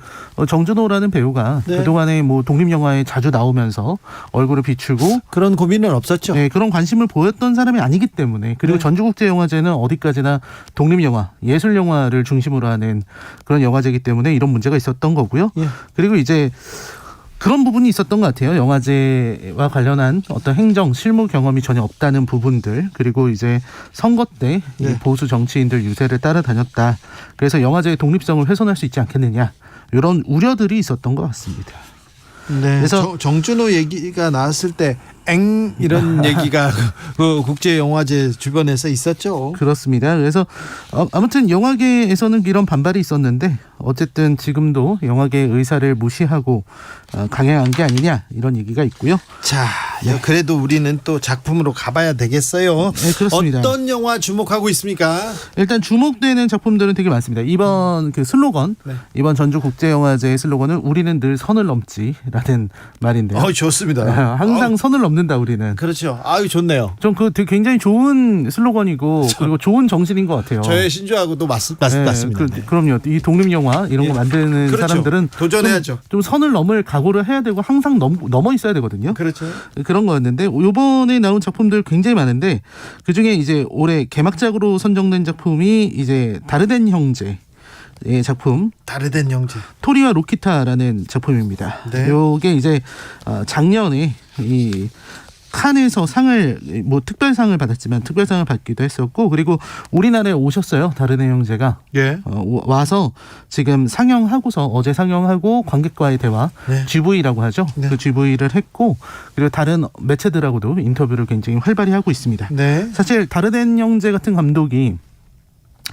정준호라는 배우가 그동안에 독립 영화에 자주 나오면서 얼굴을 비추고 그런 고민은 없었죠. 네, 그런 관심을 보였던 사람이 아니기 때문에 그리고 전주국제영화제는 어디까지나 독립 영화, 예술 영화를 중심으로 하는 그런 영화제이기 때문에 이런 문제가 있었던 거고요. 그리고 이제 그런 부분이 있었던 것 같아요. 영화제와 관련한 어떤 행정, 실무 경험이 전혀 없다는 부분들, 그리고 이제 선거 때 이 보수 정치인들 유세를 따라다녔다. 그래서 영화제의 독립성을 훼손할 수 있지 않겠느냐. 이런 우려들이 있었던 것 같습니다. 네. 그래서 정준호 얘기가 나왔을 때 이런 얘기가 그 국제영화제 주변에서 있었죠. 그렇습니다. 그래서 아무튼 영화계에서는 이런 반발이 있었는데 어쨌든 지금도 영화계의 의사를 무시하고 강행한 게 아니냐 이런 얘기가 있고요. 자, 그래도 우리는 또 작품으로 가봐야 되겠어요. 네, 그렇습니다. 어떤 영화 주목하고 있습니까? 일단 주목되는 작품들은 되게 많습니다. 이번 그 슬로건, 이번 전주국제영화제의 슬로건은 우리는 늘 선을 넘지라는 말인데요. 좋습니다. 항상 선을 넘는다 우리는. 그렇죠. 좋네요. 좀 되게 굉장히 좋은 슬로건이고 그리고 좋은 정신인 것 같아요. 저의 신조하고도 맞습니다. 그럼요. 이 독립 영화 이런 거 만드는 그렇죠. 사람들은 도전해야죠. 좀 선을 넘을 각오를 해야 되고 항상 넘어 있어야 되거든요. 그렇죠. 그런 거였는데 이번에 나온 작품들 굉장히 많은데 그 중에 이제 올해 개막작으로 선정된 작품이 이제 다르덴 형제. 의 작품 다르덴 형제 토리와 로키타라는 작품입니다. 네. 요게 이제 작년에 이 칸에서 상을 뭐 특별상을 받았지만 특별상을 받기도 했었고 그리고 우리나라에 오셨어요. 다르덴 형제가 예. 와서 지금 상영하고서 어제 상영하고 관객과의 대화 네. GV라고 하죠. 네. 그 GV를 했고 그리고 다른 매체들하고도 인터뷰를 굉장히 활발히 하고 있습니다. 네. 사실 다르덴 형제 같은 감독이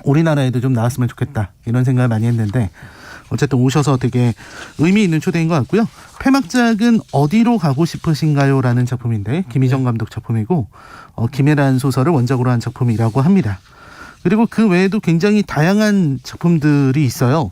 우리나라에도 좀 나왔으면 좋겠다 이런 생각을 많이 했는데 어쨌든 오셔서 되게 의미 있는 초대인 것 같고요. 폐막작은 어디로 가고 싶으신가요? 라는 작품인데 김희정 감독 작품이고 김혜란 소설을 원작으로 한 작품이라고 합니다. 그리고 그 외에도 굉장히 다양한 작품들이 있어요.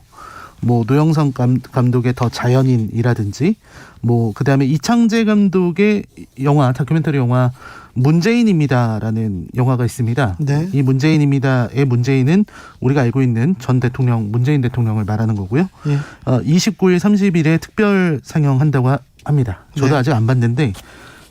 뭐 노영성 감독의 더 자연인이라든지 뭐 그다음에 이창재 감독의 영화 다큐멘터리 영화 문재인입니다라는 영화가 있습니다. 네. 이 문재인입니다의 문재인은 우리가 알고 있는 전 대통령 문재인 대통령을 말하는 거고요. 예. 29일 30일에 특별 상영한다고 합니다. 저도 네. 아직 안 봤는데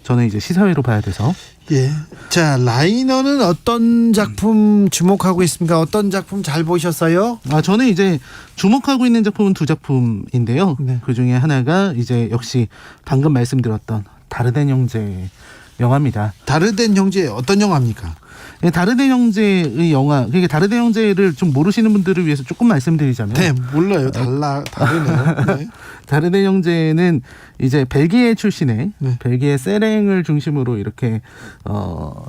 저는 이제 시사회로 봐야 돼서. 예. 자, 라이너는 어떤 작품 주목하고 있습니까? 어떤 작품 잘 보셨어요? 저는 이제 주목하고 있는 작품은 두 작품인데요. 네. 그 중에 하나가 이제 역시 방금 말씀드렸던 다르덴 형제 영화입니다. 다르덴 형제 어떤 영화입니까? 네, 다르덴 형제의 영화. 그러니까 다르덴 형제를 좀 모르시는 분들을 위해서 조금 말씀드리자면, 네, 몰라요. 다르네요. 네. 다르덴 형제는 이제 벨기에 출신의 네. 벨기에 세랭을 중심으로 이렇게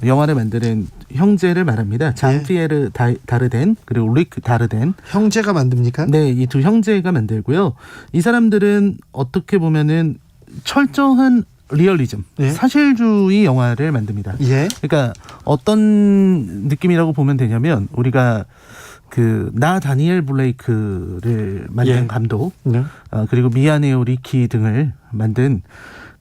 영화를 만드는 형제를 말합니다. 장피에르 다르덴 그리고 릭 다르덴. 형제가 만듭니까? 네, 이 두 형제가 만들고요. 이 사람들은 어떻게 보면은 철저한 리얼리즘, 예. 사실주의 영화를 만듭니다. 예. 그러니까 어떤 느낌이라고 보면 되냐면 우리가 그 나 다니엘 블레이크를 만든 예. 감독, 네. 그리고 미야네오 리키 등을 만든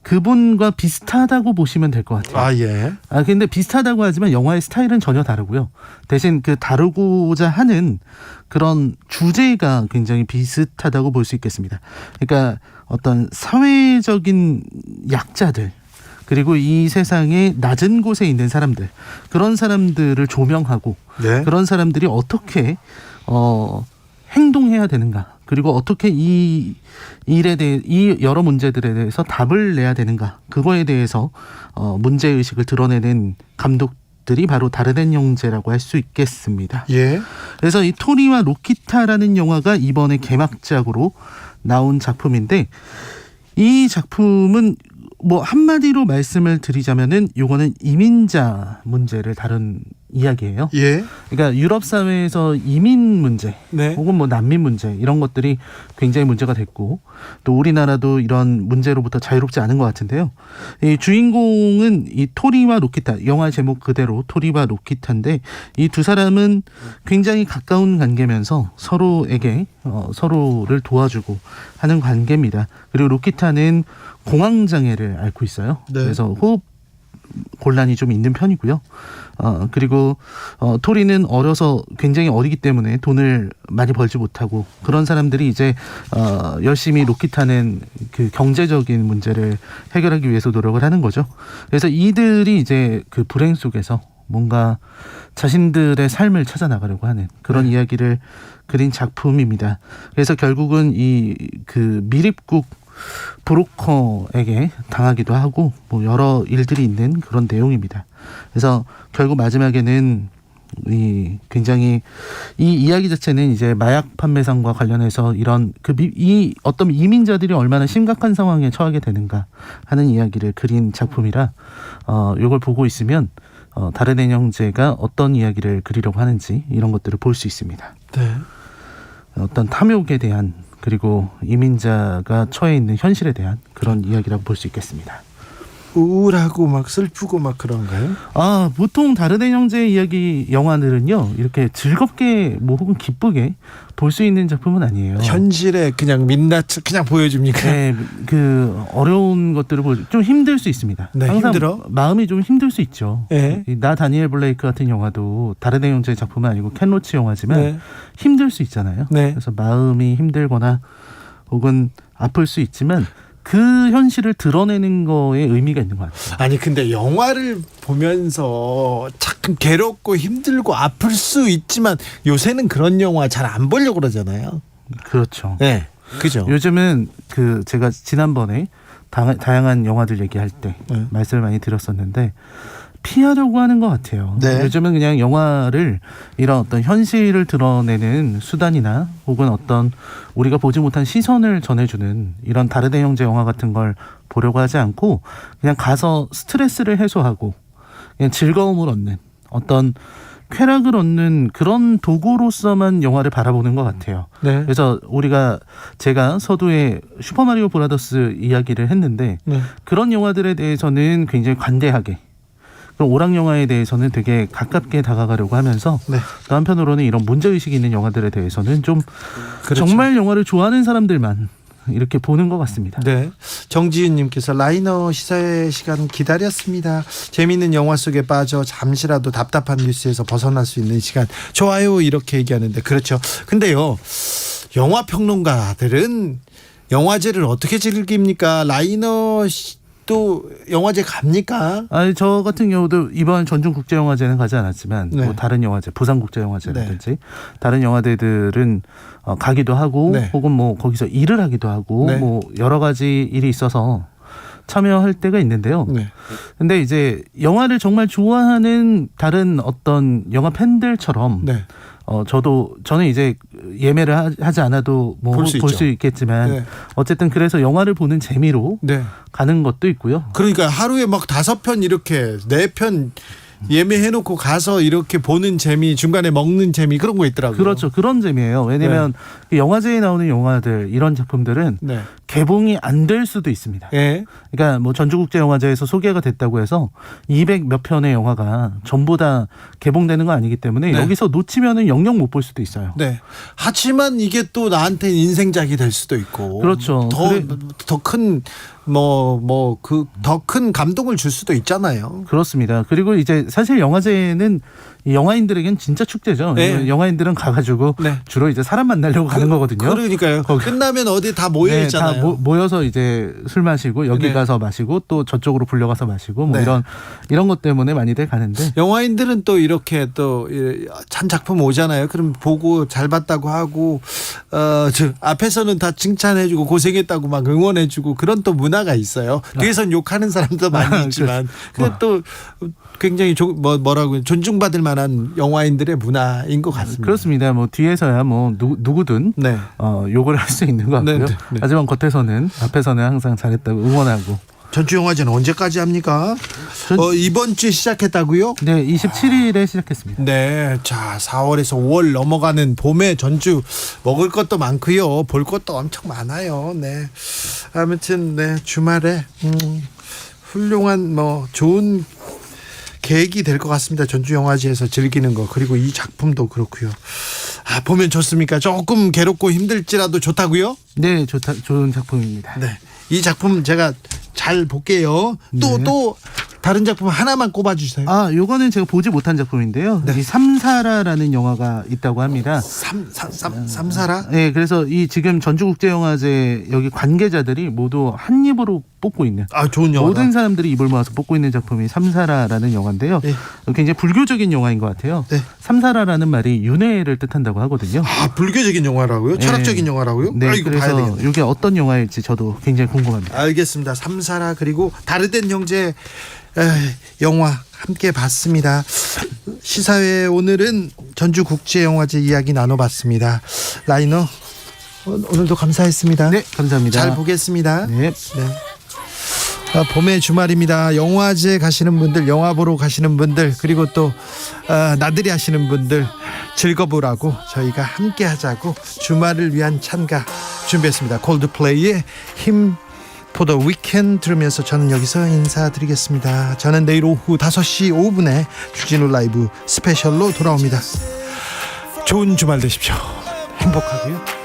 그분과 비슷하다고 보시면 될 것 같아요. 아, 예. 근데 비슷하다고 하지만 영화의 스타일은 전혀 다르고요. 대신 그 다루고자 하는 그런 주제가 굉장히 비슷하다고 볼 수 있겠습니다. 그러니까 어떤 사회적인 약자들, 그리고 이 세상의 낮은 곳에 있는 사람들, 그런 사람들을 조명하고 네. 그런 사람들이 어떻게 행동해야 되는가, 그리고 어떻게 이 일에 대해 이 여러 문제들에 대해서 답을 내야 되는가, 그거에 대해서 문제 의식을 드러내는 감독들이 바로 다르덴 형제라고 할 수 있겠습니다. 예. 그래서 이 토리와 로키타라는 영화가 이번에 개막작으로 나온 작품인데 이 작품은 뭐 한마디로 말씀을 드리자면은 요거는 이민자 문제를 다룬 이야기예요. 예. 그러니까 유럽 사회에서 이민 문제, 네. 혹은 뭐 난민 문제 이런 것들이 굉장히 문제가 됐고 또 우리나라도 이런 문제로부터 자유롭지 않은 것 같은데요. 이 주인공은 이 토리와 로키타, 영화 제목 그대로 토리와 로키타인데 이 두 사람은 굉장히 가까운 관계면서 서로에게 서로를 도와주고 하는 관계입니다. 그리고 로키타는 공황 장애를 앓고 있어요. 네. 그래서 호흡 곤란이 좀 있는 편이고요. 그리고 토리는 어려서 굉장히 어리기 때문에 돈을 많이 벌지 못하고 그런 사람들이 이제 열심히 로키타는 그 경제적인 문제를 해결하기 위해서 노력을 하는 거죠. 그래서 이들이 이제 그 불행 속에서 뭔가 자신들의 삶을 찾아 나가려고 하는 그런 이야기를 그린 작품입니다. 그래서 결국은 이 그 미립국 브로커에게 당하기도 하고 뭐 여러 일들이 있는 그런 내용입니다. 그래서 결국 마지막에는 이 굉장히 이 이야기 자체는 이제 마약 판매상과 관련해서 이런 이 어떤 이민자들이 얼마나 심각한 상황에 처하게 되는가 하는 이야기를 그린 작품이라 이걸 보고 있으면 다르덴 형제가 어떤 이야기를 그리려고 하는지 이런 것들을 볼 수 있습니다. 네. 어떤 탐욕에 대한 그리고 이민자가 처해 있는 현실에 대한 그런 이야기라고 볼 수 있겠습니다. 우울하고 막 슬프고 막 그런가요? 보통 다르덴 형제 이야기 영화들은요 이렇게 즐겁게 뭐 혹은 기쁘게 볼 수 있는 작품은 아니에요. 현실에 그냥 민낯 그냥 보여줍니까? 네, 그 어려운 것들을 좀 힘들 수 있습니다. 네, 항상 힘들어? 마음이 좀 힘들 수 있죠. 네. 나 다니엘 블레이크 같은 영화도 다르덴 형제 작품은 아니고 켄 로치 영화지만 네. 힘들 수 있잖아요. 네. 그래서 마음이 힘들거나 혹은 아플 수 있지만 그 현실을 드러내는 거에 의미가 있는 것 같아요. 아니 근데 영화를 보면서 자꾸 괴롭고 힘들고 아플 수 있지만 요새는 그런 영화 잘 안 보려고 그러잖아요. 그렇죠. 네, 그죠. 요즘은 그 제가 지난번에 다양한 영화들 얘기할 때 말씀을 많이 드렸었는데 피하려고 하는 것 같아요. 네. 요즘은 그냥 영화를 이런 어떤 현실을 드러내는 수단이나 혹은 어떤 우리가 보지 못한 시선을 전해주는 이런 다르대 형제 영화 같은 걸 보려고 하지 않고 그냥 가서 스트레스를 해소하고 그냥 즐거움을 얻는 어떤 쾌락을 얻는 그런 도구로서만 영화를 바라보는 것 같아요. 네. 그래서 제가 서두에 슈퍼마리오 브라더스 이야기를 했는데 네. 그런 영화들에 대해서는 굉장히 관대하게 그럼 오락 영화에 대해서는 되게 가깝게 다가가려고 하면서 네. 또 한편으로는 이런 문제의식이 있는 영화들에 대해서는 좀 그렇죠. 정말 영화를 좋아하는 사람들만 이렇게 보는 것 같습니다. 네. 정지윤님께서 라이너 시사회 시간 기다렸습니다. 재미있는 영화 속에 빠져 잠시라도 답답한 뉴스에서 벗어날 수 있는 시간 좋아요 이렇게 얘기하는데 그렇죠. 근데요 영화 평론가들은 영화제를 어떻게 즐깁니까? 라이너 또 영화제 갑니까? 아니 저 같은 경우도 이번 전주국제영화제는 가지 않았지만 네. 뭐 다른 영화제 부산국제영화제라든지 다른 영화제들은 가기도 하고 네. 혹은 뭐 거기서 일을 하기도 하고 네. 뭐 여러 가지 일이 있어서 참여할 때가 있는데요. 네. 근데 이제 영화를 정말 좋아하는 다른 어떤 영화 팬들처럼 네. 저는 이제 예매를 하지 않아도 뭐 볼 수 볼 있죠. 수 있겠지만 네. 어쨌든 그래서 영화를 보는 재미로 네. 가는 것도 있고요. 그러니까 하루에 막 5편 이렇게 4편 예매해놓고 가서 이렇게 보는 재미 중간에 먹는 재미 그런 거 있더라고요. 그렇죠. 그런 재미예요. 왜냐하면 그 영화제에 나오는 영화들 이런 작품들은 네. 개봉이 안 될 수도 있습니다. 네. 그러니까 뭐 전주국제영화제에서 소개가 됐다고 해서 200 몇 편의 영화가 전부 다 개봉되는 거 아니기 때문에 네. 여기서 놓치면은 영영 못 볼 수도 있어요. 네. 하지만 이게 또 나한테 인생작이 될 수도 있고. 그렇죠. 더 큰 더 큰 감동을 줄 수도 있잖아요. 그렇습니다. 그리고 이제 사실 영화제는 이 영화인들에겐 진짜 축제죠. 네. 영화인들은 가가지고 네. 주로 이제 사람 만나려고 가는 거거든요. 그러니까요. 끝나면 어디 다 모여 네, 있잖아요. 다 모여서 이제 술 마시고 여기 네. 가서 마시고 또 저쪽으로 불려가서 마시고 뭐 네. 이런 것 때문에 많이들 가는데 영화인들은 또 이렇게 또 한 작품 오잖아요. 그럼 보고 잘 봤다고 하고 앞에서는 다 칭찬해주고 고생했다고 막 응원해주고 그런 또 문화가 있어요. 뒤에선 욕하는 사람도 많이 있지만 근데 또 굉장히 뭐라고 존중받을 만한 영화인들의 문화인 것 같습니다. 그렇습니다. 뭐 뒤에서야 뭐 누구든 네. 욕을 할 수 있는 것 같고요. 네, 네, 네. 하지만 겉에서는 앞에서는 항상 잘했다고 응원하고. 전주영화제는 언제까지 합니까? 이번 주에 시작했다고요? 네, 27일에 시작했습니다. 네, 자 4월에서 5월 넘어가는 봄에 전주 먹을 것도 많고요, 볼 것도 엄청 많아요. 네, 아무튼 네 주말에 훌륭한 좋은 계획이 될 것 같습니다. 전주영화제에서 즐기는 거 그리고 이 작품도 그렇고요. 보면 좋습니까? 조금 괴롭고 힘들지라도 좋다고요? 네, 좋은 작품입니다. 네, 이 작품 제가 잘 볼게요. 또 다른 작품 하나만 꼽아주세요. 요거는 제가 보지 못한 작품인데요. 네. 이 삼사라라는 영화가 있다고 합니다. 삼사라? 네, 그래서 이 지금 전주국제영화제 여기 관계자들이 모두 한 입으로 뽑고 있는. 좋은 영화다. 모든 사람들이 입을 모아서 뽑고 있는 작품이 삼사라라는 영화인데요. 네. 굉장히 불교적인 영화인 것 같아요. 네. 삼사라라는 말이 윤회를 뜻한다고 하거든요. 불교적인 영화라고요? 철학적인 영화라고요? 네, 이거 봐야 그래서 되겠네. 이게 어떤 영화일지 저도 굉장히 궁금합니다. 알겠습니다. 삼사라 그리고 다르덴 형제 영화 함께 봤습니다. 시사회 오늘은 전주국제영화제 이야기 나눠봤습니다. 라이너 오늘도 감사했습니다. 네, 감사합니다. 잘 보겠습니다. 네. 봄의 주말입니다. 영화제 가시는 분들, 영화 보러 가시는 분들, 그리고 또 나들이 하시는 분들 즐거우라고 저희가 함께 하자고 주말을 위한 찬가 준비했습니다. 콜드플레이의 힘 For the Weekend 들으면서 저는 여기서 인사드리겠습니다. 저는 내일 오후 5시 5분에 주진우 라이브 스페셜로 돌아옵니다. 좋은 주말 되십시오. 행복하고요.